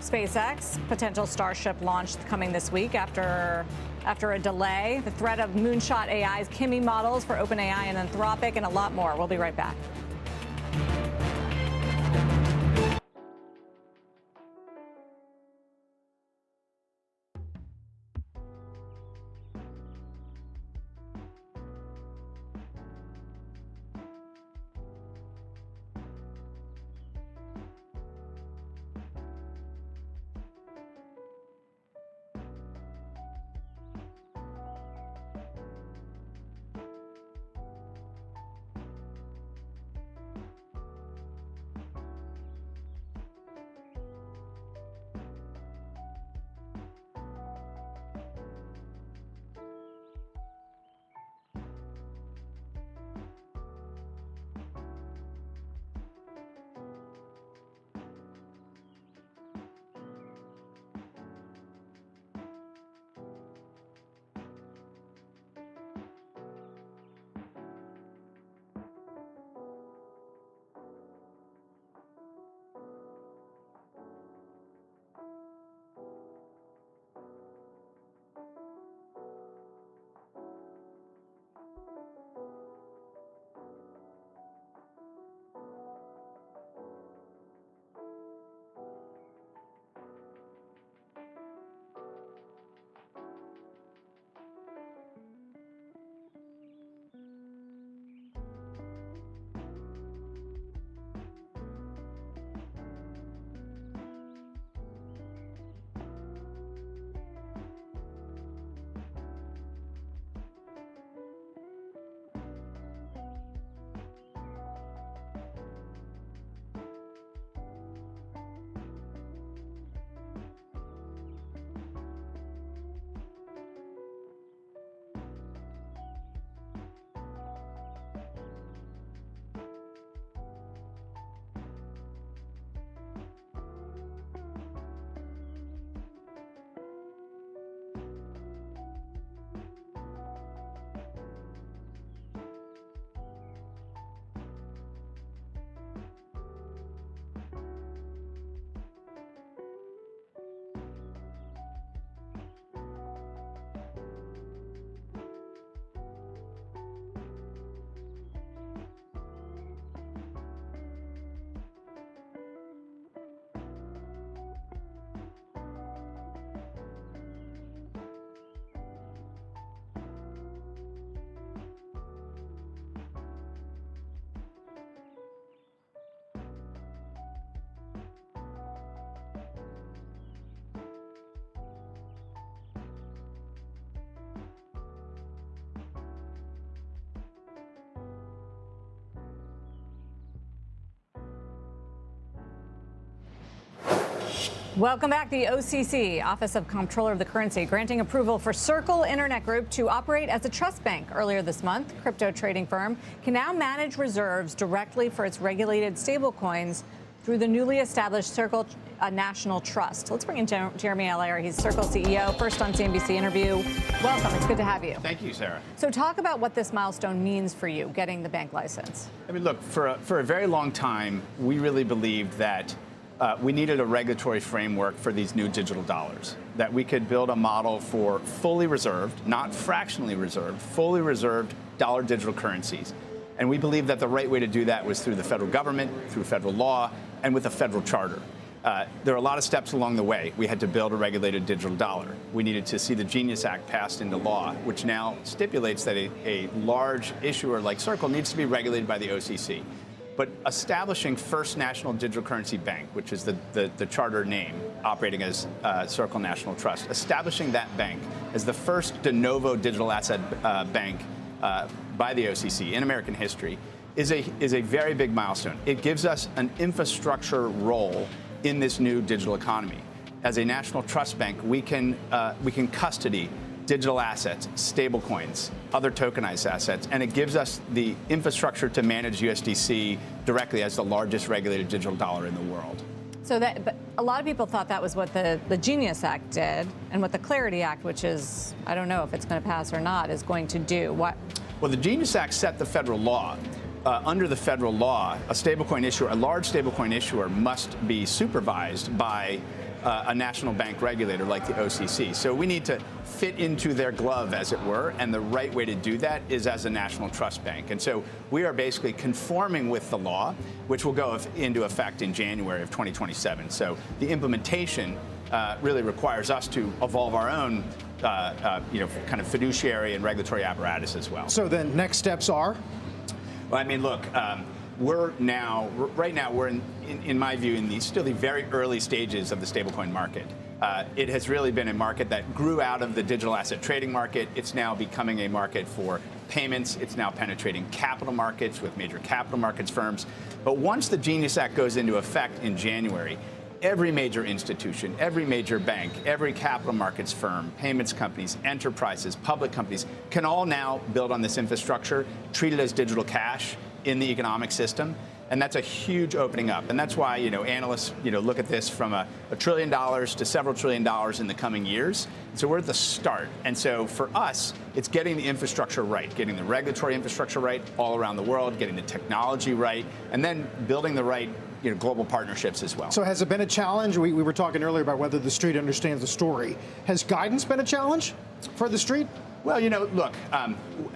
SpaceX potential Starship launch coming this week after a delay, the threat of Moonshot AI's Kimi models for OpenAI and Anthropic, and a lot more. We'll be right back. Welcome back. The OCC, Office of Comptroller of the Currency, granting approval for Circle Internet Group to operate as a trust bank. Earlier this month, crypto trading firm can now manage reserves directly for its regulated stablecoins through the newly established Circle National Trust. Let's bring in Jeremy Allaire. He's Circle CEO, first on CNBC interview. Welcome. It's good to have you. Thank you, Sarah. So talk about what this milestone means for you, getting the bank license. I mean, look, for a very long time, we really believed that we needed a regulatory framework for these new digital dollars, that we could build a model for fully reserved, not fractionally reserved, fully reserved dollar digital currencies. And we believed that the right way to do that was through the federal government, through federal law, and with a federal charter. There are a lot of steps along the way. We had to build a regulated digital dollar. We needed to see the Genius Act passed into law, which now stipulates that a large issuer like Circle needs to be regulated by the OCC. But establishing First National Digital Currency Bank, which is the charter name, operating as Circle National Trust, establishing that bank as the first de novo digital asset bank by the OCC in American history is a very big milestone. It gives us an infrastructure role in this new digital economy. As a national trust bank, we can custody digital assets, stablecoins, other tokenized assets, and it gives us the infrastructure to manage USDC directly as the largest regulated digital dollar in the world. So but a lot of people thought that was what the Genius Act did, and what the Clarity Act, which is, I don't know if it's going to pass or not, is going to do. What? Well, the Genius Act set the federal law. Under the federal law, a large stablecoin issuer must be supervised by a national bank regulator like the OCC. So we need to fit into their glove, as it were, and the right way to do that is as a national trust bank. And so we are basically conforming with the law, which will go into effect in January of 2027. So the implementation really requires us to evolve our own kind of fiduciary and regulatory apparatus as well. So then next steps are? Well, I mean, look, right now, we're in my view, still the very early stages of the stablecoin market. It has really been a market that grew out of the digital asset trading market. It's now becoming a market for payments. It's now penetrating capital markets with major capital markets firms. But once the Genius Act goes into effect in January, every major institution, every major bank, every capital markets firm, payments companies, enterprises, public companies can all now build on this infrastructure, treat it as digital cash in the economic system. And that's a huge opening up. And that's why, analysts, look at this from $1 trillion to several $1 trillion in the coming years. So we're at the start. And so for us, it's getting the infrastructure right, getting the regulatory infrastructure right all around the world, getting the technology right, and then building the right global partnerships as well. So has it been a challenge? We were talking earlier about whether the street understands the story. Has guidance been a challenge for the street? Well, look,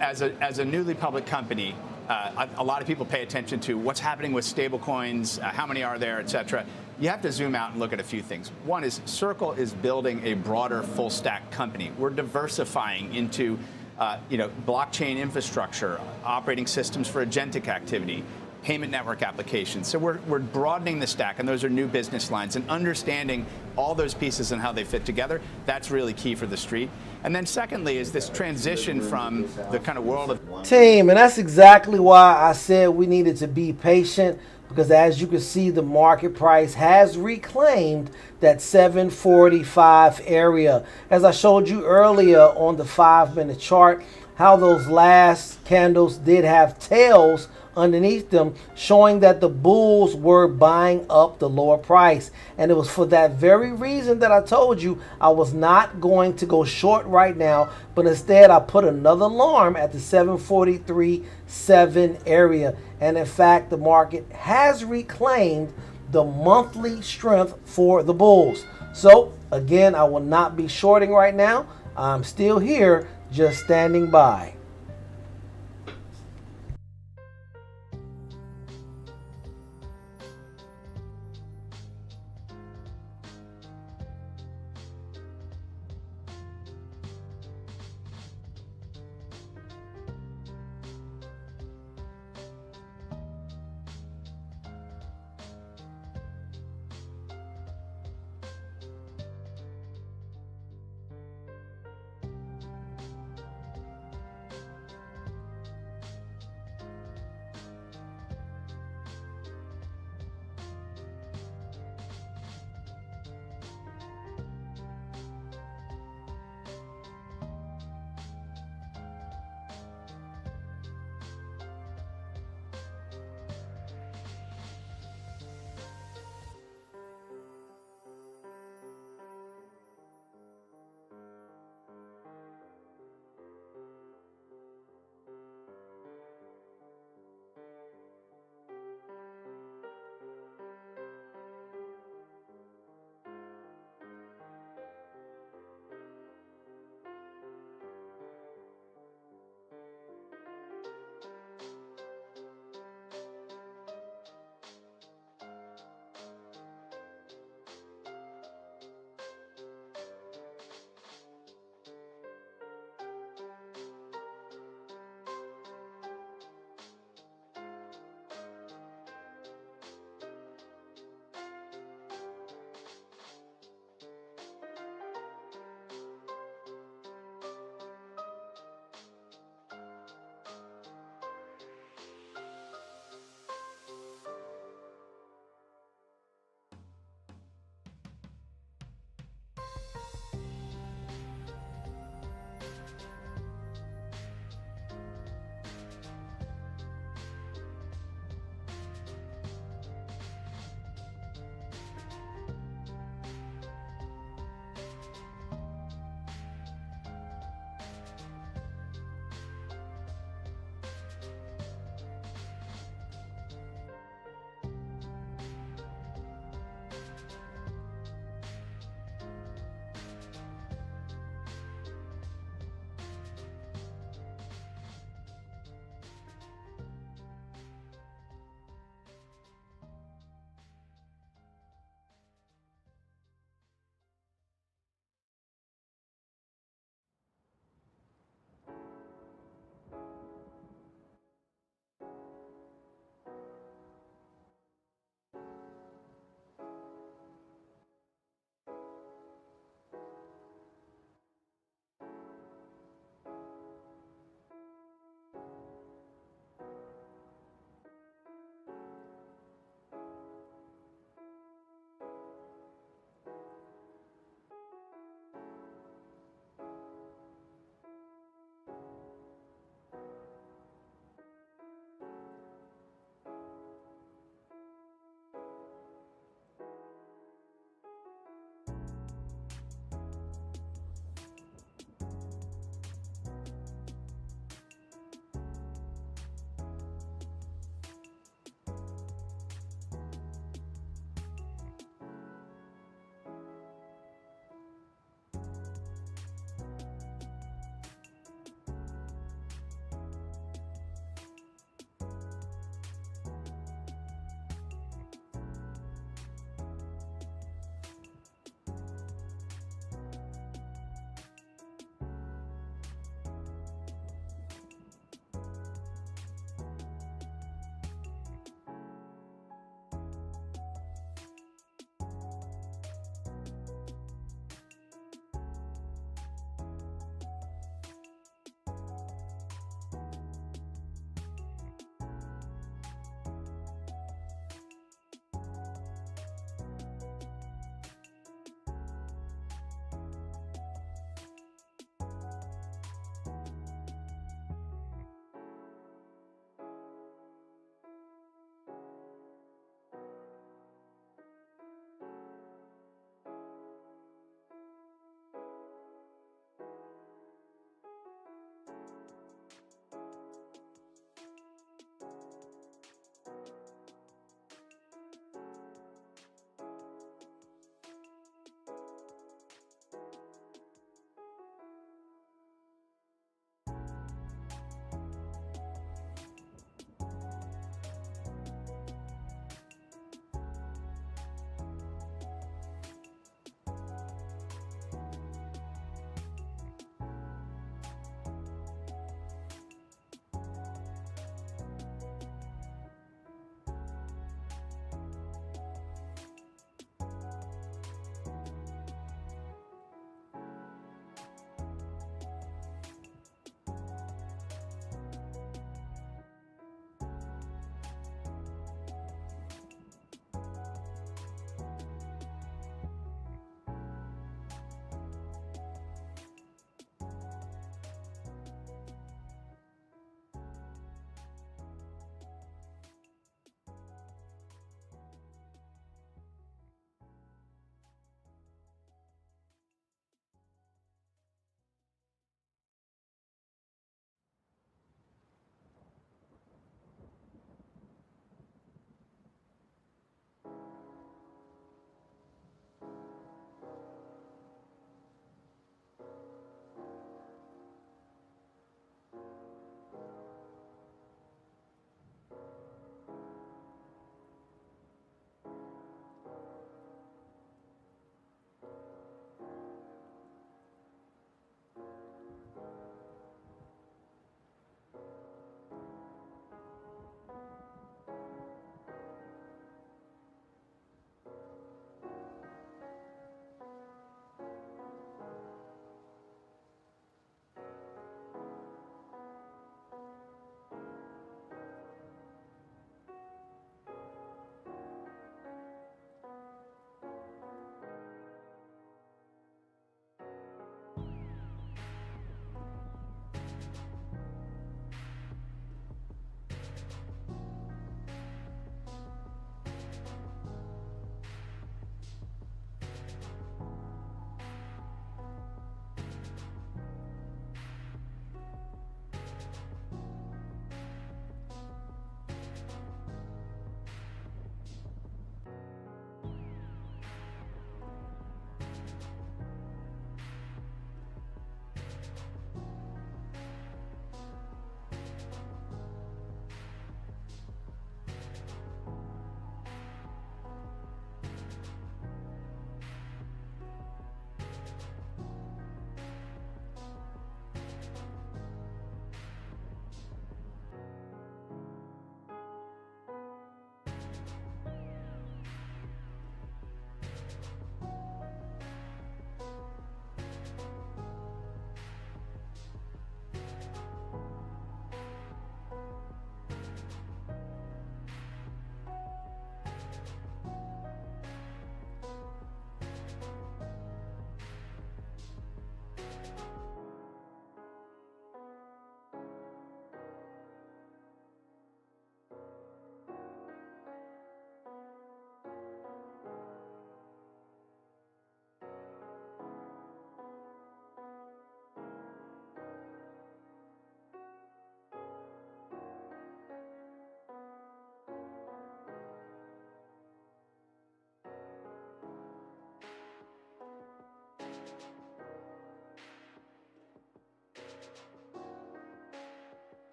as a newly public company, a lot of people pay attention to what's happening with stablecoins, how many are there, et cetera. You have to zoom out and look at a few things. One is Circle is building a broader full stack company. We're diversifying into blockchain infrastructure, operating systems for agentic activity, payment network applications. So we're broadening the stack, and those are new business lines. And understanding all those pieces and how they fit together, that's really key for the street. And then secondly is this transition from the kind of world of team. And that's exactly why I said we needed to be patient, because as you can see, the market price has reclaimed that 745 area. As I showed you earlier on the 5-minute chart, how those last candles did have tails underneath them, showing that the bulls were buying up the lower price. And it was for that very reason that I told you I was not going to go short right now, but instead I put another alarm at the 743.7 area. And in fact, the market has reclaimed the monthly strength for the bulls. So again, I will not be shorting right now. I'm still here, just standing by.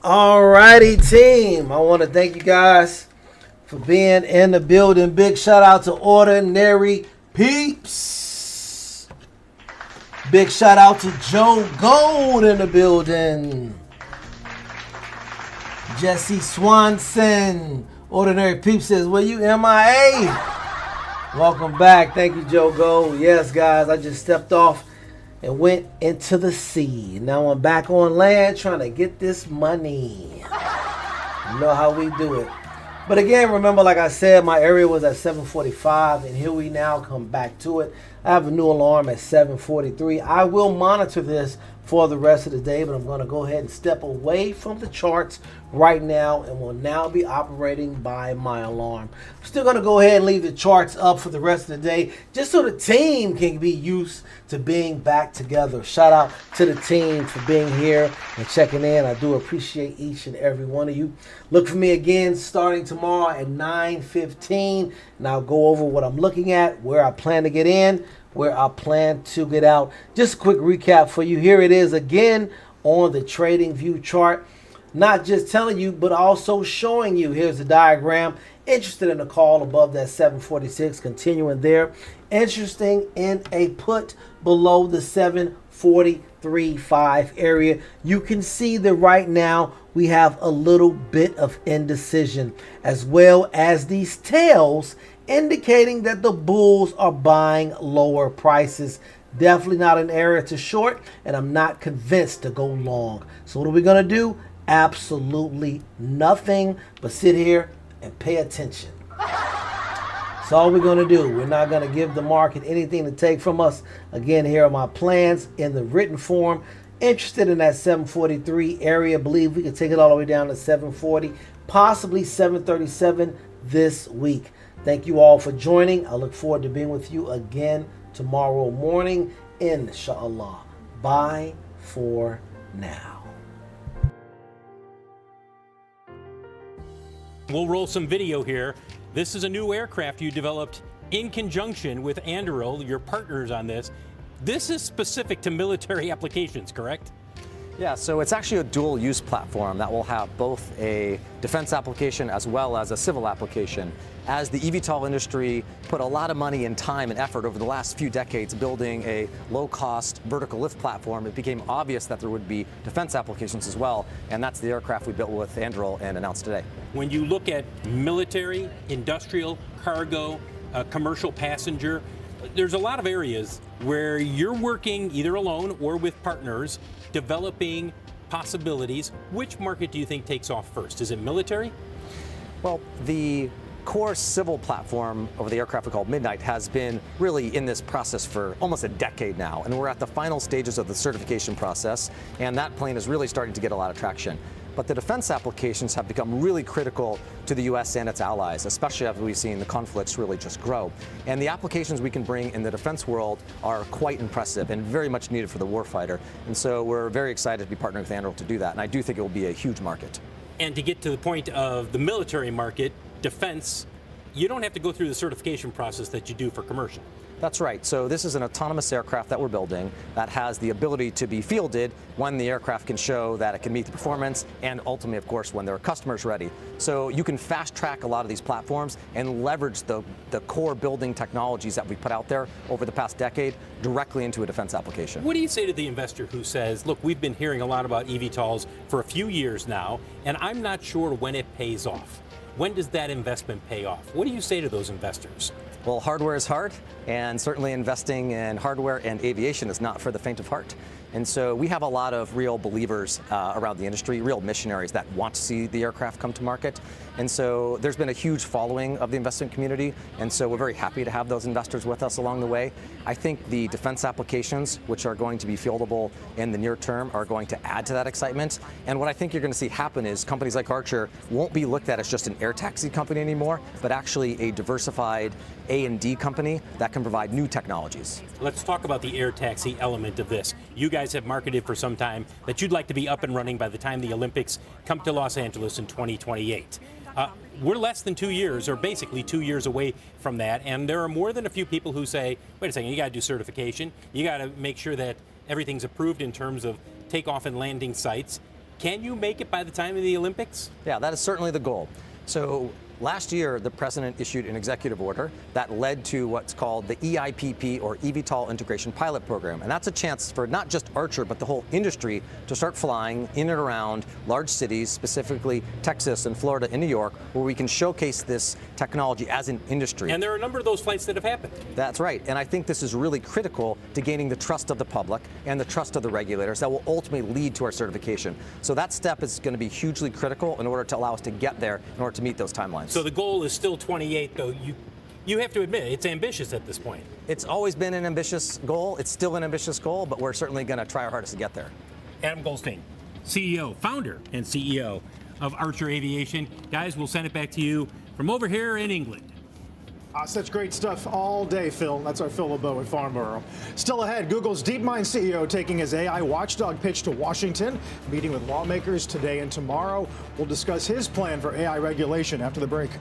Alrighty, team. I want to thank you guys for being in the building. Big shout out to Ordinary Peeps. Big shout out to Joe Gold in the building. Jesse Swanson. Ordinary Peeps says, "Well, you MIA." Welcome back. Thank you, Joe Gold. Yes, guys, I just stepped off and went into the sea. Now I'm back on land trying to get this money. You know how we do it. But again, remember, like I said, my area was at 745, and here we now come back to it. I have a new alarm at 743. I will monitor this for the rest of the day, but I'm going to go ahead and step away from the charts right now and will now be operating by my alarm. I'm still going to go ahead and leave the charts up for the rest of the day just so the team can be used to being back together. Shout out to the team for being here and checking in. I do appreciate each and every one of you. Look for me again starting tomorrow at 9:15, and I'll go over what I'm looking at, where I plan to get in, where I plan to get out. Just a quick recap for you. Here it is again on the Trading View chart. Not just telling you, but also showing you. Here's the diagram. Interested in a call above that 746, continuing there. Interesting in a put below the 743.5 area. You can see that right now we have a little bit of indecision, as well as these tails indicating that the bulls are buying lower prices. Definitely not an area to short, and I'm not convinced to go long. So what are we going to do? Absolutely nothing but sit here and pay attention. That's all we're going to do. We're not going to give the market anything to take from us. Again, here are my plans in the written form. Interested in that 743 area. Believe we can take it all the way down to 740, possibly 737 this week. Thank you all for joining. I look forward to being with you again tomorrow morning, inshallah. Bye for now. We'll roll some video here. This is a new aircraft you developed in conjunction with Anduril, your partners on this. This is specific to military applications, correct? Yeah, so it's actually a dual use platform that will have both a defense application as well as a civil application. As the eVTOL industry put a lot of money and time and effort over the last few decades building a low-cost vertical lift platform, it became obvious that there would be defense applications as well, and that's the aircraft we built with Anduril and announced today. When you look at military, industrial, cargo, commercial passenger, there's a lot of areas where you're working either alone or with partners, developing possibilities. Which market do you think takes off first? Is it military? Well, the core civil platform of the aircraft we call Midnight has been really in this process for almost a decade now, and we're at the final stages of the certification process, and that plane is really starting to get a lot of traction. But the defense applications have become really critical to the U.S. and its allies, especially after we've seen the conflicts really just grow. And the applications we can bring in the defense world are quite impressive and very much needed for the warfighter. And so we're very excited to be partnering with Anduril to do that. And I do think it will be a huge market. And to get to the point of the military market, defense, you don't have to go through the certification process that you do for commercial. That's right. So this is an autonomous aircraft that we're building that has the ability to be fielded when the aircraft can show that it can meet the performance, and ultimately, of course, when their customers ready. So you can fast track a lot of these platforms and leverage the core building technologies that we put out there over the past decade directly into a defense application. What do you say to the investor who says, look, we've been hearing a lot about eVTOLs for a few years now, and I'm not sure when it pays off? When does that investment pay off? What do you say to those investors? Well, hardware is hard, and certainly investing in hardware and aviation is not for the faint of heart. And so we have a lot of real believers around the industry, real missionaries that want to see the aircraft come to market. And so there's been a huge following of the investment community, and so we're very happy to have those investors with us along the way. I think the defense applications, which are going to be fieldable in the near term, are going to add to that excitement. And what I think you're going to see happen is companies like Archer won't be looked at as just an air taxi company anymore, but actually a diversified A&D company that can provide new technologies. Let's talk about the air taxi element of this. You guys have marketed for some time that you'd like to be up and running by the time the Olympics come to Los Angeles in 2028. We're less than 2 years, or basically 2 years away from that, and there are more than a few people who say, wait a second, you got to do certification, you got to make sure that everything's approved in terms of takeoff and landing sites. Can you make it by the time of the Olympics? Yeah, that is certainly the goal. So last year, the president issued an executive order that led to what's called the EIPP, or eVTOL Integration Pilot Program. And that's a chance for not just Archer, but the whole industry to start flying in and around large cities, specifically Texas and Florida and New York, where we can showcase this technology as an industry. And there are a number of those flights that have happened. That's right. And I think this is really critical to gaining the trust of the public and the trust of the regulators that will ultimately lead to our certification. So that step is going to be hugely critical in order to allow us to get there, in order to meet those timelines. So the goal is still 28, though. You have to admit, it's ambitious at this point. It's always been an ambitious goal. It's still an ambitious goal, but we're certainly going to try our hardest to get there. Adam Goldstein, founder and CEO of Archer Aviation. Guys, we'll send it back to you from over here in England. Such great stuff all day, Phil. That's our Phil LeBeau at Farnborough. Still ahead, Google's DeepMind CEO taking his AI watchdog pitch to Washington, meeting with lawmakers today and tomorrow. We'll discuss his plan for AI regulation after the break.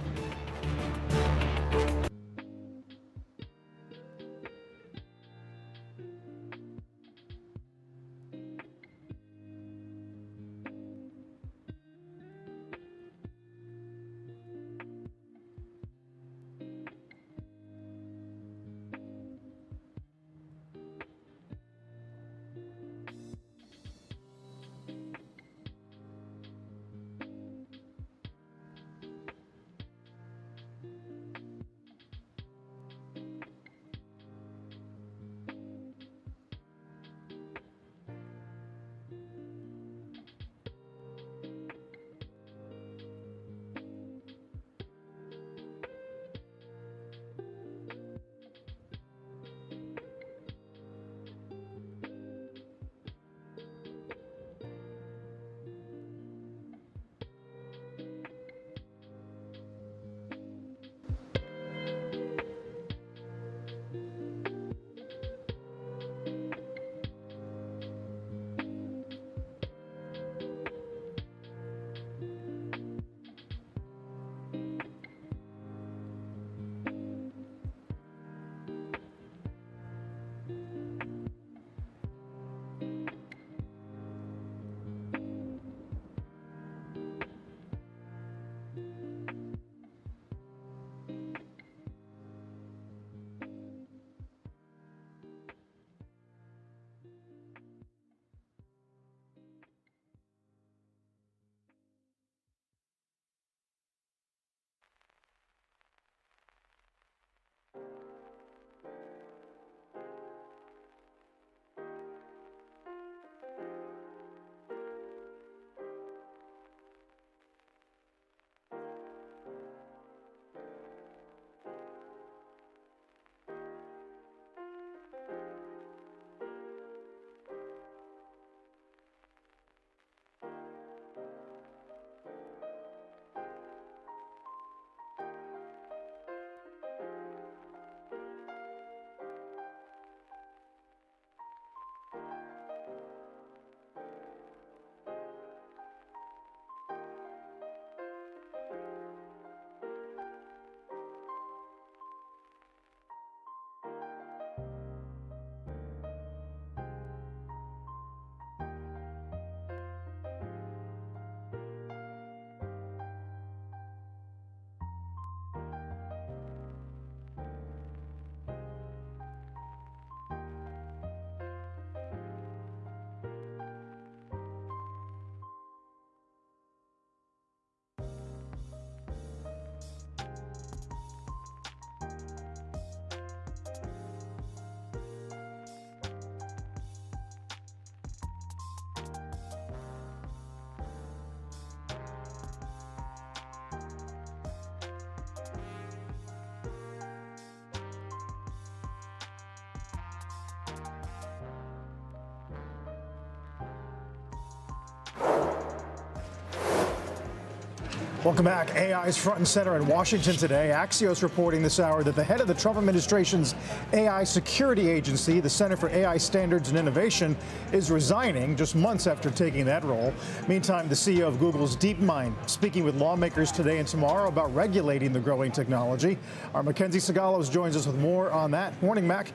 Welcome back. AI is front and center in Washington today. Axios reporting this hour that the head of the Trump administration's AI security agency, the Center for AI Standards and Innovation, is resigning just months after taking that role. Meantime, the CEO of Google's DeepMind speaking with lawmakers today and tomorrow about regulating the growing technology. Our Mackenzie Sagalos joins us with more on that. Morning, Mac.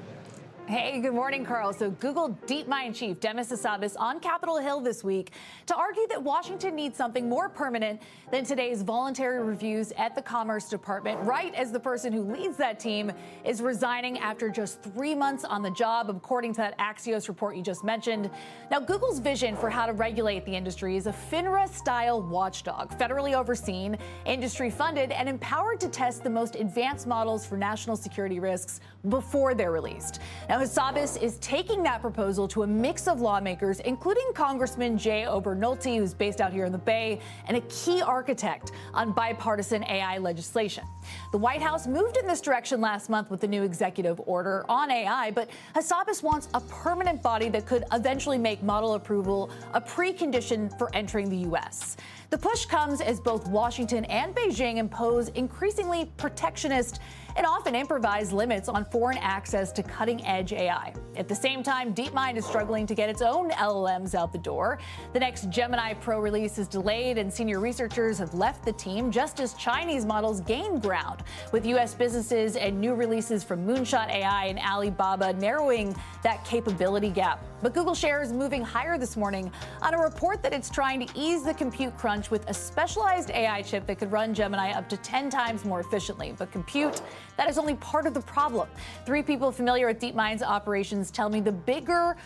Hey, good morning, Carl. So Google DeepMind chief Demis Hassabis on Capitol Hill this week to argue that Washington needs something more permanent than today's voluntary reviews at the Commerce Department, right as the person who leads that team is resigning after just 3 months on the job, according to that Axios report you just mentioned. Now, Google's vision for how to regulate the industry is a FINRA-style watchdog, federally overseen, industry-funded, and empowered to test the most advanced models for national security risks before they're released. Now, Hassabis is taking that proposal to a mix of lawmakers, including Congressman Jay Obernolte, who's based out here in the Bay, and a key architect on bipartisan AI legislation. The White House moved in this direction last month with the new executive order on AI, but Hassabis wants a permanent body that could eventually make model approval a precondition for entering the U.S. The push comes as both Washington and Beijing impose increasingly protectionist and often improvised limits on foreign access to cutting-edge AI. At the same time, DeepMind is struggling to get its own LLMs out the door. The next Gemini Pro release is delayed, and senior researchers have left the team just as Chinese models gain ground, with U.S. businesses and new releases from Moonshot AI and Alibaba narrowing that capability gap. But Google shares moving higher this morning on a report that it's trying to ease the compute crunch with a specialized AI chip that could run Gemini up to 10 times more efficiently. But compute, that is only part of the problem. 3 people familiar with DeepMind's operations tell me the bigger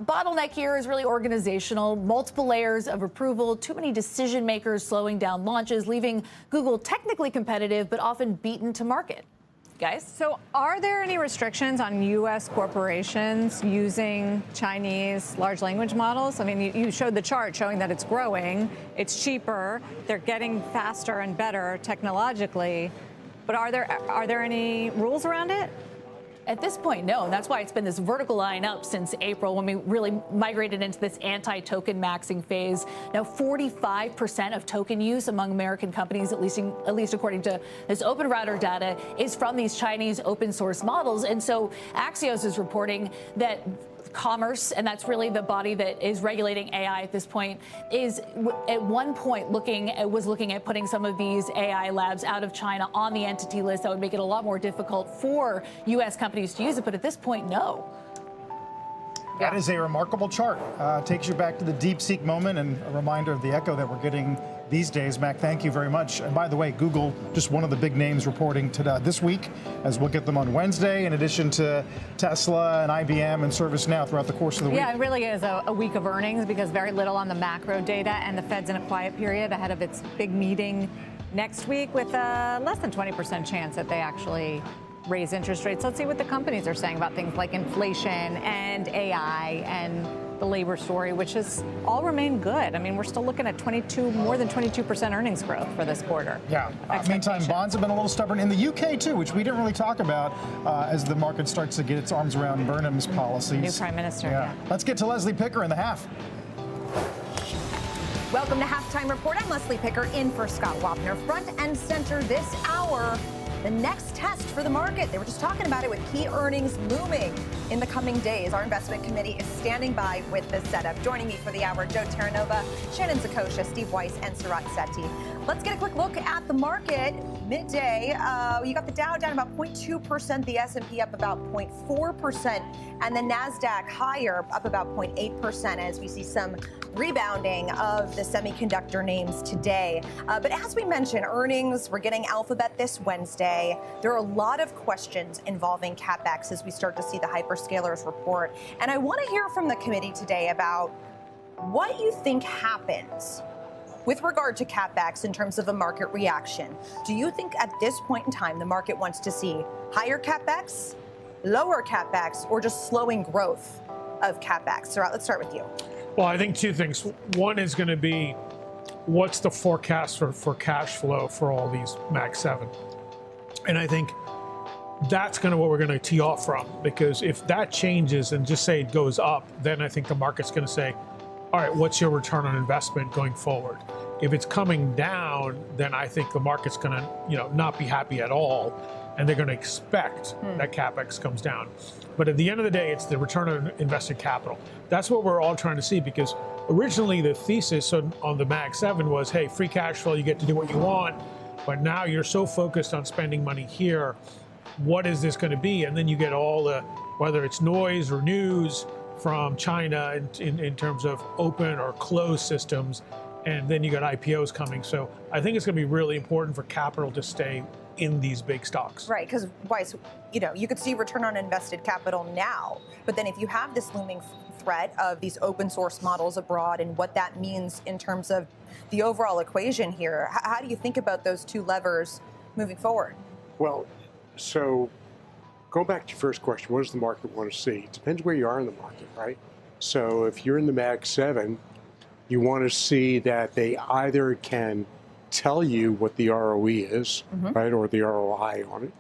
bottleneck here is really organizational, multiple layers of approval, too many decision makers slowing down launches, leaving Google technically competitive but often beaten to market. Guys? So are there any restrictions on U.S. corporations using Chinese large language models? I mean, you showed the chart showing that it's growing, it's cheaper, they're getting faster and better technologically, but are there any rules around it? At this point, no. And that's why it's been this vertical line up since April when we really migrated into this anti-token maxing phase. Now, 45% of token use among American companies, at least according to this OpenRouter data, is from these Chinese open source models. And so Axios is reporting that Commerce, and that's really the body that is regulating AI at this point, is at one point was looking at putting some of these AI labs out of China on the entity list. That would make it a lot more difficult for U.S. companies to use it, but at this point, no. That is a remarkable chart. Takes you back to the DeepSeek moment and a reminder of the echo that we're getting these days. Mac, thank you very much. And by the way, Google, just one of the big names reporting this week, as we'll get them on Wednesday, in addition to Tesla and IBM and ServiceNow throughout the course of the week. Yeah, it really is a week of earnings because very little on the macro data, and the Fed's in a quiet period ahead of its big meeting next week with a less than 20% chance that they actually raise interest rates. Let's see what the companies are saying about things like inflation and AI and the labor story, which has all remained good. I mean, we're still looking at more than 22% earnings growth for this quarter. Yeah. Meantime, bonds have been a little stubborn in the UK too, which we didn't really talk about as the market starts to get its arms around Burnham's policies. New prime minister. Yeah. Let's get to Leslie Picker in the half. Welcome to Halftime Report. I'm Leslie Picker in for Scott Wapner. Front and center this hour, the next test for the market. They were just talking about it with key earnings looming in the coming days. Our investment committee is standing by with the setup. Joining me for the hour, Joe Terranova, Shannon Zakosha, Steve Weiss, and Sarat Sethi. Let's get a quick look at the market. Midday, you got the Dow down about 0.2%, the S&P up about 0.4%, and the NASDAQ higher, up about 0.8% as we see some rebounding of the semiconductor names today. But as we mentioned, earnings, we're getting Alphabet this Wednesday. There are a lot of questions involving CapEx as we start to see the hyperscalers report. And I want to hear from the committee today about what you think happens with regard to CapEx in terms of a market reaction. Do you think at this point in time the market wants to see higher CapEx, lower CapEx, or just slowing growth of CapEx? Sarat, let's start with you. Well, I think two things. One is going to be what's the forecast for cash flow for all these Mag 7? And I think that's kind of what we're going to tee off from, because if that changes and just say it goes up, then I think the market's going to say, all right, what's your return on investment going forward? If it's coming down, then I think the market's going to, not be happy at all, and they're going to expect that CapEx comes down. But at the end of the day, it's the return on invested capital. That's what we're all trying to see, because originally the thesis on the Mag 7 was, hey, free cash flow, you get to do what you want, but now you're so focused on spending money here. What is this going to be? And then you get all the whether it's noise or news from China in terms of open or closed systems, and then you got IPOs coming. So I think it's going to be really important for capital to stay in these big stocks. Right, because Weiss, you could see return on invested capital now, but then if you have this looming threat of these open source models abroad and what that means in terms of the overall equation here, how do you think about those two levers moving forward? Well, so going back to your first question, what does the market want to see? It depends where you are in the market, right? So if you're in the Mag 7, you want to see that they either can tell you what the ROE is, right, or the ROI on it.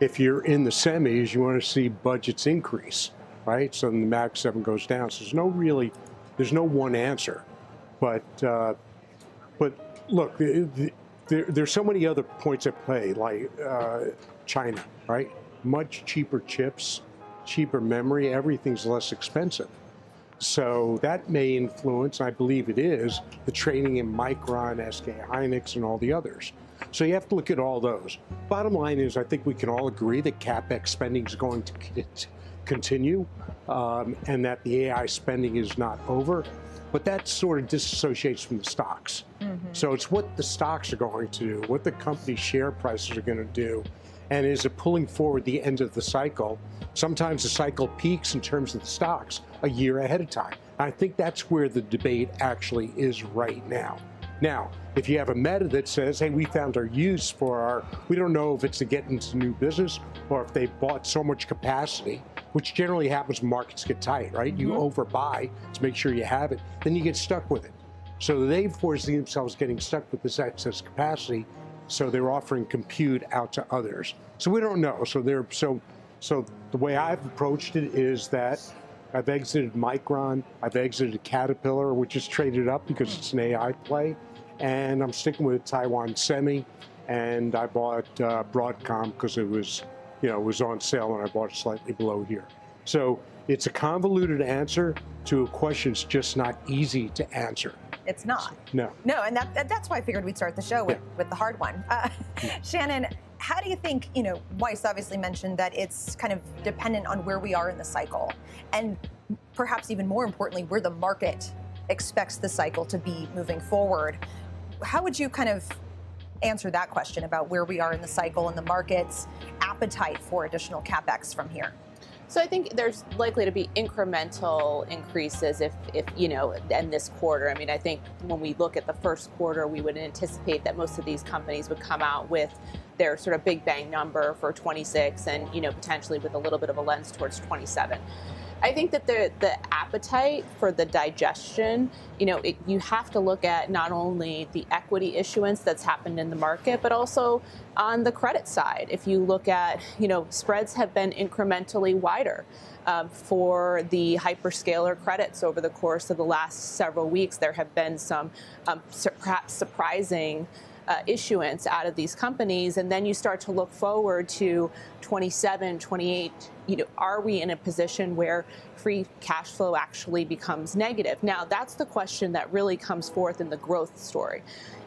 If you're in the semis, you want to see budgets increase, right? So then the Mag 7 goes down. So there's no one answer. But look, there's so many other points at play, like China, right? Much cheaper chips, cheaper memory, everything's less expensive. So that may influence, I believe it is, the trading in Micron, SK Hynix, and all the others. So you have to look at all those. Bottom line is, I think we can all agree that CapEx spending is going to continue, and that the AI spending is not over. But that sort of disassociates from the stocks. So it's what the stocks are going to do, what the company share prices are going to do, and is it pulling forward the end of the cycle? Sometimes the cycle peaks in terms of the stocks a year ahead of time. I think that's where the debate actually is right now. Now, if you have a Meta that says, hey, we found our use for we don't know if it's to get into new business or if they bought so much capacity, which generally happens when markets get tight, right? You overbuy to make sure you have it, then you get stuck with it. So they foresee themselves getting stuck with this excess capacity, so they're offering compute out to others. So we don't know. So the way I've approached it is that I've exited Micron, I've exited Caterpillar, which is traded up because it's an AI play, and I'm sticking with Taiwan Semi, and I bought Broadcom because it was on sale and I bought it slightly below here. So it's a convoluted answer to a question that's just not easy to answer. It's not. No. No, and that's why I figured we'd start the show with the hard one. Shannon, how do you think, Weiss obviously mentioned that it's kind of dependent on where we are in the cycle, and perhaps even more importantly, where the market expects the cycle to be moving forward. How would you kind of answer that question about where we are in the cycle and the market's appetite for additional CapEx from here? So I think there's likely to be incremental increases if in this quarter. I mean, I think when we look at the first quarter, we would anticipate that most of these companies would come out with their sort of big bang number for 26 and, potentially with a little bit of a lens towards 27. I think that the appetite for the digestion, you have to look at not only the equity issuance that's happened in the market, but also on the credit side. If you look at, spreads have been incrementally wider for the hyperscaler credits over the course of the last several weeks. There have been some perhaps surprising issuance out of these companies, and then you start to look forward to 27, 28, are we in a position where free cash flow actually becomes negative? Now, that's the question that really comes forth in the growth story.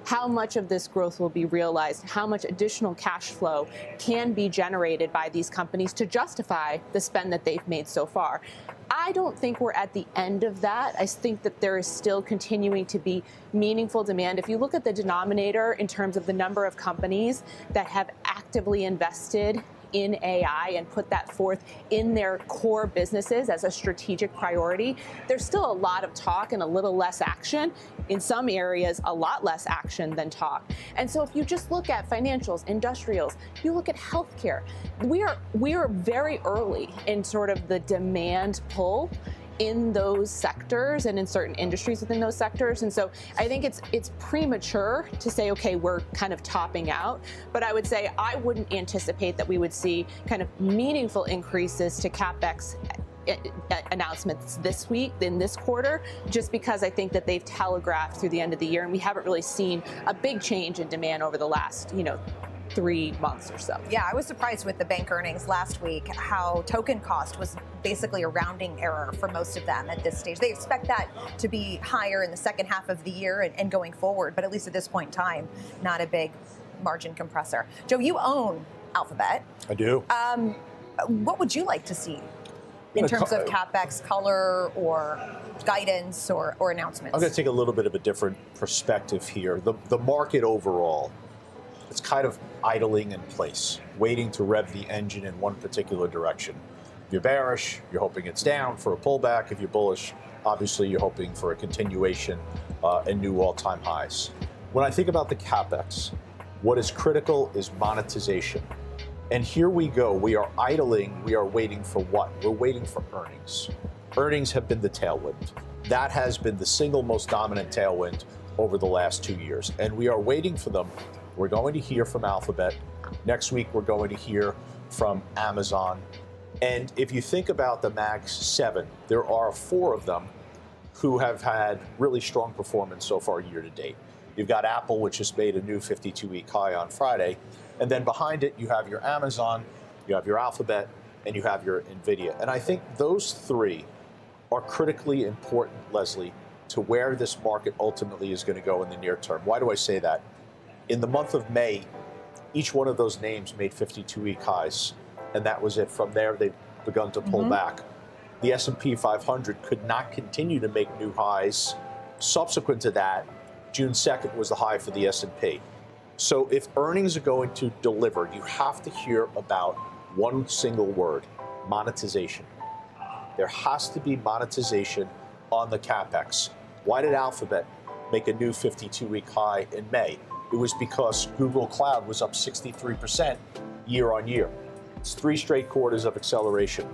How much of this growth will be realized? How much additional cash flow can be generated by these companies to justify the spend that they've made so far? I don't think we're at the end of that. I think that there is still continuing to be meaningful demand. If you look at the denominator in terms of the number of companies that have actively invested in AI and put that forth in their core businesses as a strategic priority, there's still a lot of talk and a little less action. In some areas, a lot less action than talk. And so if you just look at financials, industrials, you look at healthcare, we are very early in sort of the demand pull in those sectors and in certain industries within those sectors. And so I think it's premature to say, okay, we're kind of topping out. But I would say I wouldn't anticipate that we would see kind of meaningful increases to CapEx announcements this week, in this quarter, just because I think that they've telegraphed through the end of the year, and we haven't really seen a big change in demand over the last, 3 months or so. Yeah, I was surprised with the bank earnings last week, how token cost was basically a rounding error for most of them at this stage. They expect that to be higher in the second half of the year and going forward, but at least at this point in time, not a big margin compressor. Joe, you own Alphabet. I do. What would you like to see in terms of CapEx color or guidance or announcements? I'm going to take a little bit of a different perspective here. The market overall, it's kind of idling in place, waiting to rev the engine in one particular direction. If you're bearish, you're hoping it's down for a pullback. If you're bullish, obviously you're hoping for a continuation and new all-time highs. When I think about the CapEx, what is critical is monetization. And here we go. We are idling. We are waiting for what? We're waiting for earnings. Earnings have been the tailwind. That has been the single most dominant tailwind over the last 2 years. And we are waiting for them. We're going to hear from Alphabet. Next week, we're going to hear from Amazon. And if you think about the Mag 7, there are 4 of them who have had really strong performance so far year to date. You've got Apple, which just made a new 52-week high on Friday. And then behind it, you have your Amazon, you have your Alphabet, and you have your NVIDIA. And I think those 3 are critically important, Leslie, to where this market ultimately is going to go in the near term. Why do I say that? In the month of May, each one of those names made 52-week highs, and that was it. From there, they've begun to pull back. The S&P 500 could not continue to make new highs. Subsequent to that, June 2nd was the high for the S&P. So if earnings are going to deliver, you have to hear about one single word: monetization. There has to be monetization on the CapEx. Why did Alphabet make a new 52-week high in May? It was because Google Cloud was up 63% year on year. It's 3 straight quarters of acceleration.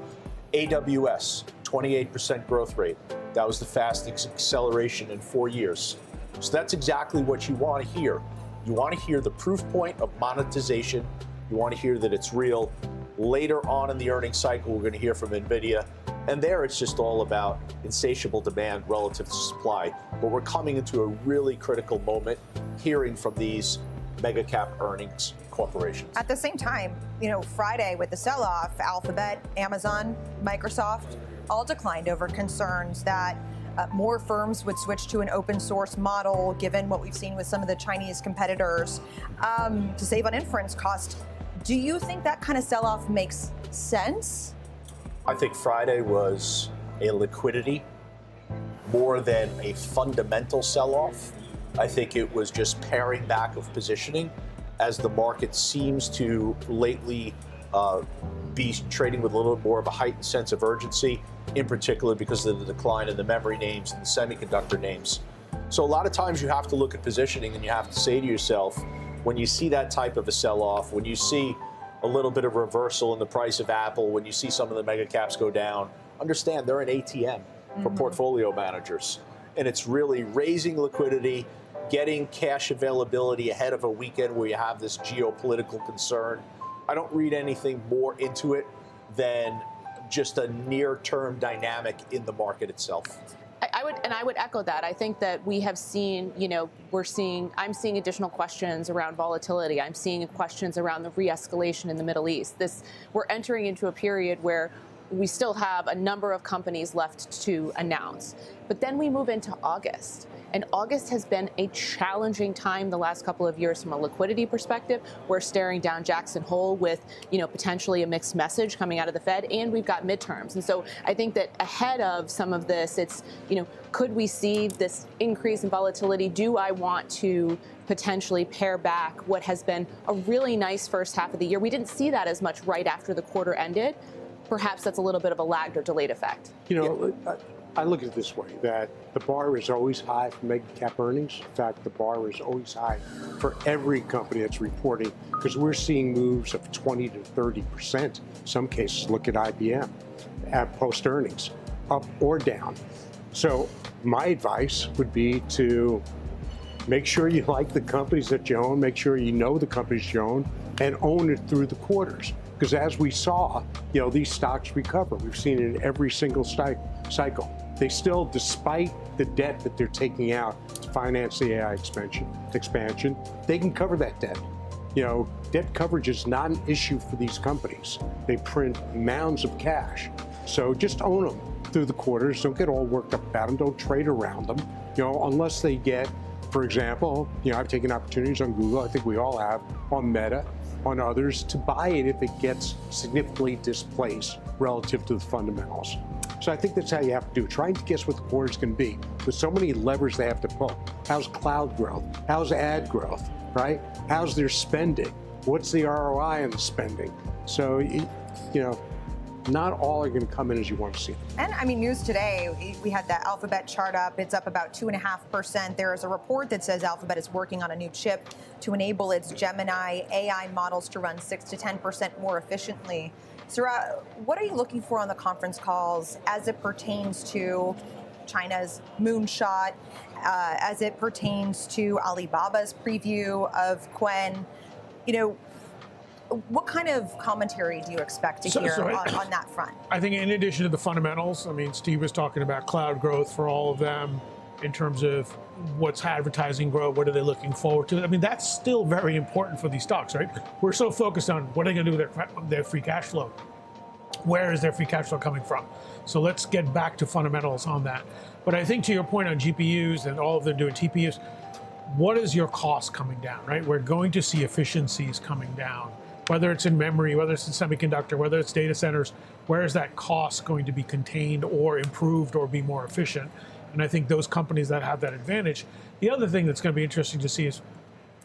AWS, 28% growth rate. That was the fastest acceleration in 4 years. So that's exactly what you want to hear. You want to hear the proof point of monetization. You want to hear that it's real. Later on in the earnings cycle, we're going to hear from NVIDIA. And there it's just all about insatiable demand relative to supply. But we're coming into a really critical moment hearing from these mega cap earnings corporations. At the same time, Friday with the sell-off, Alphabet, Amazon, Microsoft all declined over concerns that more firms would switch to an open source model, given what we've seen with some of the Chinese competitors, to save on inference cost. Do you think that kind of sell-off makes sense? I think Friday was a liquidity more than a fundamental sell-off. I think it was just paring back of positioning as the market seems to lately be trading with a little more of a heightened sense of urgency, in particular because of the decline in the memory names and the semiconductor names. So a lot of times you have to look at positioning and you have to say to yourself, when you see that type of a sell-off, when you see a little bit of reversal in the price of Apple, when you see some of the mega caps go down, understand they're an ATM for portfolio managers. And it's really raising liquidity, getting cash availability ahead of a weekend where you have this geopolitical concern. I don't read anything more into it than just a near-term dynamic in the market itself. I would echo that. I think that we have seen, I'm seeing additional questions around volatility. I'm seeing questions around the re-escalation in the Middle East. We're entering into a period where we still have a number of companies left to announce. But then we move into August. And August has been a challenging time the last couple of years from a liquidity perspective. We're staring down Jackson Hole with, potentially a mixed message coming out of the Fed, and we've got midterms. And so I think that ahead of some of this, it's, could we see this increase in volatility? Do I want to potentially pare back what has been a really nice first half of the year? We didn't see that as much right after the quarter ended. Perhaps that's a little bit of a lagged or delayed effect. I look at it this way, that the bar is always high for mega cap earnings. In fact, the bar is always high for every company that's reporting, because we're seeing moves of 20 to 30%. In some cases, look at IBM at post earnings, up or down. So my advice would be to make sure you like the companies that you own, make sure you know the companies you own, and own it through the quarters. Because as we saw, these stocks recover. We've seen it in every single cycle. They still, despite the debt that they're taking out to finance the AI expansion, they can cover that debt. Debt coverage is not an issue for these companies. They print mounds of cash. So just own them through the quarters. Don't get all worked up about them. Don't trade around them. Unless they get, for example, I've taken opportunities on Google. I think we all have, on Meta. on others to buy it if it gets significantly displaced relative to the fundamentals. So I think that's how you have to do it. Trying to guess what the quarter's going to be. There's so many levers they have to pull. How's cloud growth? How's ad growth, right? How's their spending? What's the ROI on the spending? So, you know, not all are going to come in as you want to see them. And I mean, news today, we had that Alphabet chart up. It's up about 2.5%. There is a report that says Alphabet is working on a new chip to enable its Gemini AI models to run 6 to 10% more efficiently. Sarah, what are you looking for on the conference calls as it pertains to China's moonshot, as it pertains to Alibaba's preview of Qwen? You know, what kind of commentary do you expect to hear on that front? I think in addition to the fundamentals, I mean, Steve was talking about cloud growth for all of them in terms of what's advertising growth, what are they looking forward to? I mean, that's still very important for these stocks, right? We're so focused on what are they going to do with their free cash flow. Where is their free cash flow coming from? So let's get back to fundamentals on that. But I think to your point on GPUs and all of them doing TPUs, what is your cost coming down, right? We're going to see efficiencies coming down, whether it's in memory, whether it's in semiconductor, whether it's data centers. Where is that cost going to be contained or improved or be more efficient? And I think those companies that have that advantage. The other thing that's going to be interesting to see is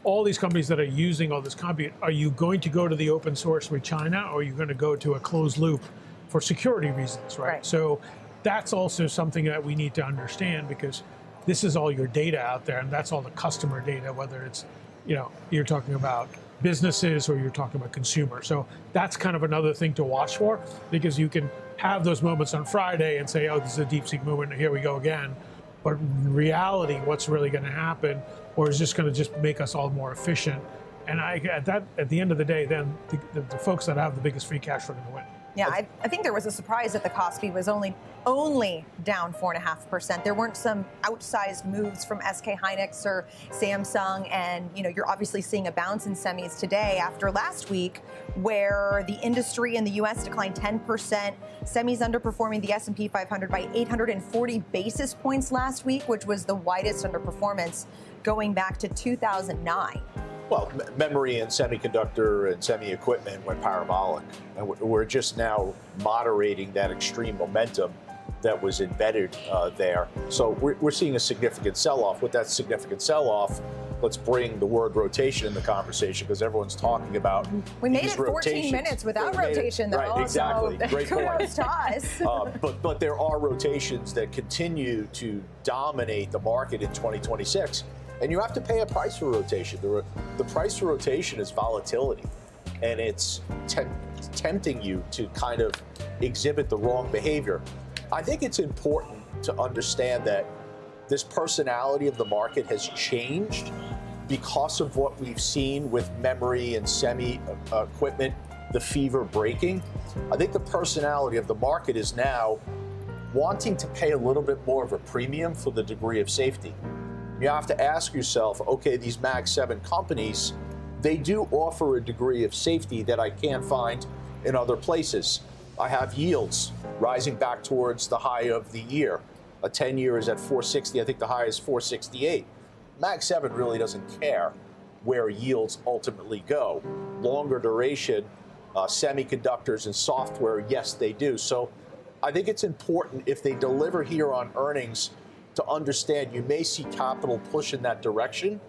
all these companies that are using all this compute, are you going to go to the open source with China, or are you going to go to a closed loop for security reasons, right? So that's also something that we need to understand, because this is all your data out there, and that's all the customer data, whether it's, you know, you're talking about businesses or you're talking about consumers. So that's kind of another thing to watch for, because you can have those moments on Friday and say, oh, this is a DeepSeek movement, here we go again. But in reality, what's really going to happen, or is just going to just make us all more efficient? And at the end of the day, then the folks that have the biggest free cash are going to win. Yeah, I think there was a surprise that the Kospi was only down 4.5%. There weren't some outsized moves from SK Hynix or Samsung, and you know, you're obviously seeing a bounce in semis today after last week, where the industry in the U.S. declined 10%. Semis underperforming the S&P 500 by 840 basis points last week, which was the widest underperformance going back to 2009. Well, memory and semiconductor and semi-equipment went parabolic, and we're just now moderating that extreme momentum that was embedded there. So we're seeing a significant sell-off. With that significant sell-off, let's bring the word rotation in the conversation, because everyone's talking about we made these it 14 rotations. minutes without rotation, though. Right, exactly. So Great point. kudos to us. But there are rotations that continue to dominate the market in 2026. And you have to pay a price for rotation. The price for rotation is volatility, and it's tempting you to kind of exhibit the wrong behavior. I think it's important to understand that this personality of the market has changed because of what we've seen with memory and semi equipment, the fever breaking. I think the personality of the market is now wanting to pay a little bit more of a premium for the degree of safety. You have to ask yourself, okay, these Mag 7 companies, they do offer a degree of safety that I can't find in other places. I have yields rising back towards the high of the year. A 10-year is at 460. I think the high is 468. Mag 7 really doesn't care where yields ultimately go. Longer duration, semiconductors and software, yes, they do. So I think it's important, if they deliver here on earnings, to understand you may see capital push in that direction,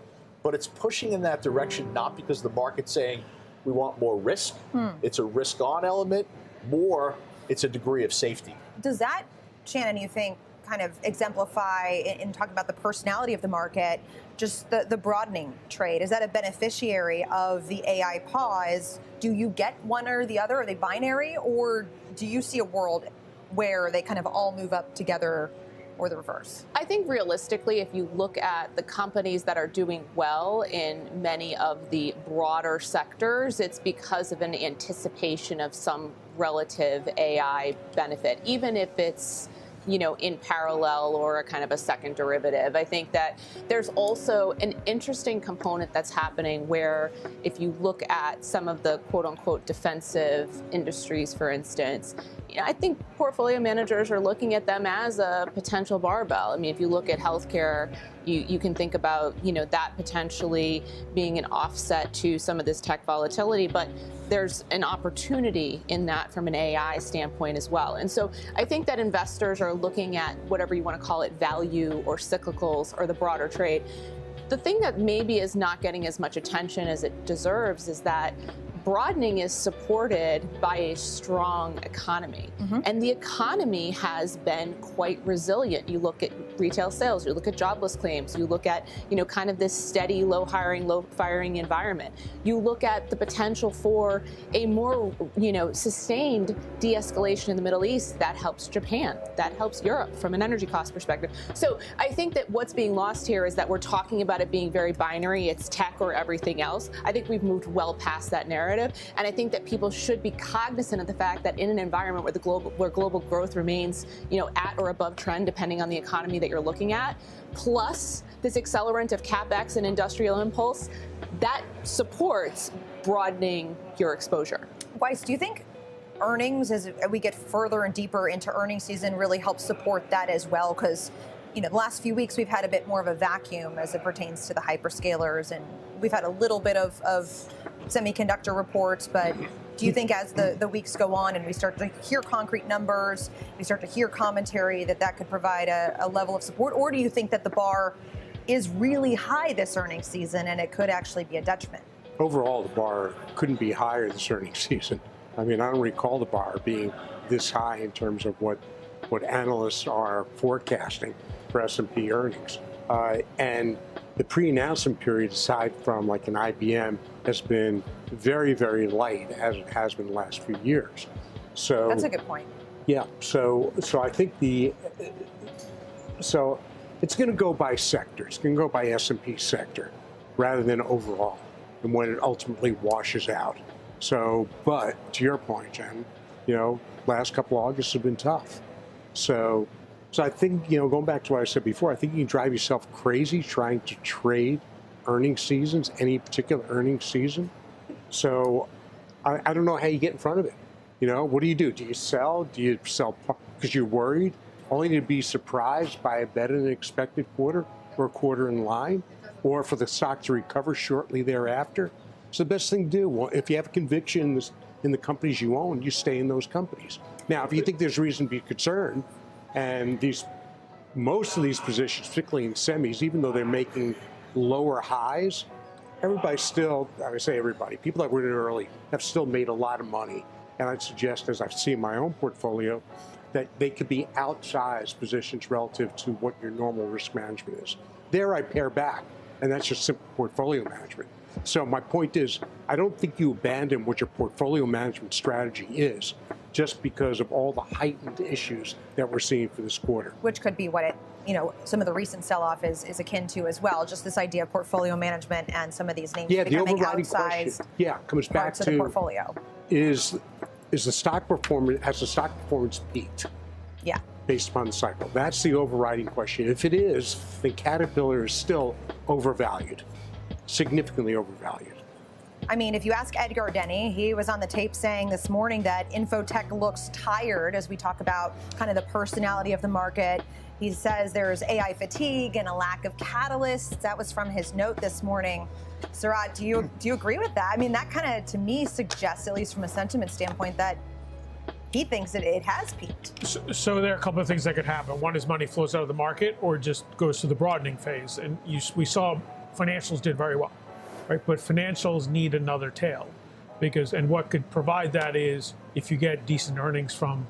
but it's pushing in that direction not because the market's saying we want more risk. It's a risk-on element. More, it's a degree of safety. Does that, Shannon, you think, kind of exemplify, in talking about the personality of the market, just the broadening trade? Is that a beneficiary of the AI pause? Do you get one or the other? Are they binary? Or do you see a world where they kind of all move up together, or the reverse? I think realistically, if you look at the companies that are doing well in many of the broader sectors, it's because of an anticipation of some relative AI benefit, even if it's, you know, in parallel or a kind of a second derivative. I think that there's also an interesting component that's happening where if you look at some of the quote unquote defensive industries, for instance, I think portfolio managers are looking at them as a potential barbell. I mean, if you look at healthcare, you can think about, that potentially being an offset to some of this tech volatility, but there's an opportunity in that from an AI standpoint as well. And so I think that investors are looking at whatever you want to call it, value or cyclicals or the broader trade. The thing that maybe is not getting as much attention as it deserves is that broadening is supported by a strong economy. And the economy has been quite resilient. You look at retail sales, you look at jobless claims, you look at, kind of this steady, low hiring, low firing environment. You look at the potential for a more, sustained de-escalation in the Middle East. That helps Japan, that helps Europe from an energy cost perspective. So I think that what's being lost here is that we're talking about it being very binary. It's tech or everything else. I think we've moved well past that narrative. And I think that people should be cognizant of the fact that in an environment where global growth remains, at or above trend, depending on the economy that you're looking at, plus this accelerant of CapEx and industrial impulse, that supports broadening your exposure. Weiss, do you think earnings, as we get further and deeper into earnings season, really helps support that as well? Because the last few weeks we've had a bit more of a vacuum as it pertains to the hyperscalers, and we've had a little bit of semiconductor reports, but do you think as the weeks go on and we start to hear concrete numbers, we start to hear commentary that could provide a level of support? Or do you think that the bar is really high this earnings season and it could actually be a detriment? Overall, the bar couldn't be higher this earnings season. I mean, I don't recall the bar being this high in terms of what analysts are forecasting for S&P earnings. And the pre-announcement period, aside from like an IBM, has been very, very light, as it has been the last few years. So that's a good point. Yeah. So I think so it's going to go by sector. It's going to go by S&P sector rather than overall, and when it ultimately washes out. So, but to your point, Jen, last couple of Augusts have been tough. So I think, going back to what I said before, I think you can drive yourself crazy trying to trade earnings seasons, any particular earnings season. So I don't know how you get in front of it. What do? Do you sell? Do you sell because you're worried, only to be surprised by a better than expected quarter or a quarter in line, or for the stock to recover shortly thereafter? It's the best thing to do. Well, if you have conviction in the companies you own, you stay in those companies. Now, if you think there's reason to be concerned, and most of these positions, particularly in semis, even though they're making lower highs, everybody still, I would say everybody, people that were in early have still made a lot of money. And I'd suggest, as I see in my own portfolio, that they could be outsized positions relative to what your normal risk management is. There I pare back, and that's just simple portfolio management. So my point is, I don't think you abandon what your portfolio management strategy is just because of all the heightened issues that we're seeing for this quarter. Which could be what some of the recent sell-off is akin to as well. Just this idea of portfolio management and some of these names becoming outsized comes back parts of the portfolio. Is the stock performance, has the stock performance peaked? Yeah. Based upon the cycle. That's the overriding question. If it is, then Caterpillar is still overvalued, significantly overvalued. I mean, if you ask Edgar Denny, he was on the tape saying this morning that Infotech looks tired as we talk about kind of the personality of the market. He says there's AI fatigue and a lack of catalysts. That was from his note this morning. Sarat, do you agree with that? I mean, that kind of, to me, suggests, at least from a sentiment standpoint, that he thinks that it has peaked. So there are a couple of things that could happen. One is money flows out of the market or just goes to the broadening phase. And we saw financials did very well, right? But financials need another tail and what could provide that is if you get decent earnings from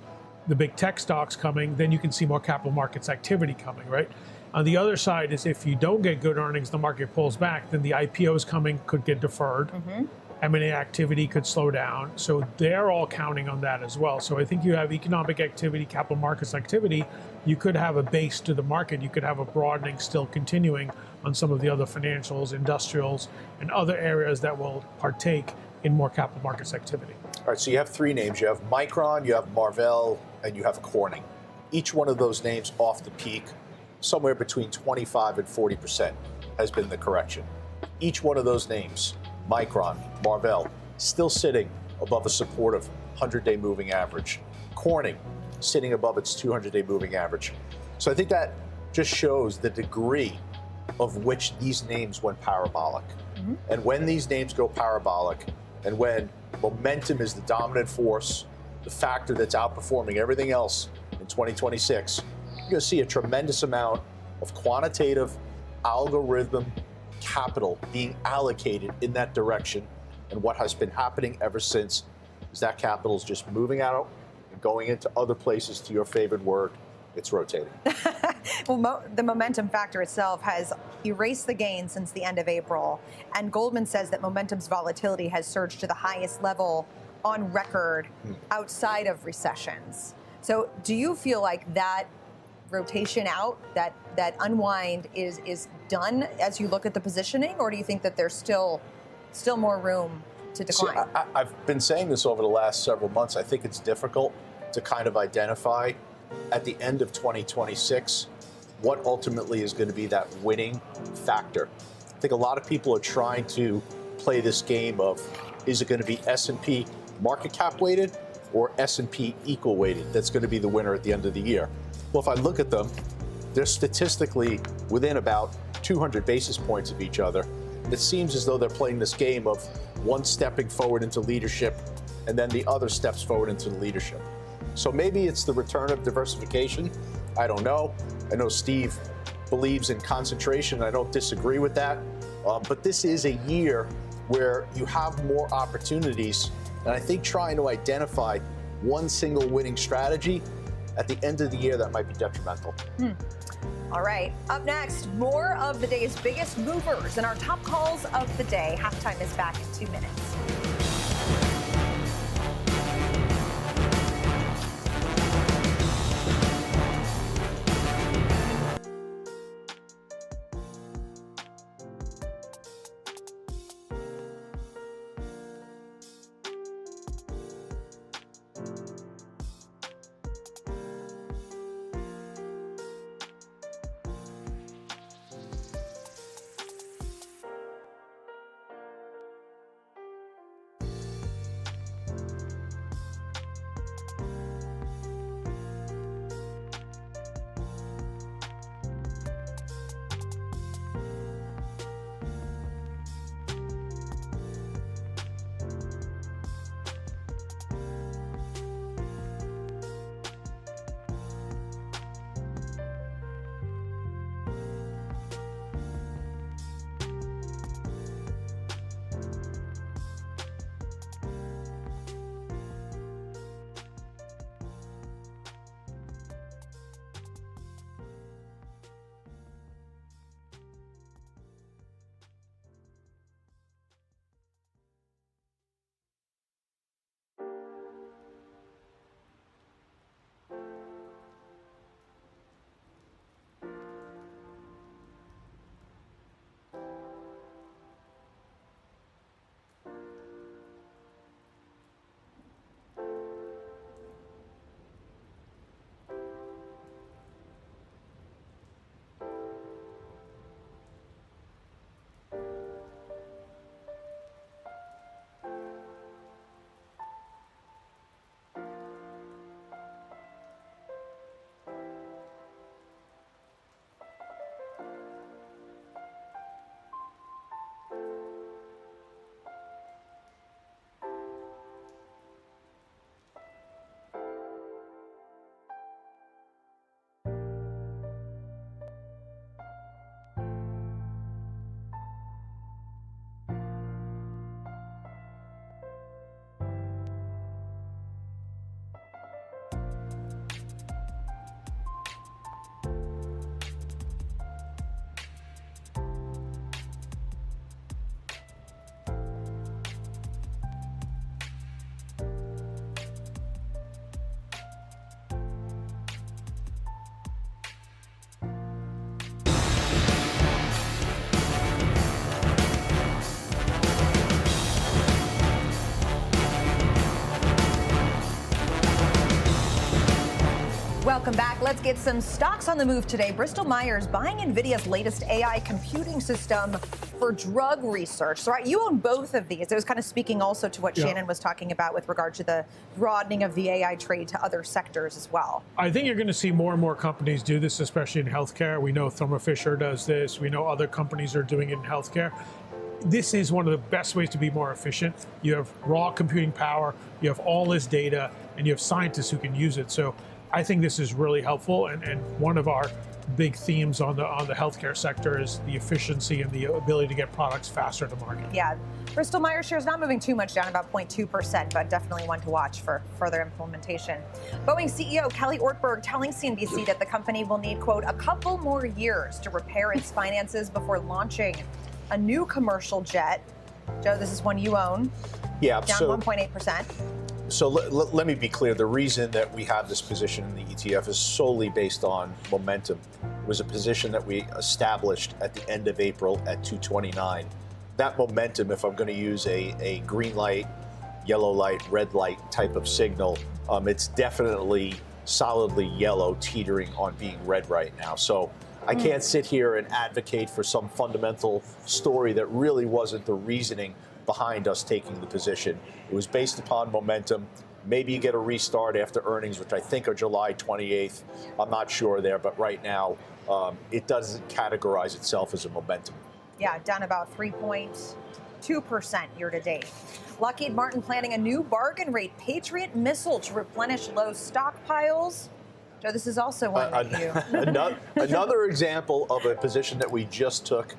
the big tech stocks coming, then you can see more capital markets activity coming, right? On the other side is if you don't get good earnings, the market pulls back, then the IPOs coming could get deferred. M&A activity could slow down. So they're all counting on that as well. So I think you have economic activity, capital markets activity. You could have a base to the market. You could have a broadening still continuing on some of the other financials, industrials, and other areas that will partake in more capital markets activity. All right, so you have three names. You have Micron, you have Marvell, and you have Corning. Each one of those names off the peak, somewhere between 25 and 40% has been the correction. Each one of those names, Micron, Marvell, still sitting above a supportive 100-day moving average. Corning sitting above its 200-day moving average. So I think that just shows the degree of which these names went parabolic. And when these names go parabolic, and when momentum is the dominant force, the factor that's outperforming everything else in 2026, you're going to see a tremendous amount of quantitative algorithm capital being allocated in that direction. And what has been happening ever since is that capital is just moving out and going into other places, to your favorite word. It's rotating. Well, the momentum factor itself has erased the gain since the end of April. And Goldman says that momentum's volatility has surged to the highest level on record outside of recessions. So do you feel like that rotation out, that unwind is done as you look at the positioning, or do you think that there's still more room to decline? So I've been saying this over the last several months. I think it's difficult to kind of identify at the end of 2026 what ultimately is going to be that winning factor. I think a lot of people are trying to play this game of, is it going to be S&P market cap weighted or S&P equal weighted that's going to be the winner at the end of the year? Well, if I look at them, they're statistically within about 200 basis points of each other. It seems as though they're playing this game of one stepping forward into leadership and then the other steps forward into the leadership. So maybe it's the return of diversification. I don't know. I know Steve believes in concentration. I don't disagree with that. But this is a year where you have more opportunities. And I think trying to identify one single winning strategy at the end of the year, that might be detrimental. All right, up next, more of the day's biggest movers and our top calls of the day. Halftime is back in 2 minutes. Welcome back. Let's get some stocks on the move today. Bristol Myers buying NVIDIA's latest AI computing system for drug research. So, right, you own both of these. It was kind of speaking also to what Shannon was talking about with regard to the broadening of the AI trade to other sectors as well. I think you're going to see more and more companies do this, especially in healthcare. We know Thermo Fisher does this. We know other companies are doing it in healthcare. This is one of the best ways to be more efficient. You have raw computing power, you have all this data, and you have scientists who can use it. So I think this is really helpful, and one of our big themes on the healthcare sector is the efficiency and the ability to get products faster to market. Yeah, Bristol Myers shares not moving too much, down about 0.2%, but definitely one to watch for further implementation. Boeing CEO Kelly Ortberg telling CNBC that the company will need, quote, a couple more years to repair its finances before launching a new commercial jet. Joe, this is one you own. Yeah, down 1.8%. So let me be clear. The reason that we have this position in the ETF is solely based on momentum. It was a position that we established at the end of April at 229. That momentum, if I'm going to use a green light, yellow light, red light type of signal, it's definitely solidly yellow, teetering on being red right now. So I can't sit here and advocate for some fundamental story that really wasn't the reasoning behind us taking the position. It was based upon momentum. Maybe you get a restart after earnings, which I think are July 28th. I'm not sure there, but right now it doesn't categorize itself as a momentum. Yeah, down about 3.2% year to date. Lockheed Martin planning a new bargain rate Patriot missile to replenish low stockpiles. Joe, this is also one that you... Another example of a position that we just took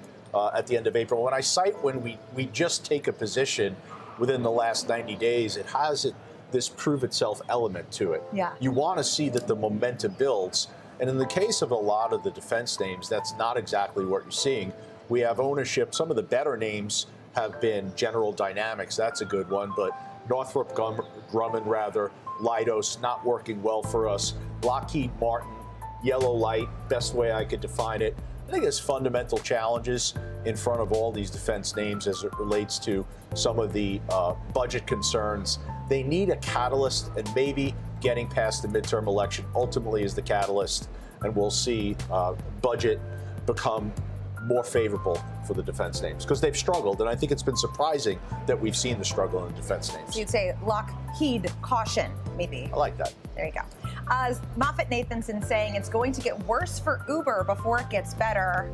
at the end of April. When I cite when we just take a position within the last 90 days, it has this prove itself element to it. Yeah. You want to see that the momentum builds. And in the case of a lot of the defense names, that's not exactly what you're seeing. We have ownership. Some of the better names have been General Dynamics. That's a good one. But Northrop Grumman, rather, Leidos, not working well for us. Lockheed Martin, yellow light, best way I could define it. I think there's fundamental challenges in front of all these defense names as it relates to some of the budget concerns. They need a catalyst, and maybe getting past the midterm election ultimately is the catalyst, and we'll see budget become more favorable for the defense names because they've struggled, and I think it's been surprising that we've seen the struggle in defense names. So you'd say Lockheed caution, maybe. I like that. There you go. MoffettNathanson saying it's going to get worse for Uber before it gets better.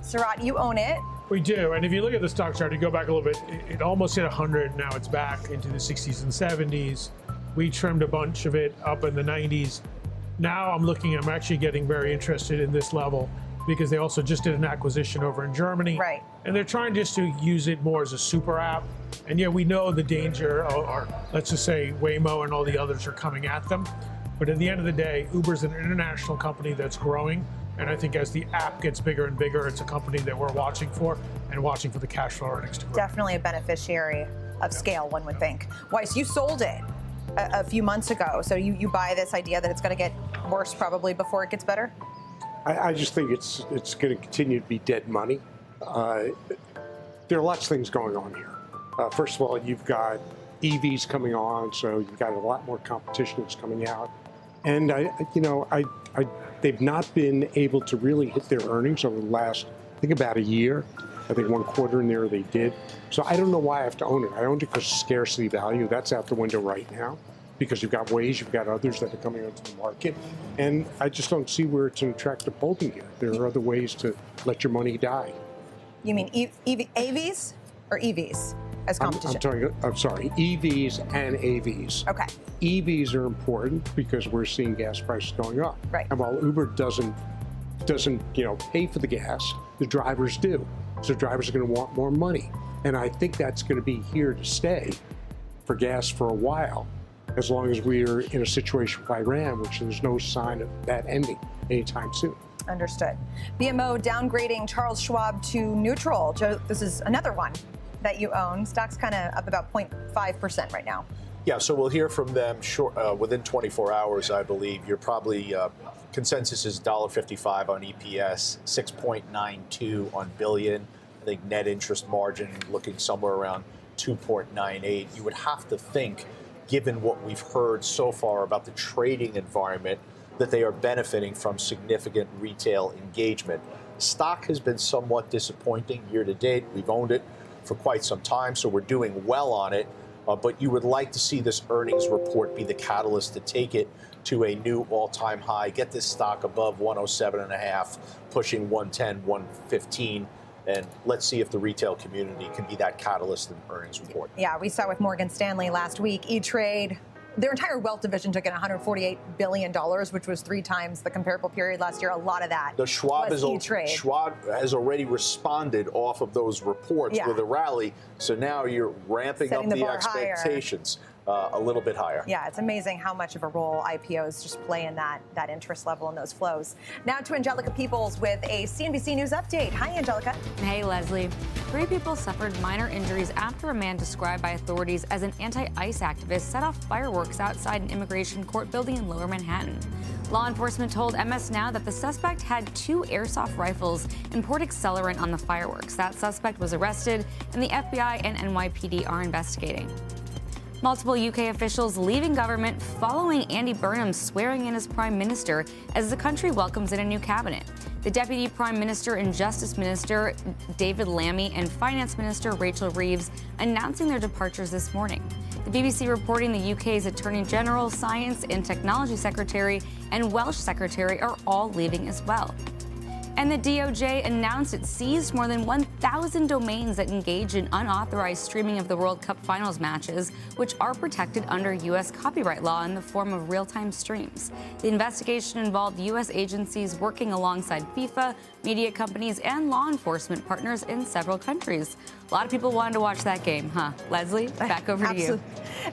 Sarat, you own it. We do, and if you look at the stock chart, you go back a little bit, it almost hit 100, now it's back into the 60s and 70s. We trimmed a bunch of it up in the 90s. Now I'm actually getting very interested in this level because they also just did an acquisition over in Germany. Right. And they're trying just to use it more as a super app. And yeah, we know the danger, or let's just say Waymo and all the others are coming at them. But at the end of the day, Uber's an international company that's growing. And I think as the app gets bigger and bigger, it's a company that we're watching for and watching for the cash flow earnings to grow. Definitely a beneficiary of scale, one would think. Weiss, you sold it a few months ago. So you buy this idea that it's going to get worse probably before it gets better? I just think it's going to continue to be dead money. There are lots of things going on here. First of all, you've got EVs coming on, so you've got a lot more competition that's coming out. And they've not been able to really hit their earnings over the last, I think, about a year. I think one quarter in there they did. So I don't know why I have to own it. I own it because of scarcity value. That's out the window right now because you've got Waze, you've got others that are coming onto the market. And I just don't see where it's an attractive holding here. There are other ways to let your money die. You mean AVs or EVs as competition? I'm sorry, EVs and AVs. Okay. EVs are important because we're seeing gas prices going up. Right. And while Uber doesn't pay for the gas, the drivers do. So drivers are going to want more money. And I think that's going to be here to stay for gas for a while, as long as we're in a situation with Iran, which there's no sign of that ending anytime soon. Understood. BMO downgrading Charles Schwab to neutral. Joe, this is another one that you own. Stock's kind of up about 0.5% right now. Yeah, so we'll hear from them within 24 hours, I believe. You're probably, consensus is $1.55 on EPS, 6.92 on billion. I think net interest margin looking somewhere around 2.98. You would have to think, given what we've heard so far about the trading environment, that they are benefiting from significant retail engagement. The stock has been somewhat disappointing year to date. We've owned it for quite some time, so we're doing well on it. But you would like to see this earnings report be the catalyst to take it to a new all-time high, get this stock above 107.5, pushing 110, 115. And let's see if the retail community can be that catalyst in the earnings report. Yeah, we saw with Morgan Stanley last week, E-Trade, their entire wealth division took in $148 billion, which was 3 times the comparable period last year. A lot of that Schwab was E-Trade. Schwab has already responded off of those reports with a rally. So now you're ramping Setting up the the bar higher. expectations a little bit higher. Yeah, it's amazing how much of a role IPOs just play in that interest level and those flows. Now to Angelica Peoples with a CNBC News update. Hi, Angelica. Hey, Leslie. 3 people suffered minor injuries after a man described by authorities as an anti-ICE activist set off fireworks outside an immigration court building in Lower Manhattan. Law enforcement told MS Now that the suspect had 2 airsoft rifles and poured accelerant on the fireworks. That suspect was arrested, and the FBI and NYPD are investigating. Multiple UK officials leaving government following Andy Burnham swearing in as Prime Minister as the country welcomes in a new cabinet. The Deputy Prime Minister and Justice Minister David Lammy and Finance Minister Rachel Reeves announcing their departures this morning. The BBC reporting the UK's Attorney General, Science and Technology Secretary and Welsh Secretary are all leaving as well. And the DOJ announced it seized more than 1,000 domains that engage in unauthorized streaming of the World Cup finals matches, which are protected under U.S. copyright law in the form of real-time streams. The investigation involved U.S. agencies working alongside FIFA, media companies, and law enforcement partners in several countries. A lot of people wanted to watch that game, huh? Leslie, back over to you.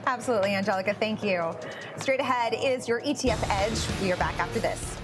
Absolutely, Angelica. Thank you. Straight ahead is your ETF Edge. We are back after this.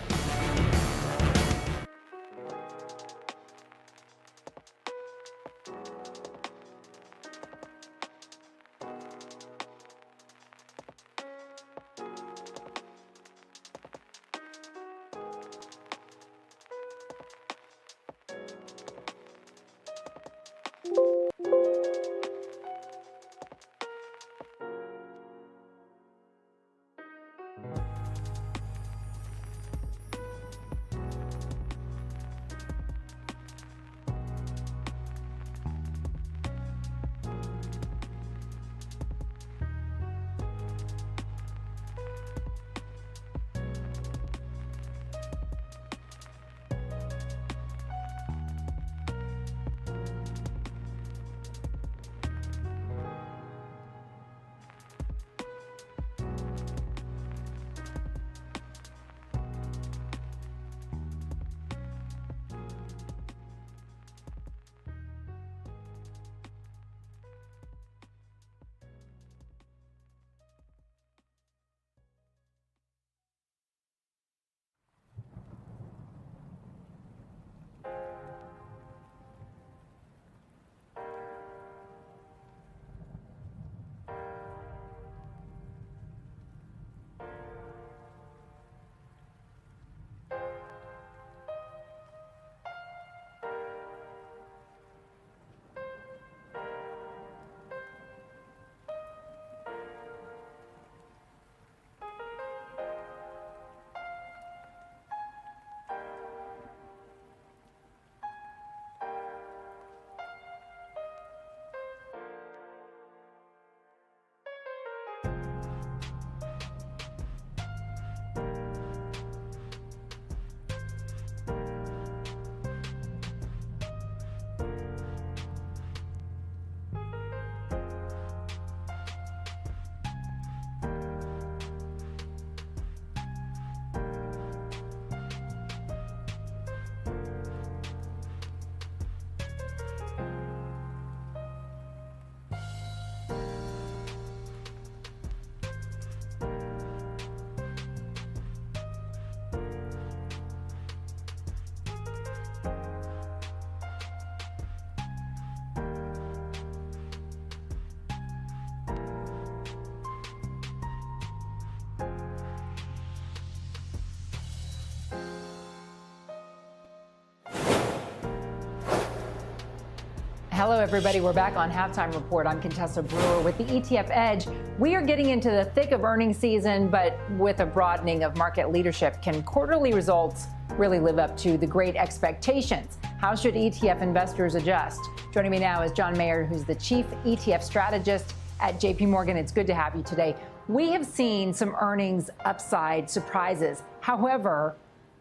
Hello, everybody. We're back on Halftime Report. I'm Contessa Brewer with the ETF Edge. We are getting into the thick of earnings season, but with a broadening of market leadership. Can quarterly results really live up to the great expectations? How should ETF investors adjust? Joining me now is John Mayer, who's the chief ETF strategist at JP Morgan. It's good to have you today. We have seen some earnings upside surprises. However,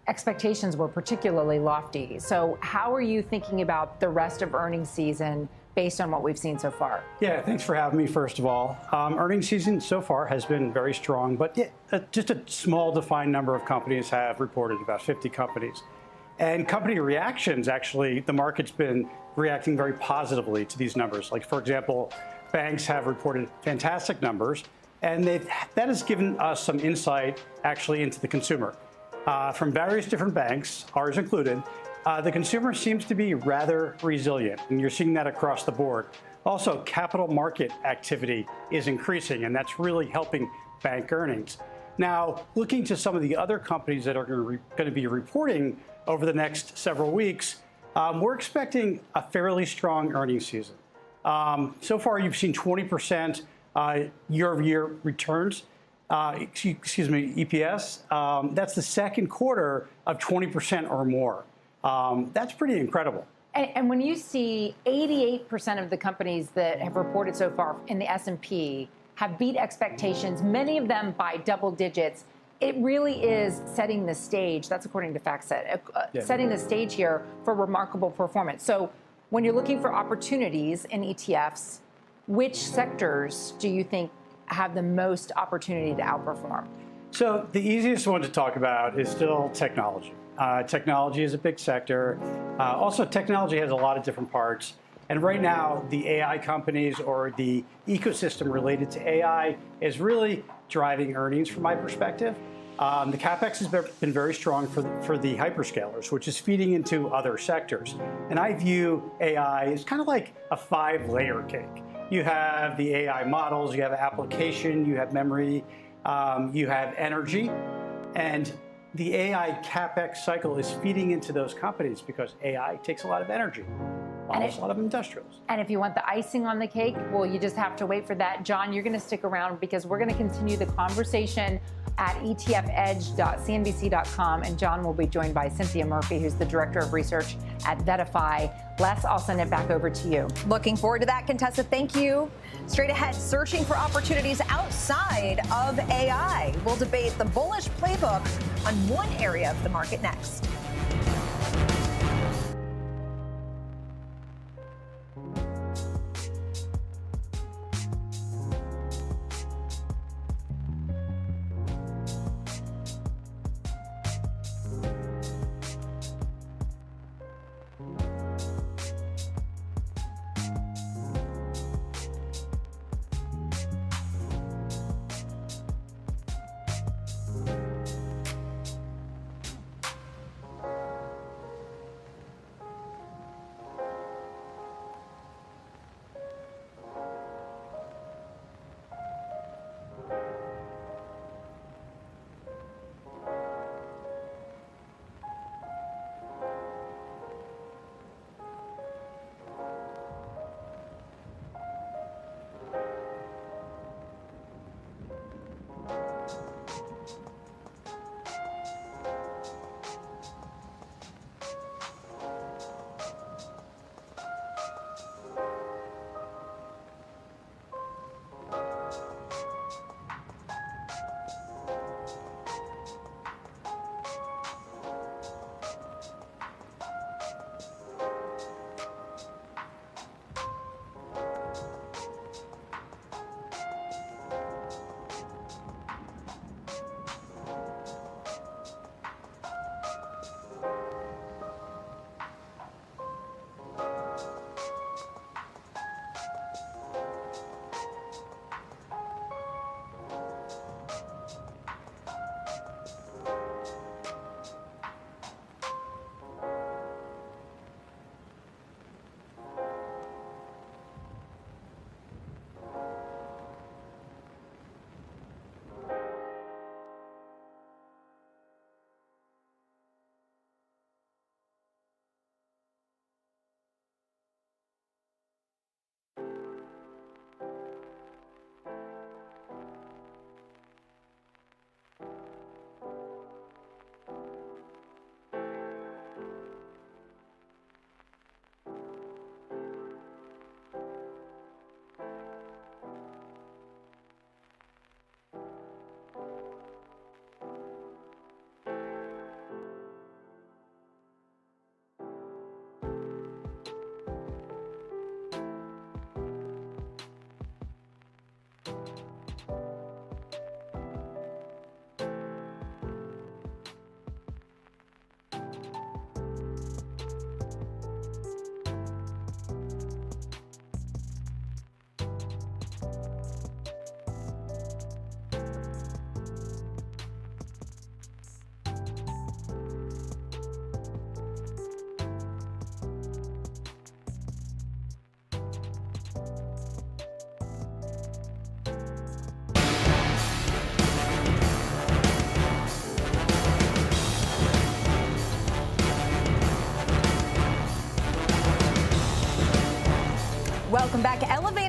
expectations were particularly lofty. So how are you thinking about the rest of earnings season based on what we've seen so far? Yeah, thanks for having me, first of all. Earnings season so far has been very strong, but just a small defined number of companies have reported, about 50 companies. And company reactions, actually, the market's been reacting very positively to these numbers. Like, for example, banks have reported fantastic numbers, and that has given us some insight, actually, into the consumer. From various different banks, ours included, the consumer seems to be rather resilient, and you're seeing that across the board. Also, capital market activity is increasing, and that's really helping bank earnings. Now, looking to some of the other companies that are going to be reporting over the next several weeks, we're expecting a fairly strong earnings season. So far, you've seen 20% year-over-year returns. Excuse me, EPS. That's the second quarter of 20% or more. That's pretty incredible. And when you see 88% of the companies that have reported so far in the S&P have beat expectations, many of them by double digits, it really is setting the stage. That's according to FactSet, setting the stage here for remarkable performance. So when you're looking for opportunities in ETFs, which sectors do you think have the most opportunity to outperform? So the easiest one to talk about is still technology. Technology is a big sector. Also, technology has a lot of different parts. And right now, the AI companies or the ecosystem related to AI is really driving earnings from my perspective. The CapEx has been very strong for the hyperscalers, which is feeding into other sectors. And I view AI as kind of like a 5-layer cake. You have the AI models, you have application, you have memory, you have energy, and the AI CapEx cycle is feeding into those companies because AI takes a lot of energy, a lot of industrials. And if you want the icing on the cake, well, you just have to wait for that. John, you're going to stick around because we're going to continue the conversation at etfedge.cnbc.com. And John will be joined by Cynthia Murphy, who's the Director of Research at VettaFi. Les, I'll send it back over to you. Looking forward to that, Contessa. Thank you. Straight ahead, searching for opportunities outside of AI. We'll debate the bullish playbook on one area of the market next.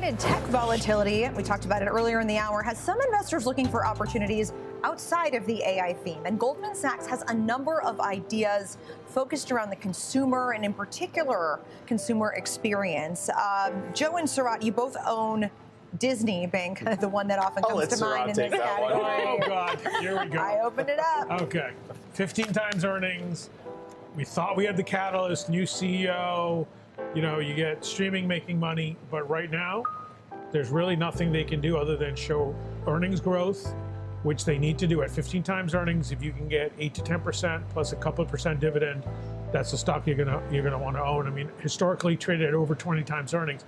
Elevated tech volatility, we talked about it earlier in the hour, has some investors looking for opportunities outside of the AI theme. And Goldman Sachs has a number of ideas focused around the consumer and in particular consumer experience. Joe and Sarat, you both own Disney being kind of the one that often comes to mind in this category. Oh, God. Here we go. I opened it up. Okay. 15 times earnings. We thought we had the catalyst, new CEO. You know, you get streaming making money. But right now, there's really nothing they can do other than show earnings growth, which they need to do at 15 times earnings. If you can get 8 to 10% plus a couple of percent dividend, that's a stock you're gonna want to own. I mean, historically traded at over 20 times earnings.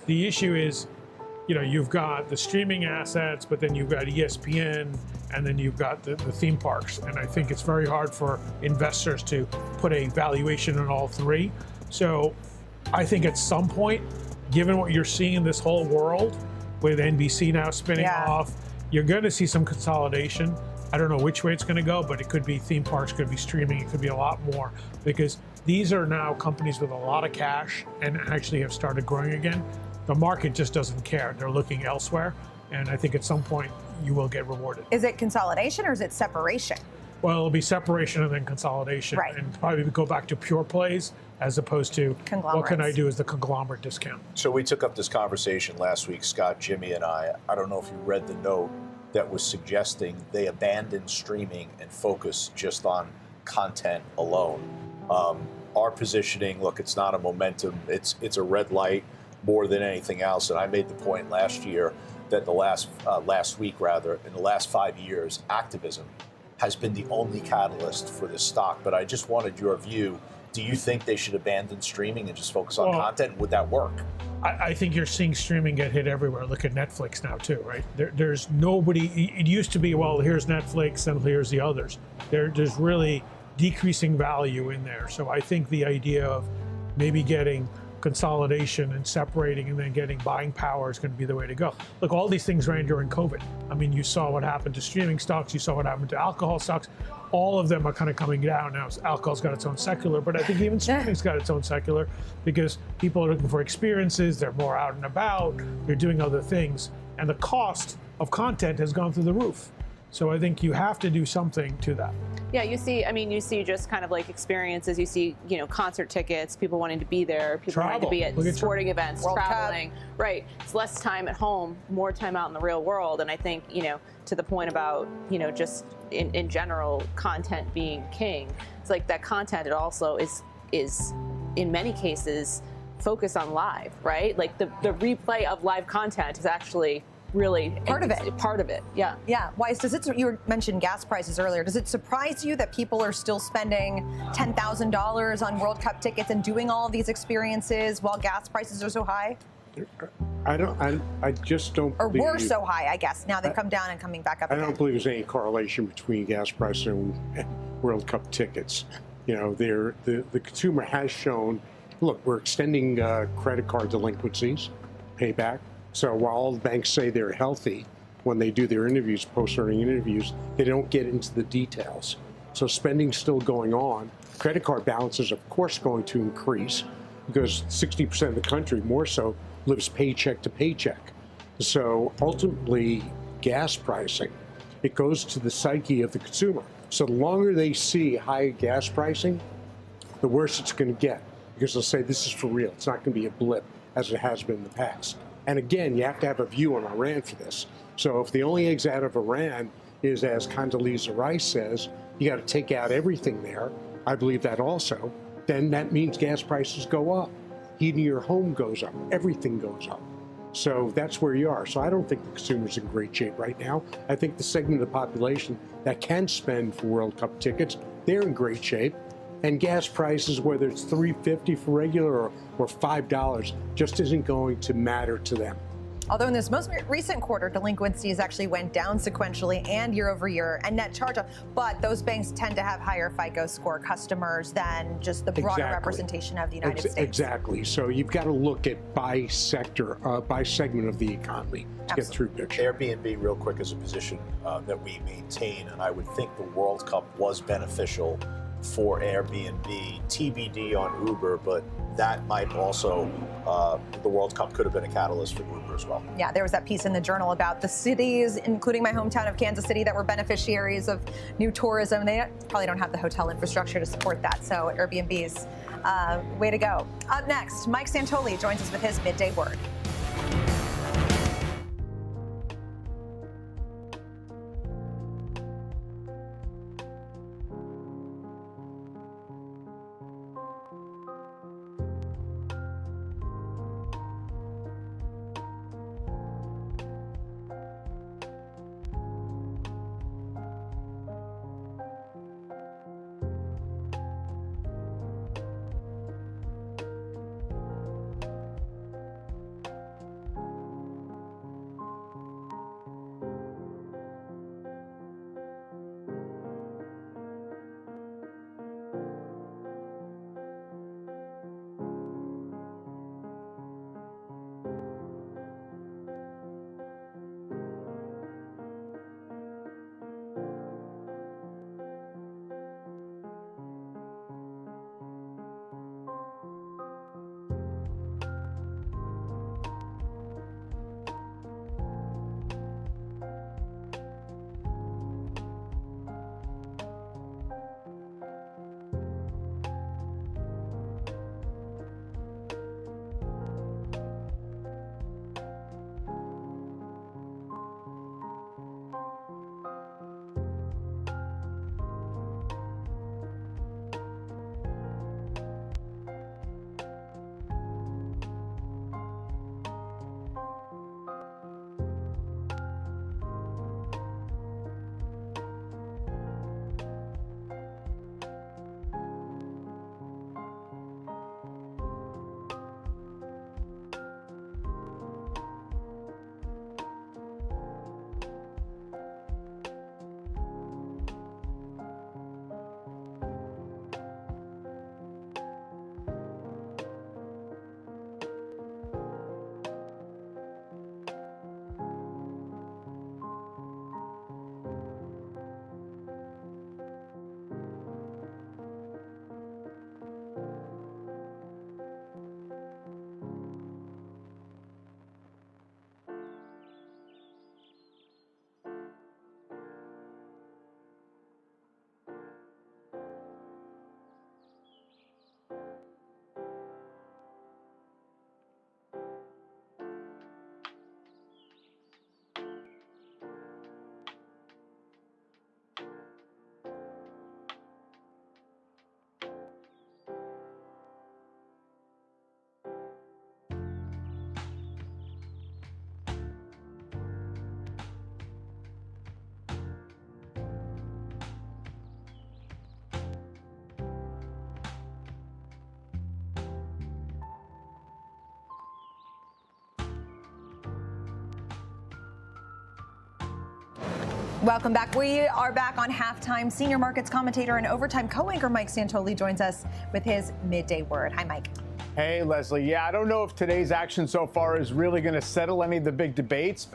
The issue is, you know, you've got the streaming assets, but then you've got ESPN, and then you've got the theme parks. And I think it's very hard for investors to put a valuation on all three. So I think at some point, given what you're seeing in this whole world, with NBC now spinning off, you're going to see some consolidation. I don't know which way it's going to go, but it could be theme parks, could be streaming, it could be a lot more, because these are now companies with a lot of cash and actually have started growing again. The market just doesn't care. They're looking elsewhere. And I think at some point you will get rewarded. Is it consolidation or is it separation? Well, it'll be separation and then consolidation. Right. And probably go back to pure plays as opposed to what can I do as the conglomerate discount. So we took up this conversation last week, Scott, Jimmy, and I. I don't know if you read the note that was suggesting they abandon streaming and focus just on content alone. Our positioning, look, it's not a momentum. It's a red light more than anything else. And I made the point last year that last week, in the last 5 years, activism has been the only catalyst for this stock. But I just wanted your view. Do you think they should abandon streaming and just focus on content? Would that work? I think you're seeing streaming get hit everywhere. Look at Netflix now too, right? There's nobody. It used to be, well, here's Netflix and here's the others. There's really decreasing value in there. So I think the idea of maybe getting consolidation and separating and then getting buying power is going to be the way to go. Look, all these things ran during COVID. I mean, you saw what happened to streaming stocks, you saw what happened to alcohol stocks. All of them are kind of coming down now. Alcohol's got its own secular, but I think even streaming's got its own secular because people are looking for experiences, they're more out and about, they're doing other things, and the cost of content has gone through the roof. So I think you have to do something to that. Yeah, you see just kind of like experiences. You see, concert tickets, people wanting to be there, people wanting to be at sporting events, World traveling. Cup. Right. It's less time at home, more time out in the real world. And I think, to the point about, just in general, content being king. It's like that content, it also is in many cases focused on live, right? Like the replay of live content is actually really part of it. Yeah. Weiss, you mentioned gas prices earlier. Does it surprise you that people are still spending $10,000 on World Cup tickets and doing all of these experiences while gas prices are so high? I just don't. Or were so high, I guess. Now they've come down and coming back up. I don't believe there's any correlation between gas prices and World Cup tickets. The consumer has shown. Look, we're extending credit card delinquencies, payback. So while all the banks say they're healthy, when they do their interviews, post-earning interviews, they don't get into the details. So spending's still going on. Credit card balances, of course, going to increase because 60% of the country, more so, lives paycheck to paycheck. So ultimately, gas pricing, it goes to the psyche of the consumer. So the longer they see high gas pricing, the worse it's going to get because they'll say this is for real. It's not going to be a blip as it has been in the past. And again, you have to have a view on Iran for this. So if the only exit out of Iran is, as Condoleezza Rice says, you got to take out everything there, I believe that also, then that means gas prices go up. Heating your home goes up. Everything goes up. So that's where you are. So I don't think the consumer's in great shape right now. I think the segment of the population that can spend for World Cup tickets, they're in great shape. And gas prices, whether it's $3.50 for regular or $5, just isn't going to matter to them. Although in this most recent quarter, delinquencies actually went down sequentially and year over year, and net charge-off. But those banks tend to have higher FICO score customers than just the broader representation of the United States. Exactly. So you've got to look at by sector, by segment of the economy to get through picture. Airbnb, real quick, is a position that we maintain, and I would think the World Cup was beneficial for Airbnb, TBD on Uber, but that might also, the World Cup could have been a catalyst for Uber quarter as well. Yeah, there was that piece in the Journal about the cities, including my hometown of Kansas City, that were beneficiaries of new tourism. They probably don't have the hotel infrastructure to support that. So Airbnb's way to go. Up next, Mike Santoli joins us with his midday word. Welcome back. We are back on halftime. Senior markets commentator and overtime co-anchor Mike Santoli joins us with his midday word. Hi, Mike. Hey, Leslie. Yeah, I don't know if today's action so far is really going to settle any of the big debates.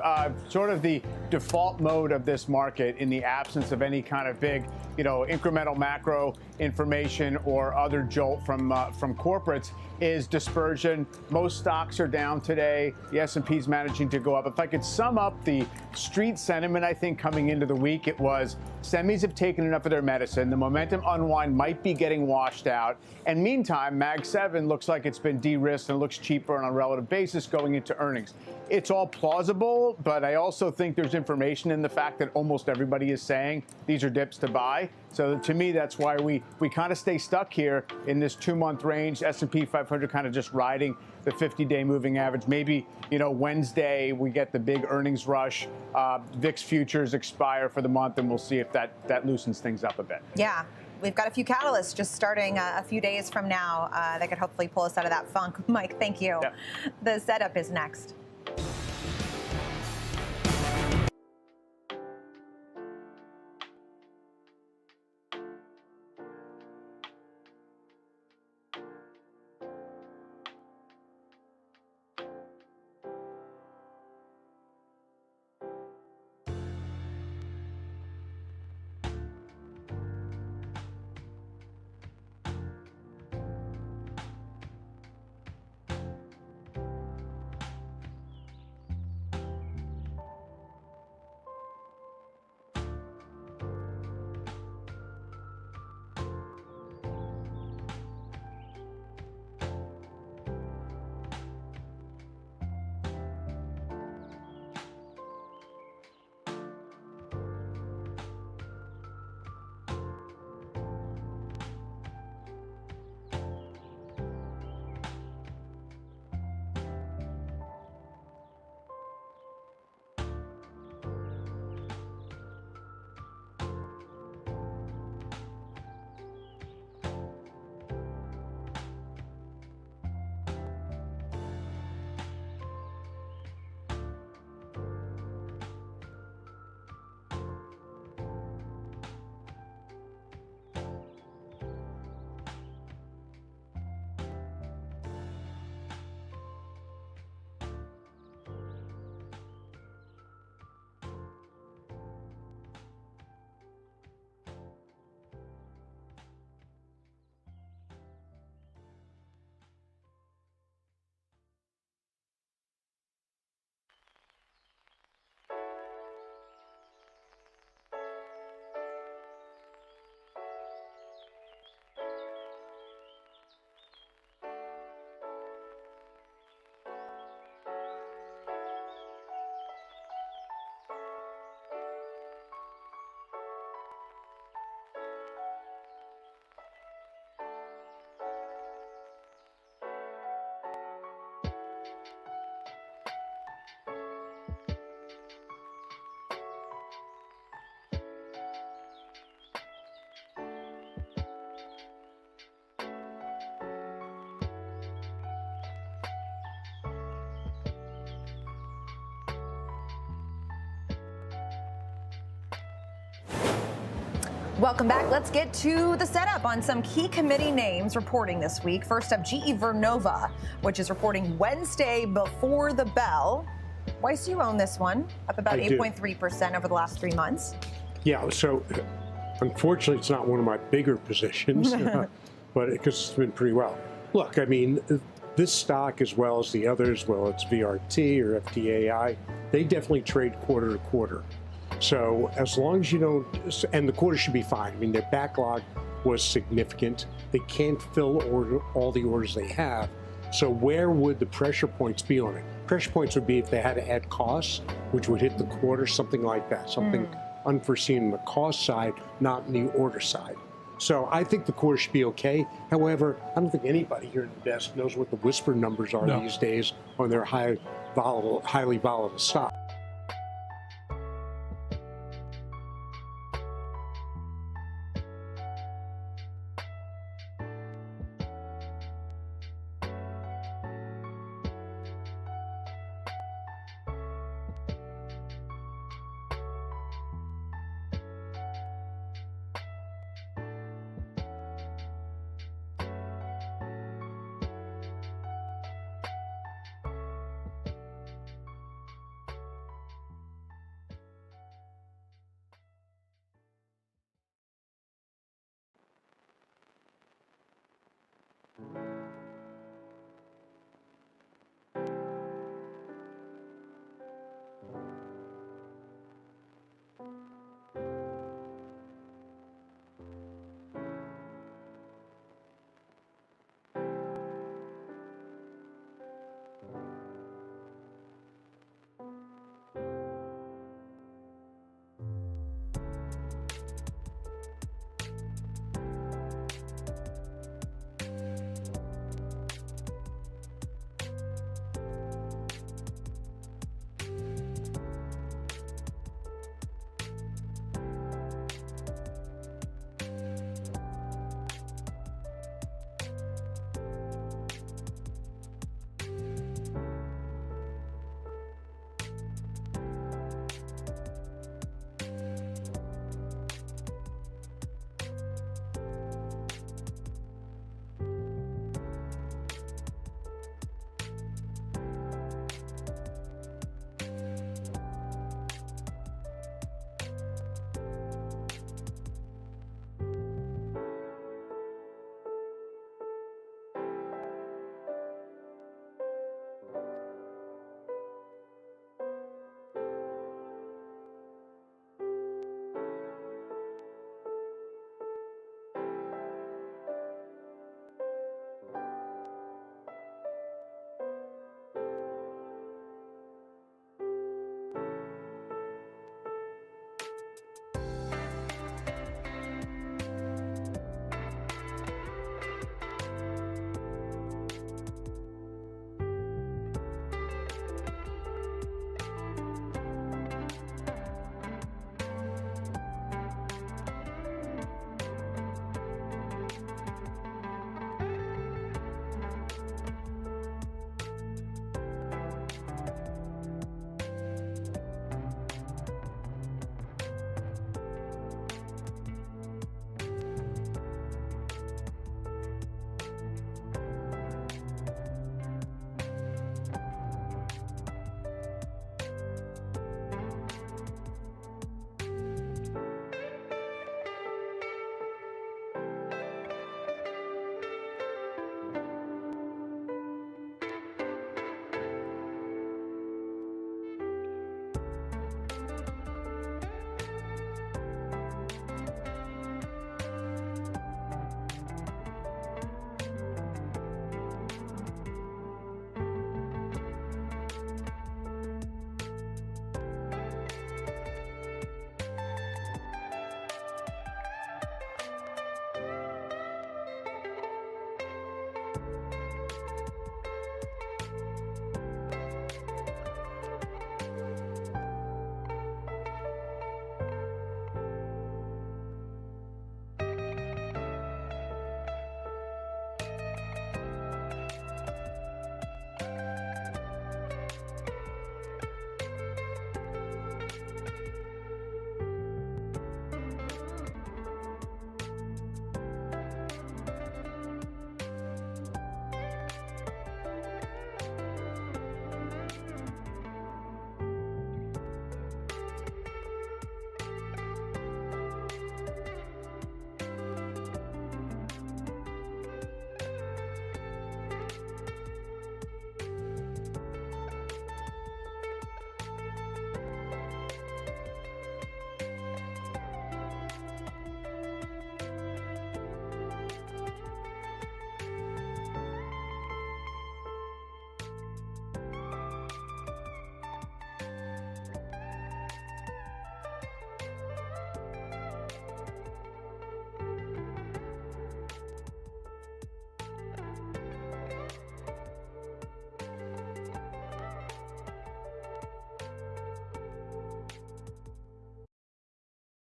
Sort of the default mode of this market in the absence of any kind of big, incremental macro information or other jolt from corporates is dispersion. Most stocks are down today. The S&P's managing to go up. If I could sum up the street sentiment, I think coming into the week, it was semis have taken enough of their medicine. The momentum unwind might be getting washed out. And meantime, Mag 7 looks like it's been de-risked and looks cheaper on a relative basis going into earnings. It's all plausible, but I also think there's information in the fact that almost everybody is saying these are dips to buy. So to me, that's why we kind of stay stuck here in this 2-month range. S&P 500 kind of just riding the 50-day moving average. Maybe, Wednesday we get the big earnings rush. VIX futures expire for the month, and we'll see if that loosens things up a bit. Yeah. We've got a few catalysts just starting a few days from now that could hopefully pull us out of that funk. Mike, thank you. Yep. The setup is next. Welcome back. Let's get to the setup on some key committee names reporting this week. First up, GE Vernova, which is reporting Wednesday before the bell. Weiss, you own this one, up about 8.3% over the last 3 months. Yeah, so unfortunately, it's not one of my bigger positions, but because it's been pretty well. Look, I mean, this stock, as well as the others, well, it's VRT or FTAI, they definitely trade quarter to quarter. So as long as you don't, and the quarter should be fine. I mean, their backlog was significant. They can't fill all the orders they have. So where would the pressure points be on it? Pressure points would be if they had to add costs, which would hit the quarter, something like that, something unforeseen on the cost side, not in the order side. So I think the quarter should be okay. However, I don't think anybody here at the desk knows what the whisper numbers are these days on their highly volatile stock.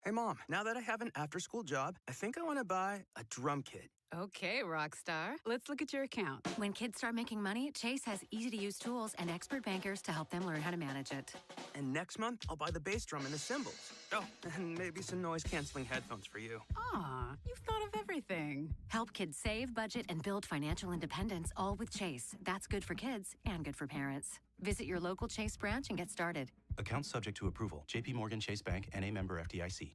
Hey, Mom, now that I have an after-school job, I think I want to buy a drum kit. Okay, Rockstar. Let's look at your account. When kids start making money, Chase has easy-to-use tools and expert bankers to help them learn how to manage it. And next month, I'll buy the bass drum and the cymbals. Oh, and maybe some noise-canceling headphones for you. Aw, you've thought of everything. Help kids save, budget, and build financial independence, all with Chase. That's good for kids and good for parents. Visit your local Chase branch and get started. Account subject to approval. J.P. Morgan Chase Bank, N.A. member FDIC.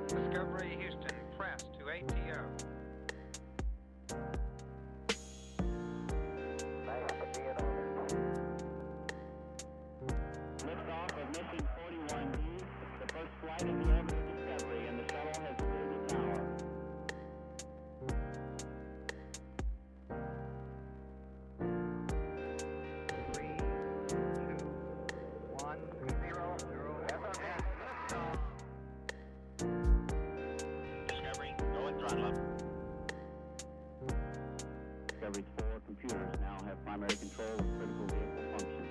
Discovery Houston, press to ATO. Liftoff of mission 41B, the first flight of the orbit of Discovery, and the shuttle has cleared the tower. Discovery, go and throttle up. Discovery's 4 computers now have primary control of critical vehicle functions.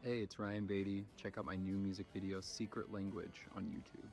Hey, it's Ryan Beatty. Check out my new music video, Secret Language, on YouTube.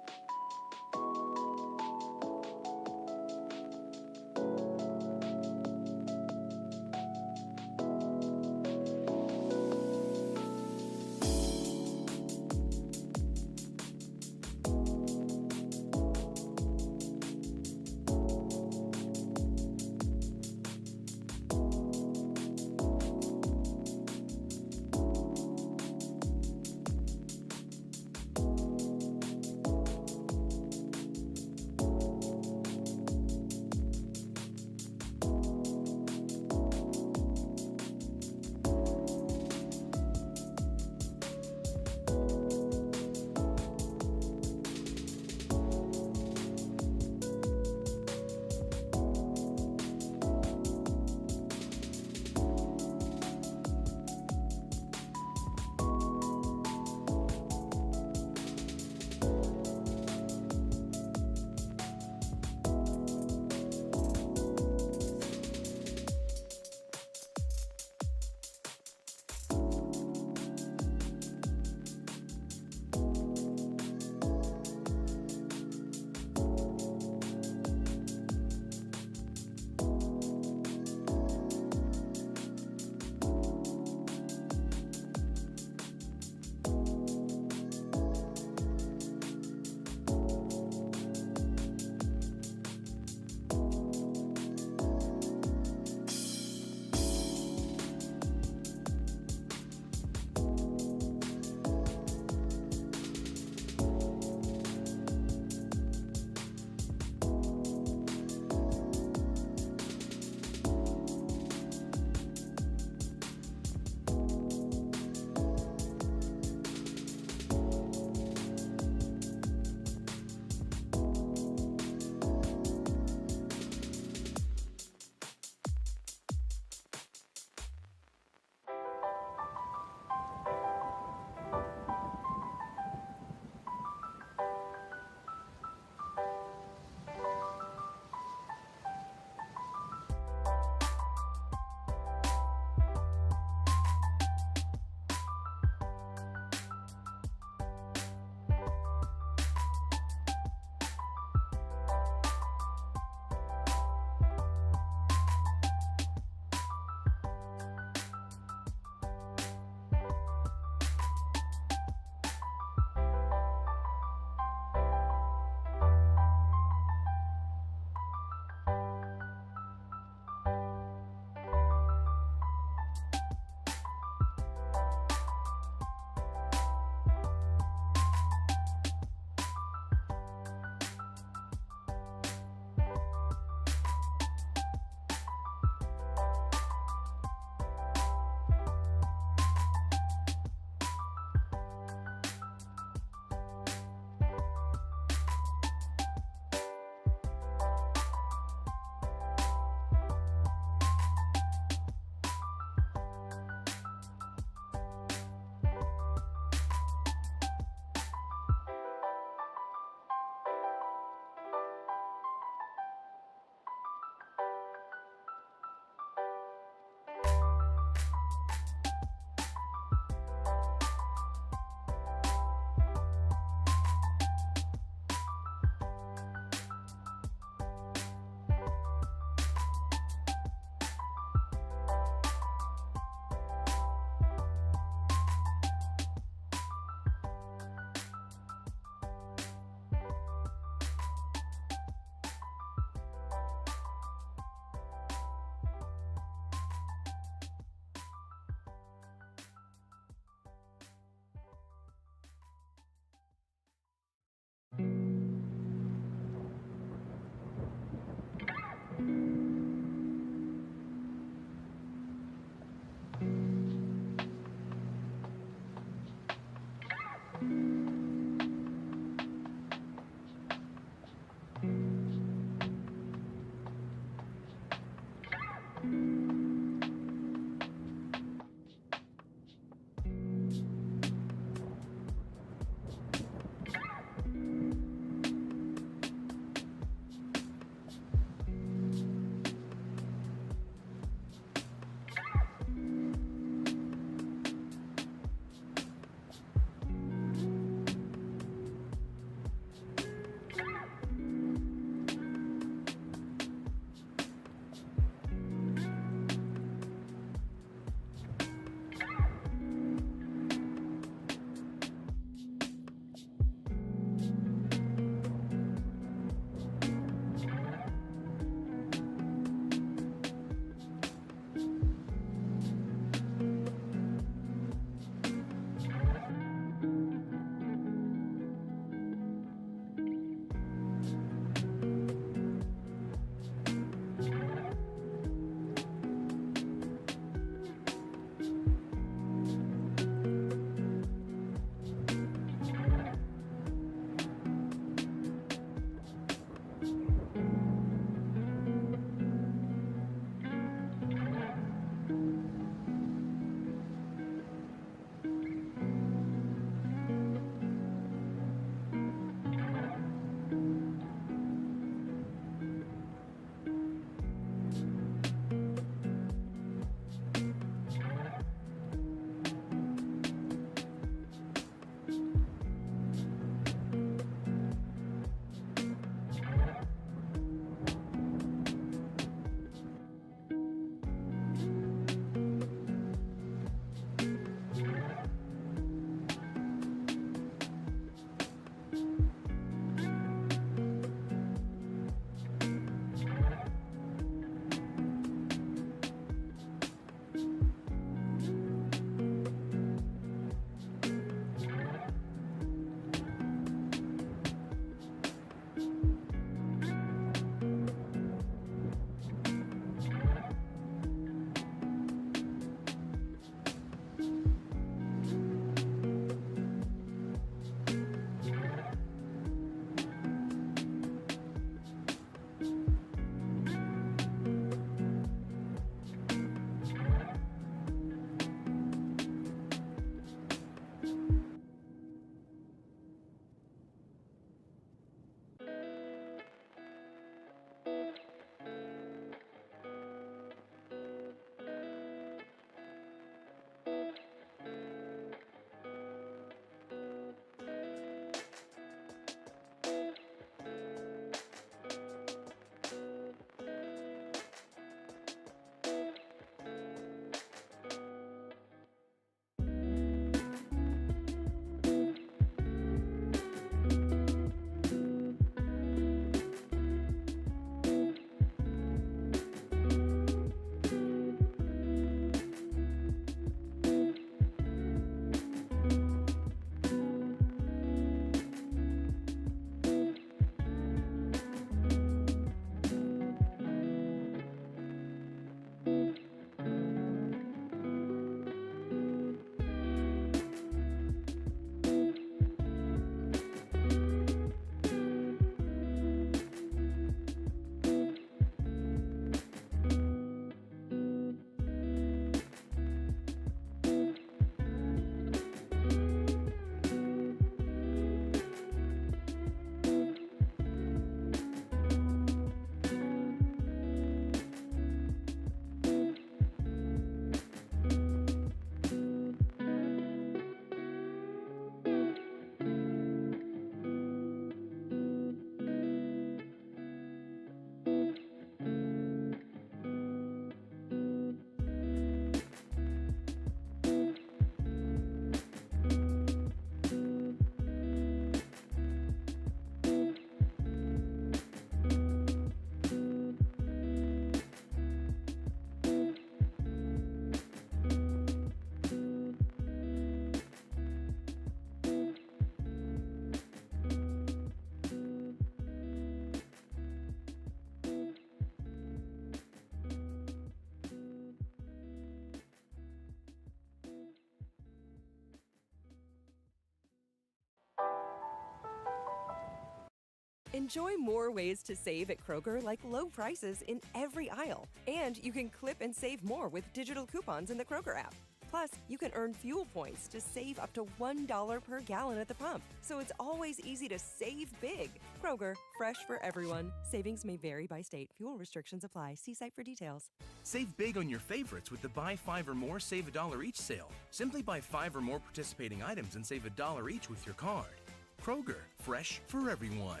Enjoy more ways to save at Kroger, like low prices in every aisle. And you can clip and save more with digital coupons in the Kroger app. Plus, you can earn fuel points to save up to $1 per gallon at the pump. So it's always easy to save big. Kroger, fresh for everyone. Savings may vary by state. Fuel restrictions apply. See site for details. Save big on your favorites with the Buy 5 or More, Save $1 each sale. Simply buy 5 or more participating items and save $1 each with your card. Kroger, fresh for everyone.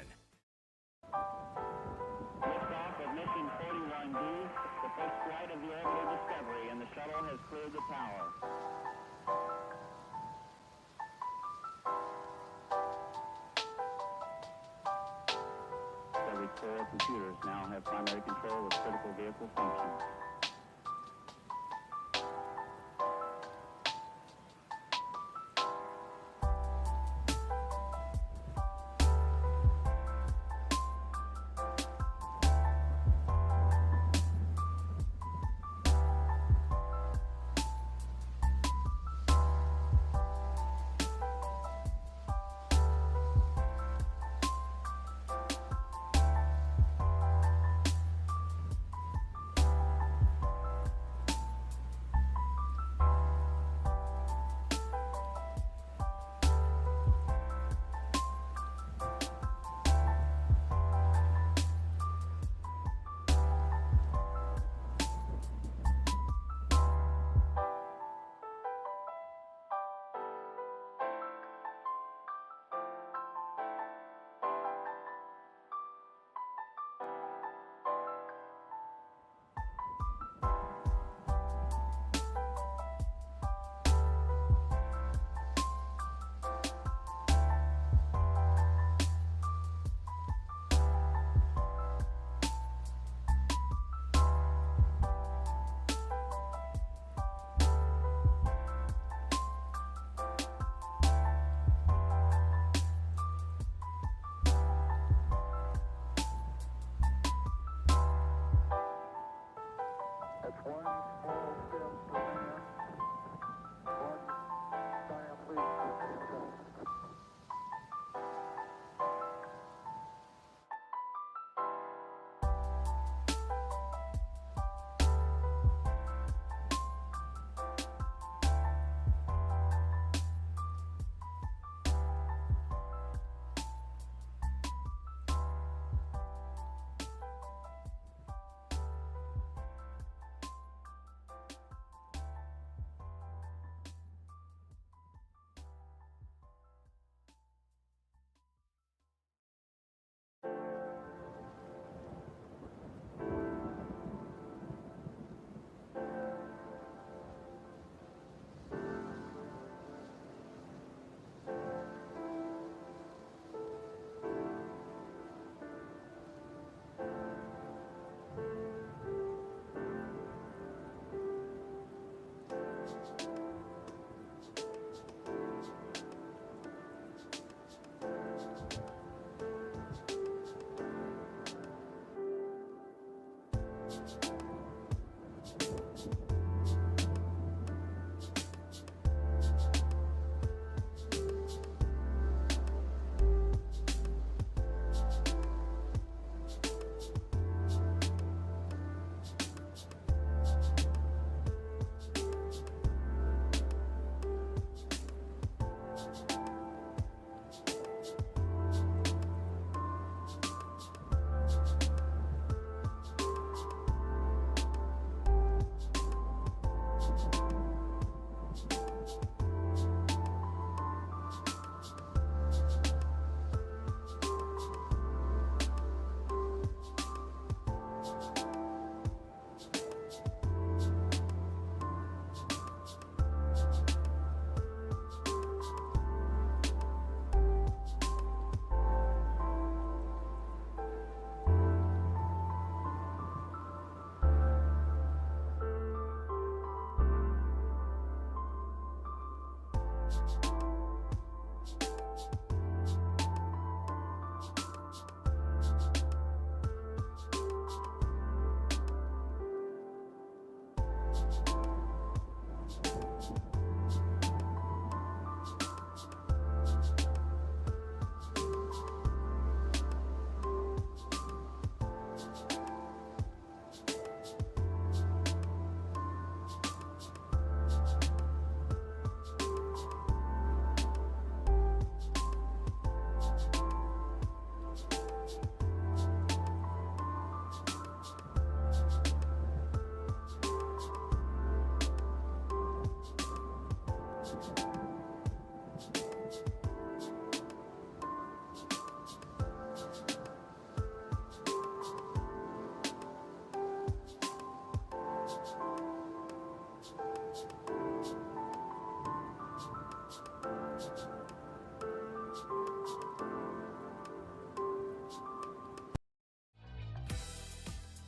Liftoff of mission 41B, the first flight of the Orbital Discovery, and the shuttle has cleared the tower. Discovery's core computers now have primary control of critical vehicle functions.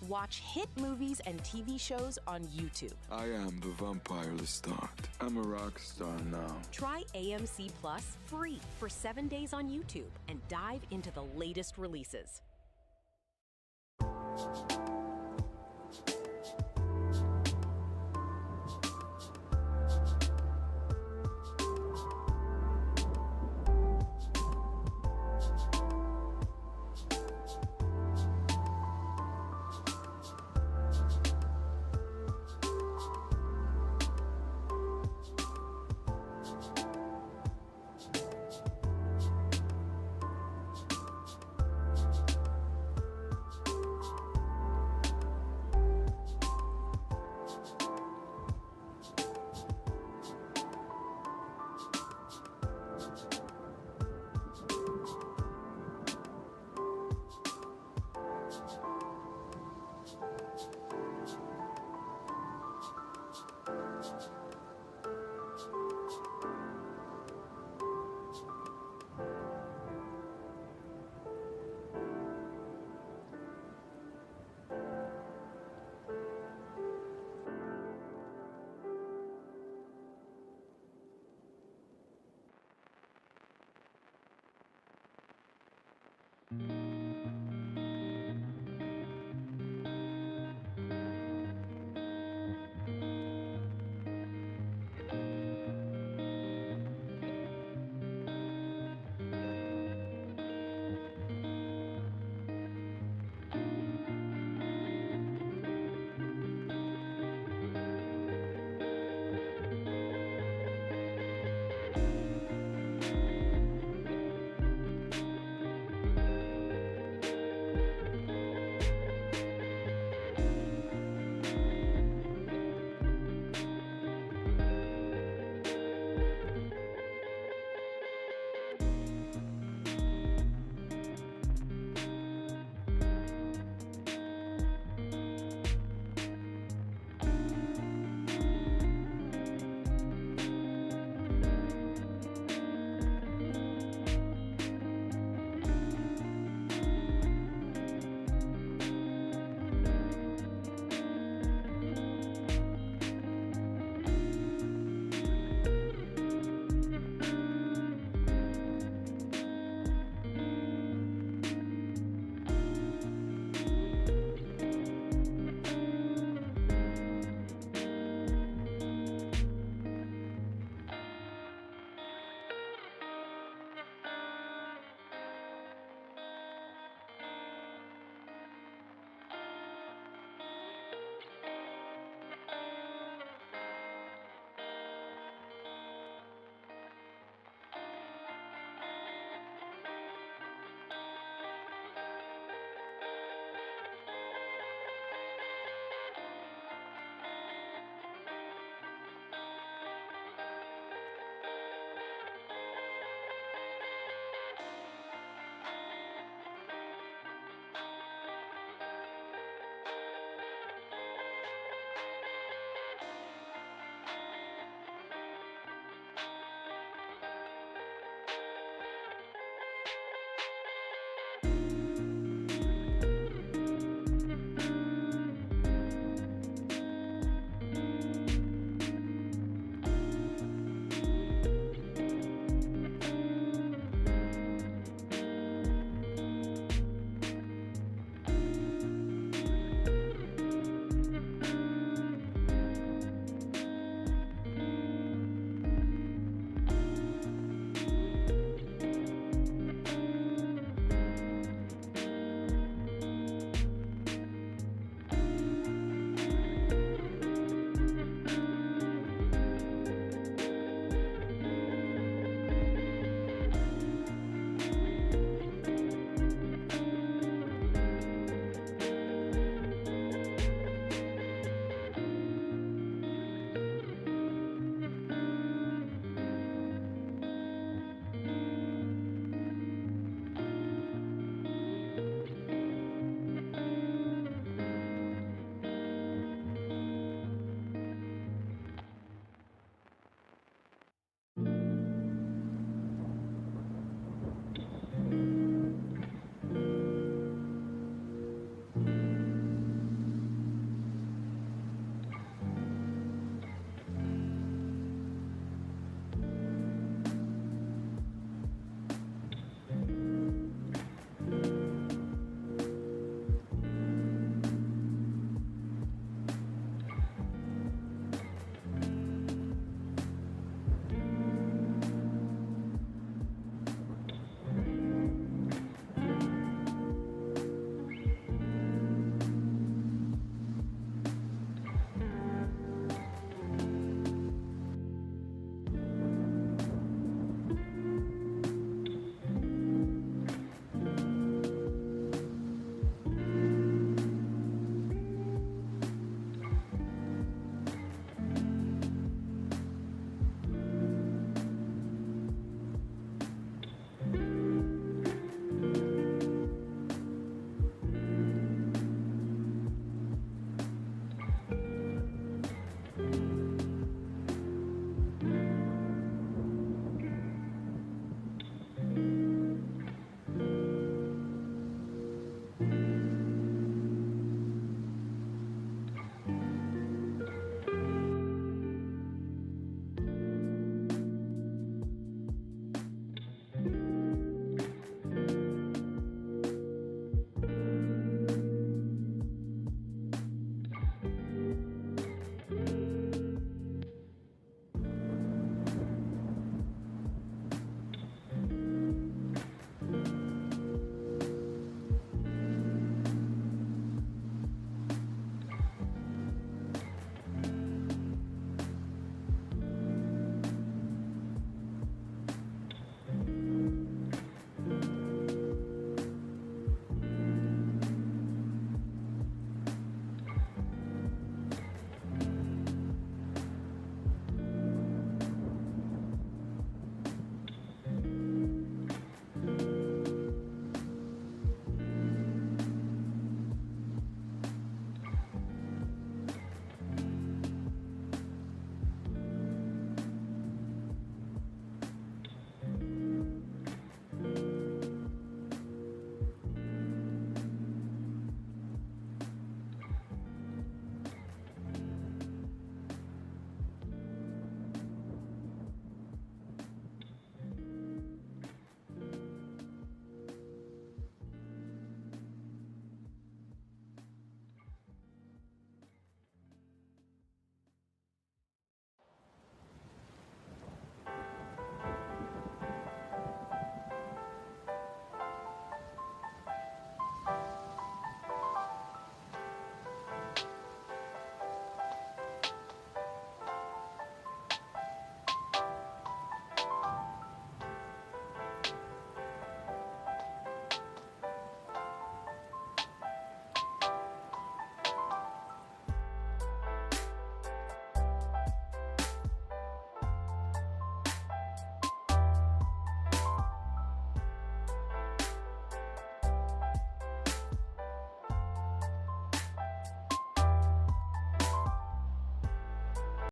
Watch hit movies and TV shows on YouTube. I am the vampire Lestat. I'm a rock star now. Try AMC Plus free for 7 days on YouTube and dive into the latest releases.